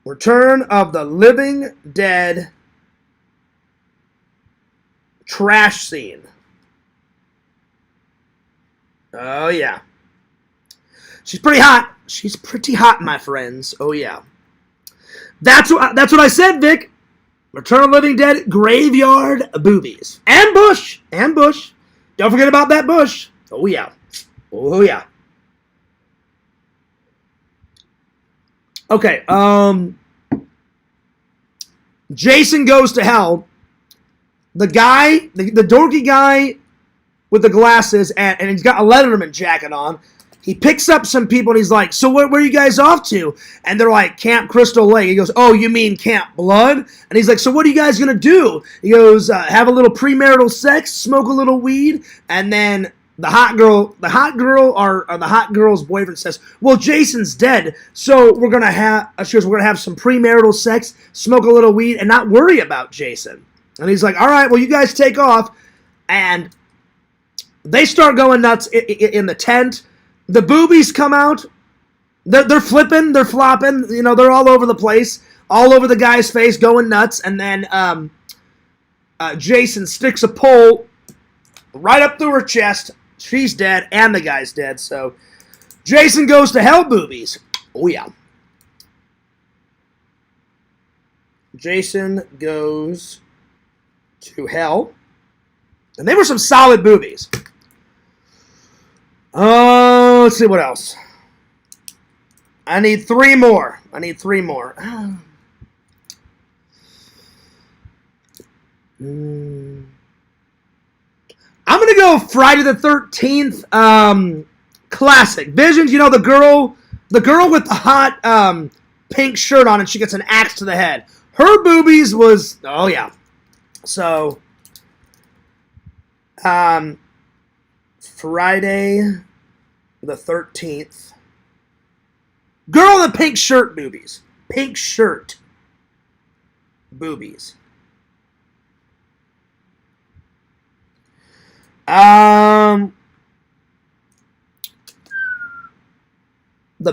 Return of the Living Dead trash scene. Oh, yeah. She's pretty hot. She's pretty hot, my friends. Oh, yeah. That's what I said, Vic. Return of the Living Dead graveyard boobies. And bush. And bush. Don't forget about that bush. Oh, yeah. Oh, yeah. Okay, Jason Goes to Hell. The guy, the dorky guy with the glasses, and he's got a Letterman jacket on. He picks up some people, and he's like, so where are you guys off to? And they're like, Camp Crystal Lake. He goes, oh, you mean Camp Blood? And he's like, so what are you guys going to do? He goes, have a little premarital sex, smoke a little weed, and then the hot girl's boyfriend says, well, Jason's dead, so we're going to have some premarital sex, smoke a little weed, and not worry about Jason. And he's like, all right, well, you guys take off. And they start going nuts in the tent. The boobies come out. They're flipping. They're flopping. You know, they're all over the place. All over the guy's face, going nuts. And then Jason sticks a pole right up through her chest. She's dead, and the guy's dead. So Jason Goes to Hell boobies. Oh, yeah. Jason Goes to Hell. And they were some solid boobies. Let's see what else. I need three more. I'm going to go Friday the 13th classic. Visions, you know, the girl with the hot pink shirt on, and she gets an axe to the head. Her boobies was, oh yeah. So, Friday the 13th. Girl in the pink shirt boobies. Pink shirt boobies. The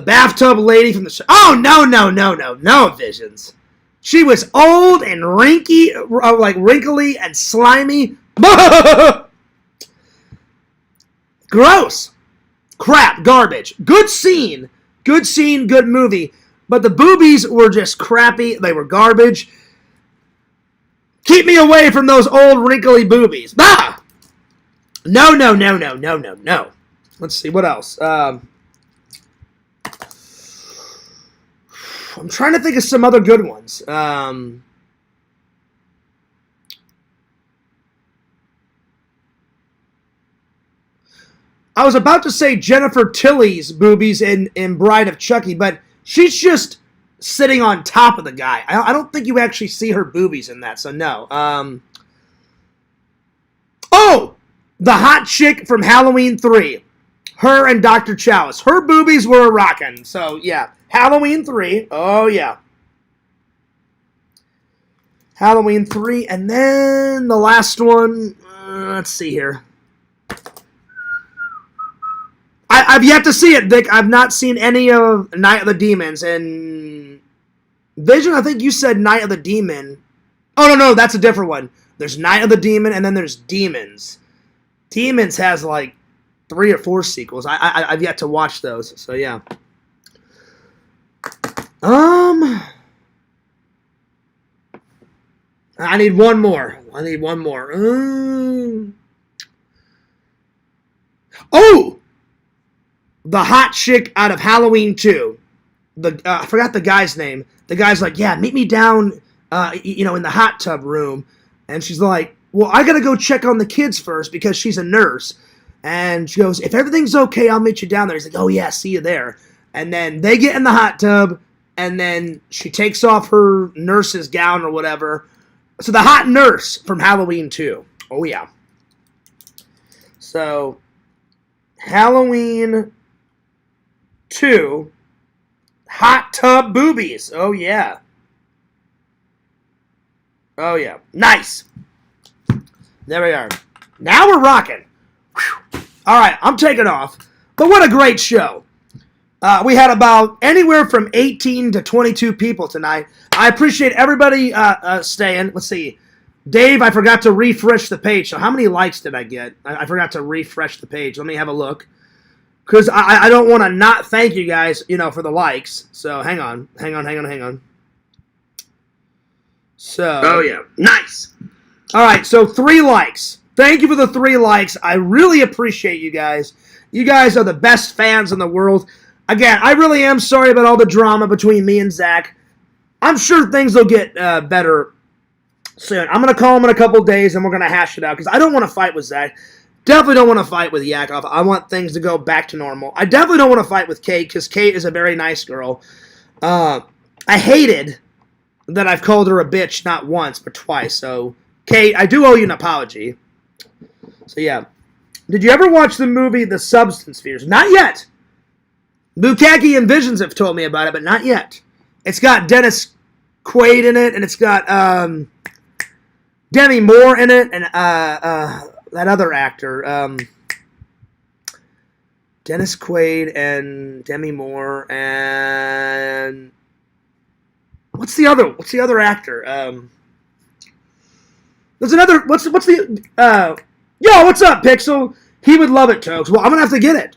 bathtub lady from the show. Oh, no, Visions. She was old and wrinkly and slimy. Gross. Crap. Garbage. Good scene, good movie. But the boobies were just crappy. They were garbage. Keep me away from those old wrinkly boobies. Ah! No. Let's see, what else? I'm trying to think of some other good ones. I was about to say Jennifer Tilly's boobies in Bride of Chucky, but she's just sitting on top of the guy. I don't think you actually see her boobies in that, so no. The hot chick from Halloween 3. Her and Dr. Chalice. Her boobies were rocking. So, yeah. Halloween 3. Oh, yeah. Halloween 3. And then the last one. Let's see here. I've yet to see it, Vic. I've not seen any of Night of the Demons. And Vision, I think you said Night of the Demon. Oh, no, that's a different one. There's Night of the Demon, and then there's Demons. Demons has like 3 or 4 sequels. I've yet to watch those. So yeah. I need one more. Oh! The hot chick out of Halloween 2. I forgot the guy's name. The guy's like, yeah, meet me down, in the hot tub room. And she's like, well, I gotta go check on the kids first because she's a nurse. And she goes, if everything's okay, I'll meet you down there. He's like, oh yeah, see you there. And then they get in the hot tub, and then she takes off her nurse's gown or whatever. So the hot nurse from Halloween 2. Oh yeah. So, Halloween 2, hot tub boobies. Oh yeah. Oh yeah. Nice. There we are. Now we're rocking. Whew. All right, I'm taking off. But what a great show. We had about anywhere from 18 to 22 people tonight. I appreciate everybody staying. Let's see. Dave, I forgot to refresh the page. So how many likes did I get? I forgot to refresh the page. Let me have a look. Because I don't want to not thank you guys, for the likes. So hang on. So. Oh, yeah. Nice. All right, so 3 likes. Thank you for the 3 likes. I really appreciate you guys. You guys are the best fans in the world. Again, I really am sorry about all the drama between me and Zach. I'm sure things will get better soon. I'm going to call him in a couple days, and we're going to hash it out, because I don't want to fight with Zach. Definitely don't want to fight with Yakov. I want things to go back to normal. I definitely don't want to fight with Kate, because Kate is a very nice girl. I hated that I've called her a bitch not once, but twice. So, Kate, I do owe you an apology. So, yeah. Did you ever watch the movie The Substance Spheres? Not yet. Bukaki and Visions have told me about it, but not yet. It's got Dennis Quaid in it, and it's got Demi Moore in it, and that other actor. Dennis Quaid and Demi Moore, and what's the other actor? There's another. What's the? Yo, what's up, Pixel? He would love it, Tokes. Well, I'm gonna have to get it.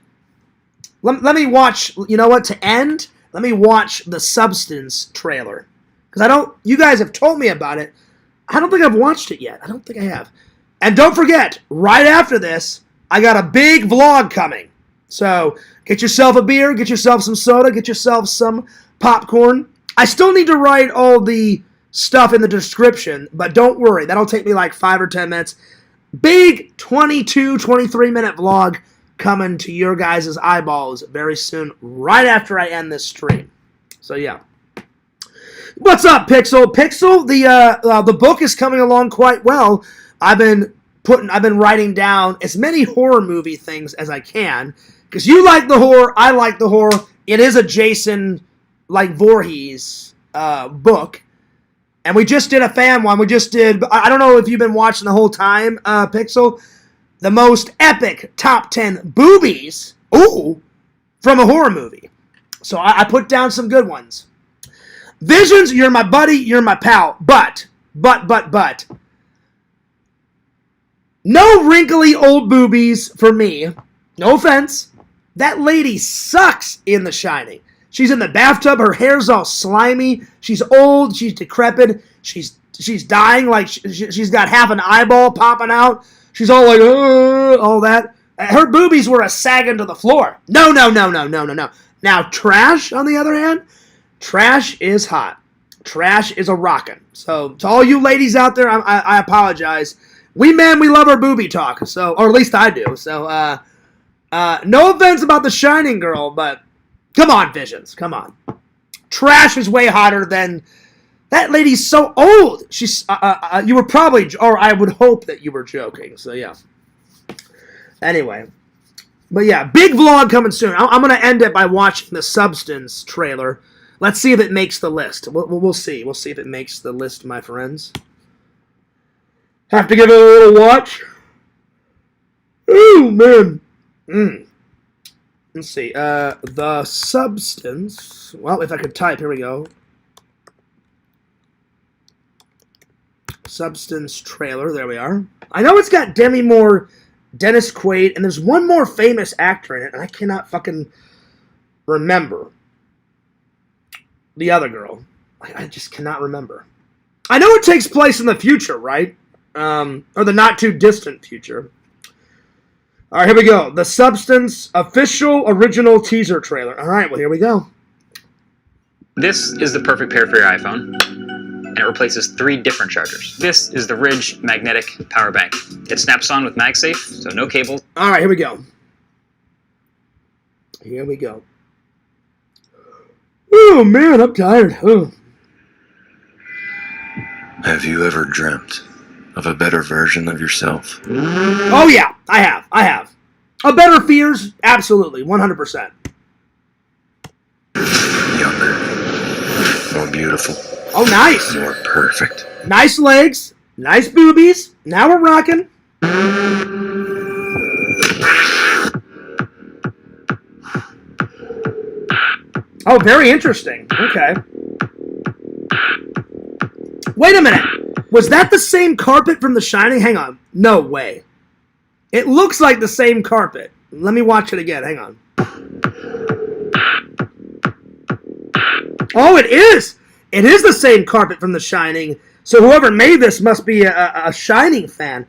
Let me watch. You know what? To end, let me watch the Substance trailer, because you guys have told me about it. I don't think I've watched it yet. I don't think I have. And don't forget, right after this, I got a big vlog coming. So get yourself a beer, get yourself some soda, get yourself some popcorn. I still need to write all the stuff in the description, but don't worry. That'll take me like 5 or 10 minutes. Big 22, 23-minute vlog coming to your guys' eyeballs very soon, right after I end this stream. So, yeah. What's up, Pixel? Pixel, the book is coming along quite well. I've been writing down as many horror movie things as I can, because you like the horror, I like the horror. It is a Jason, Voorhees book. And we just did a fan one. I don't know if you've been watching the whole time, Pixel, the most epic top 10 boobies, from a horror movie. So I put down some good ones. Visions, you're my buddy, you're my pal, but, no wrinkly old boobies for me. No offense. That lady sucks in The Shining. She's in the bathtub, her hair's all slimy, she's old, she's decrepit, she's dying, she's got half an eyeball popping out, she's all like, all that. Her boobies were a sagging to the floor. No. Now, Trash, on the other hand, Trash is hot. Trash is a rockin'. So, to all you ladies out there, I apologize. We love our booby talk, so, or at least I do. So, no offense about the Shining girl, but come on, Visions, come on. Trash is way hotter than that lady's so old. She's you were probably, or I would hope that you were joking. So yeah. Anyway, but yeah, big vlog coming soon. I'm gonna end it by watching the Substance trailer. Let's see if it makes the list. We'll see. We'll see if it makes the list, my friends. Have to give it a little watch. Oh man. Let's see. The Substance. Well, if I could type, here we go. Substance trailer. There we are. I know it's got Demi Moore, Dennis Quaid, and there's one more famous actor in it, and I cannot fucking remember the other girl. I just cannot remember. I know it takes place in the future, right? Or the not too distant future. All right, here we go. The Substance official original teaser trailer. All right, well, here we go. This is the perfect pair for your iPhone, and it replaces 3 different chargers. This is the Ridge magnetic power bank. It snaps on with MagSafe, so no cables. All right, here we go. Here we go. Oh, man, I'm tired. Oh. Have you ever dreamt of a better version of yourself? Oh, yeah, I have. A better fears? Absolutely, 100%. Younger, more beautiful. Oh, nice. More perfect. Nice legs, nice boobies. Now we're rocking. Oh, very interesting. Okay. Wait a minute. Was that the same carpet from The Shining? Hang on. No way. It looks like the same carpet. Let me watch it again. Hang on. Oh, it is. It is the same carpet from The Shining. So whoever made this must be a Shining fan.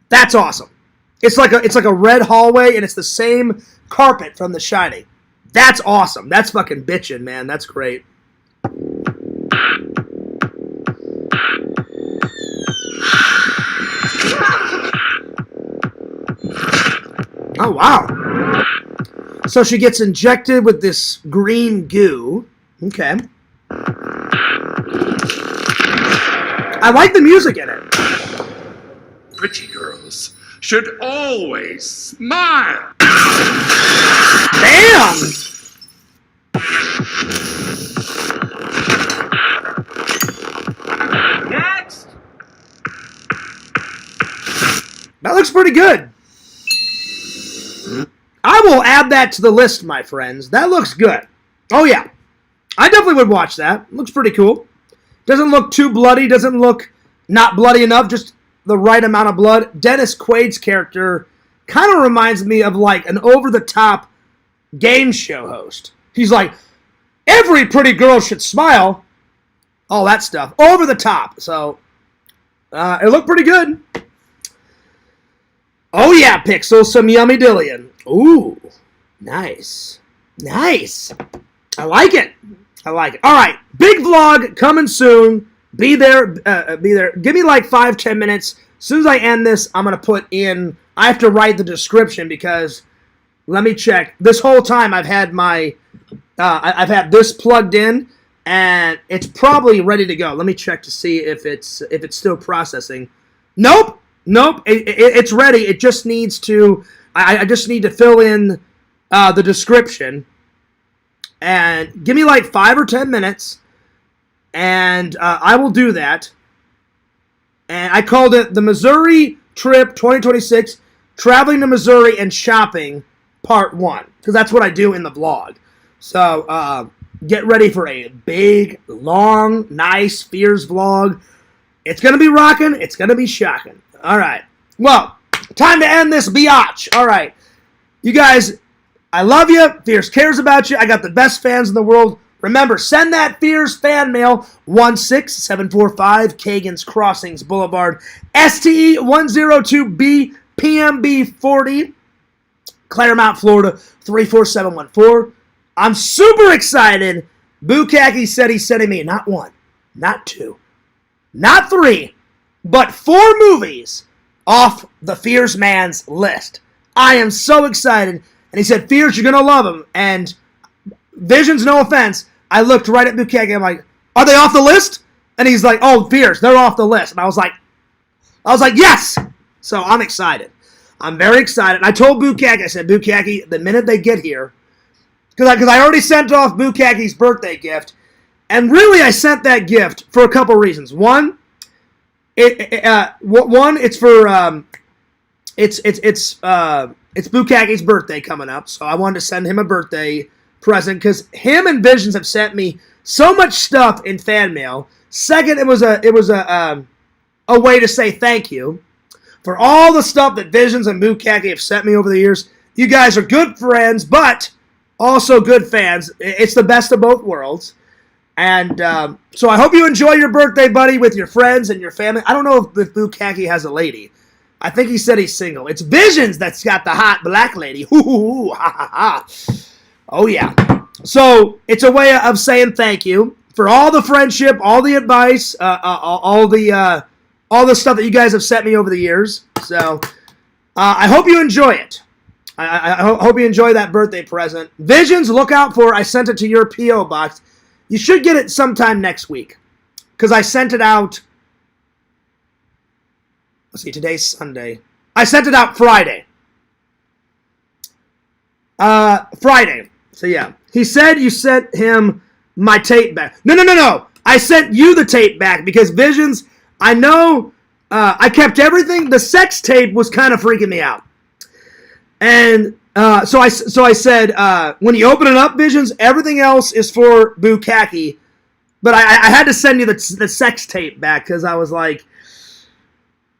That's awesome. It's like a red hallway, and it's the same carpet from The Shining. That's awesome. That's fucking bitchin', man. That's great. Oh, wow. So she gets injected with this green goo. Okay. I like the music in it. Pretty girls should always smile. Damn! Next. That looks pretty good. I will add that to the list, my friends. That looks good. Oh, yeah. I definitely would watch that. Looks pretty cool. Doesn't look too bloody. Doesn't look not bloody enough. Just the right amount of blood. Dennis Quaid's character kind of reminds me of like an over-the-top game show host. He's like, every pretty girl should smile. All that stuff. Over the top. So, it looked pretty good. Oh, yeah, Pixel. Some yummy dillion. Ooh. Nice. Nice. I like it. I like it. All right. Big vlog coming soon. Be there. Be there. Give me like 5-10 minutes. As soon as I end this, I'm going to put in... I have to write the description because... Let me check. This whole time I've had my... I've had this plugged in. And it's probably ready to go. Let me check to see if it's still processing. Nope. Nope, it's ready. It just needs to... I just need to fill in the description. And give me like 5 or 10 minutes. And I will do that. And I called it the Missouri Trip 2026, Traveling to Missouri and Shopping, Part 1. Because that's what I do in the vlog. So, get ready for a big, long, nice Fears vlog. It's going to be rocking. It's going to be shocking. All right. Well, time to end this biatch. All right. You guys, I love you. Fierce cares about you. I got the best fans in the world. Remember, send that Fierce fan mail 16745 Kagan's Crossings Boulevard, STE 102B PMB 40, Claremont, Florida 34714. I'm super excited. Bukaki said he's sending me not 1, not 2, not 3, but 4 movies off the Fears man's list. I am so excited. And he said, Fears, you're going to love them. And Visions, no offense, I looked right at Bukaki. I'm like, are they off the list? And he's like, oh, Fears, they're off the list. And I was like, yes. So I'm excited. I'm very excited. And I told Bukaki, I said, Bukaki, the minute they get here, because I already sent off Bukaki's birthday gift. And really, I sent that gift for a couple reasons. One, it's for it's Bukaki's birthday coming up, so I wanted to send him a birthday present because him and Visions have sent me so much stuff in fan mail. Second, it was a way to say thank you for all the stuff that Visions and Bukaki have sent me over the years. You guys are good friends, but also good fans. It's the best of both worlds. And so I hope you enjoy your birthday, buddy, with your friends and your family. I don't know if Bukaki has a lady. I think he said he's single. It's Visions that's got the hot black lady. Hoo, ha, ha, ha. Oh, yeah. So it's a way of saying thank you for all the friendship, all the advice, all the stuff that you guys have sent me over the years. So I hope you enjoy it. I hope you enjoy that birthday present. Visions, look out for it. I sent it to your P.O. box. You should get it sometime next week because I sent it out. Let's see, today's Sunday. I sent it out Friday. Friday. So, yeah. He said you sent him my tape back. No. I sent you the tape back because Visions, I know I kept everything. The sex tape was kind of freaking me out. And So I said, when you open it up, Visions, everything else is for Bukkake. But I had to send you the sex tape back because I was like,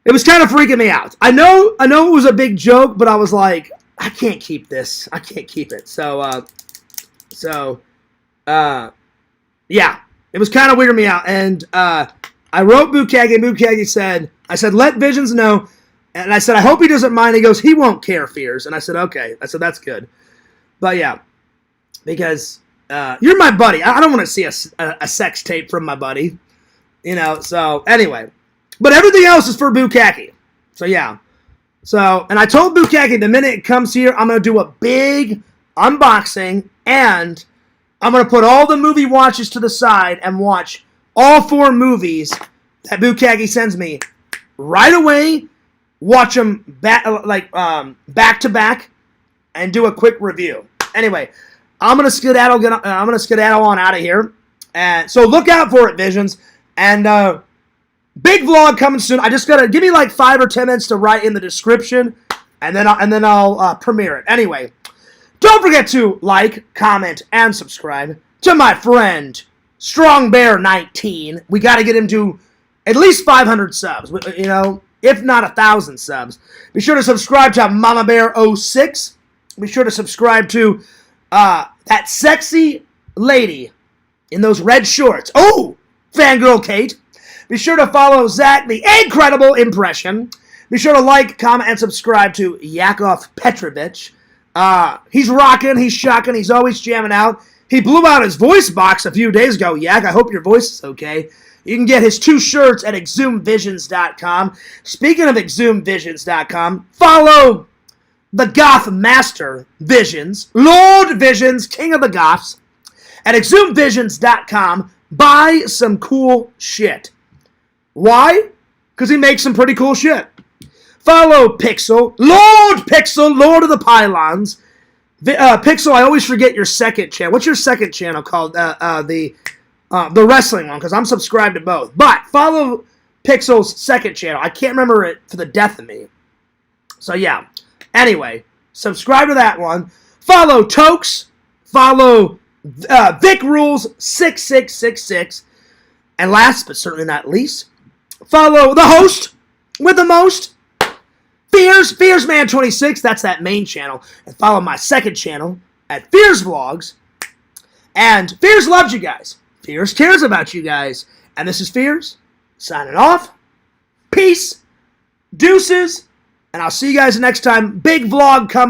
it was kind of freaking me out. I know it was a big joke, but I was like, I can't keep this. I can't keep it. So yeah, it was kind of weirding me out. And I wrote Bukkake, and Bukkake said, I said, let Visions know. And I said, I hope he doesn't mind. He goes, he won't care, Fears. And I said, okay. I said, that's good. But yeah, because you're my buddy. I don't want to see a sex tape from my buddy. You know, so anyway. But everything else is for Bukkake. So yeah. So, and I told Bukkake the minute it comes here, I'm going to do a big unboxing. And I'm going to put all the movie watches to the side and watch all 4 movies that Bukkake sends me right away. Watch them back to back, and do a quick review. Anyway, I'm gonna skedaddle. I'm gonna skedaddle on out of here, and so look out for it, Visions. And big vlog coming soon. I just gotta give me like 5 or 10 minutes to write in the description, and then I'll premiere it. Anyway, don't forget to like, comment, and subscribe to my friend Strong Bear 19. We got to get him to at least 500 subs. You know. If not 1,000 subs. Be sure to subscribe to Mama Bear 06. Be sure to subscribe to that sexy lady in those red shorts. Oh, Fangirl Kate. Be sure to follow Zach, the Incredible Impression. Be sure to like, comment, and subscribe to Yakov Petrovich. He's rocking, he's shocking, he's always jamming out. He blew out his voice box a few days ago, Yak. I hope your voice is okay. You can get his 2 shirts at exhumvisions.com. Speaking of exhumvisions.com, follow the Goth Master Visions, Lord Visions, King of the Goths, at exhumvisions.com. Buy some cool shit. Why? Because he makes some pretty cool shit. Follow Pixel, Lord of the Pylons. Pixel, I always forget your second channel. What's your second channel called? The wrestling one, because I'm subscribed to both. But follow Pixel's second channel. I can't remember it for the death of me. So yeah. Anyway, subscribe to that one. Follow Tokes. Follow Vic Rules 6666. And last but certainly not least, follow the host with the most, Fears Man 26. That's that main channel. And follow my second channel at Fears Vlogs. And Fears loves you guys. Fears cares about you guys. And this is Fears, signing off. Peace, deuces, and I'll see you guys next time. Big vlog coming.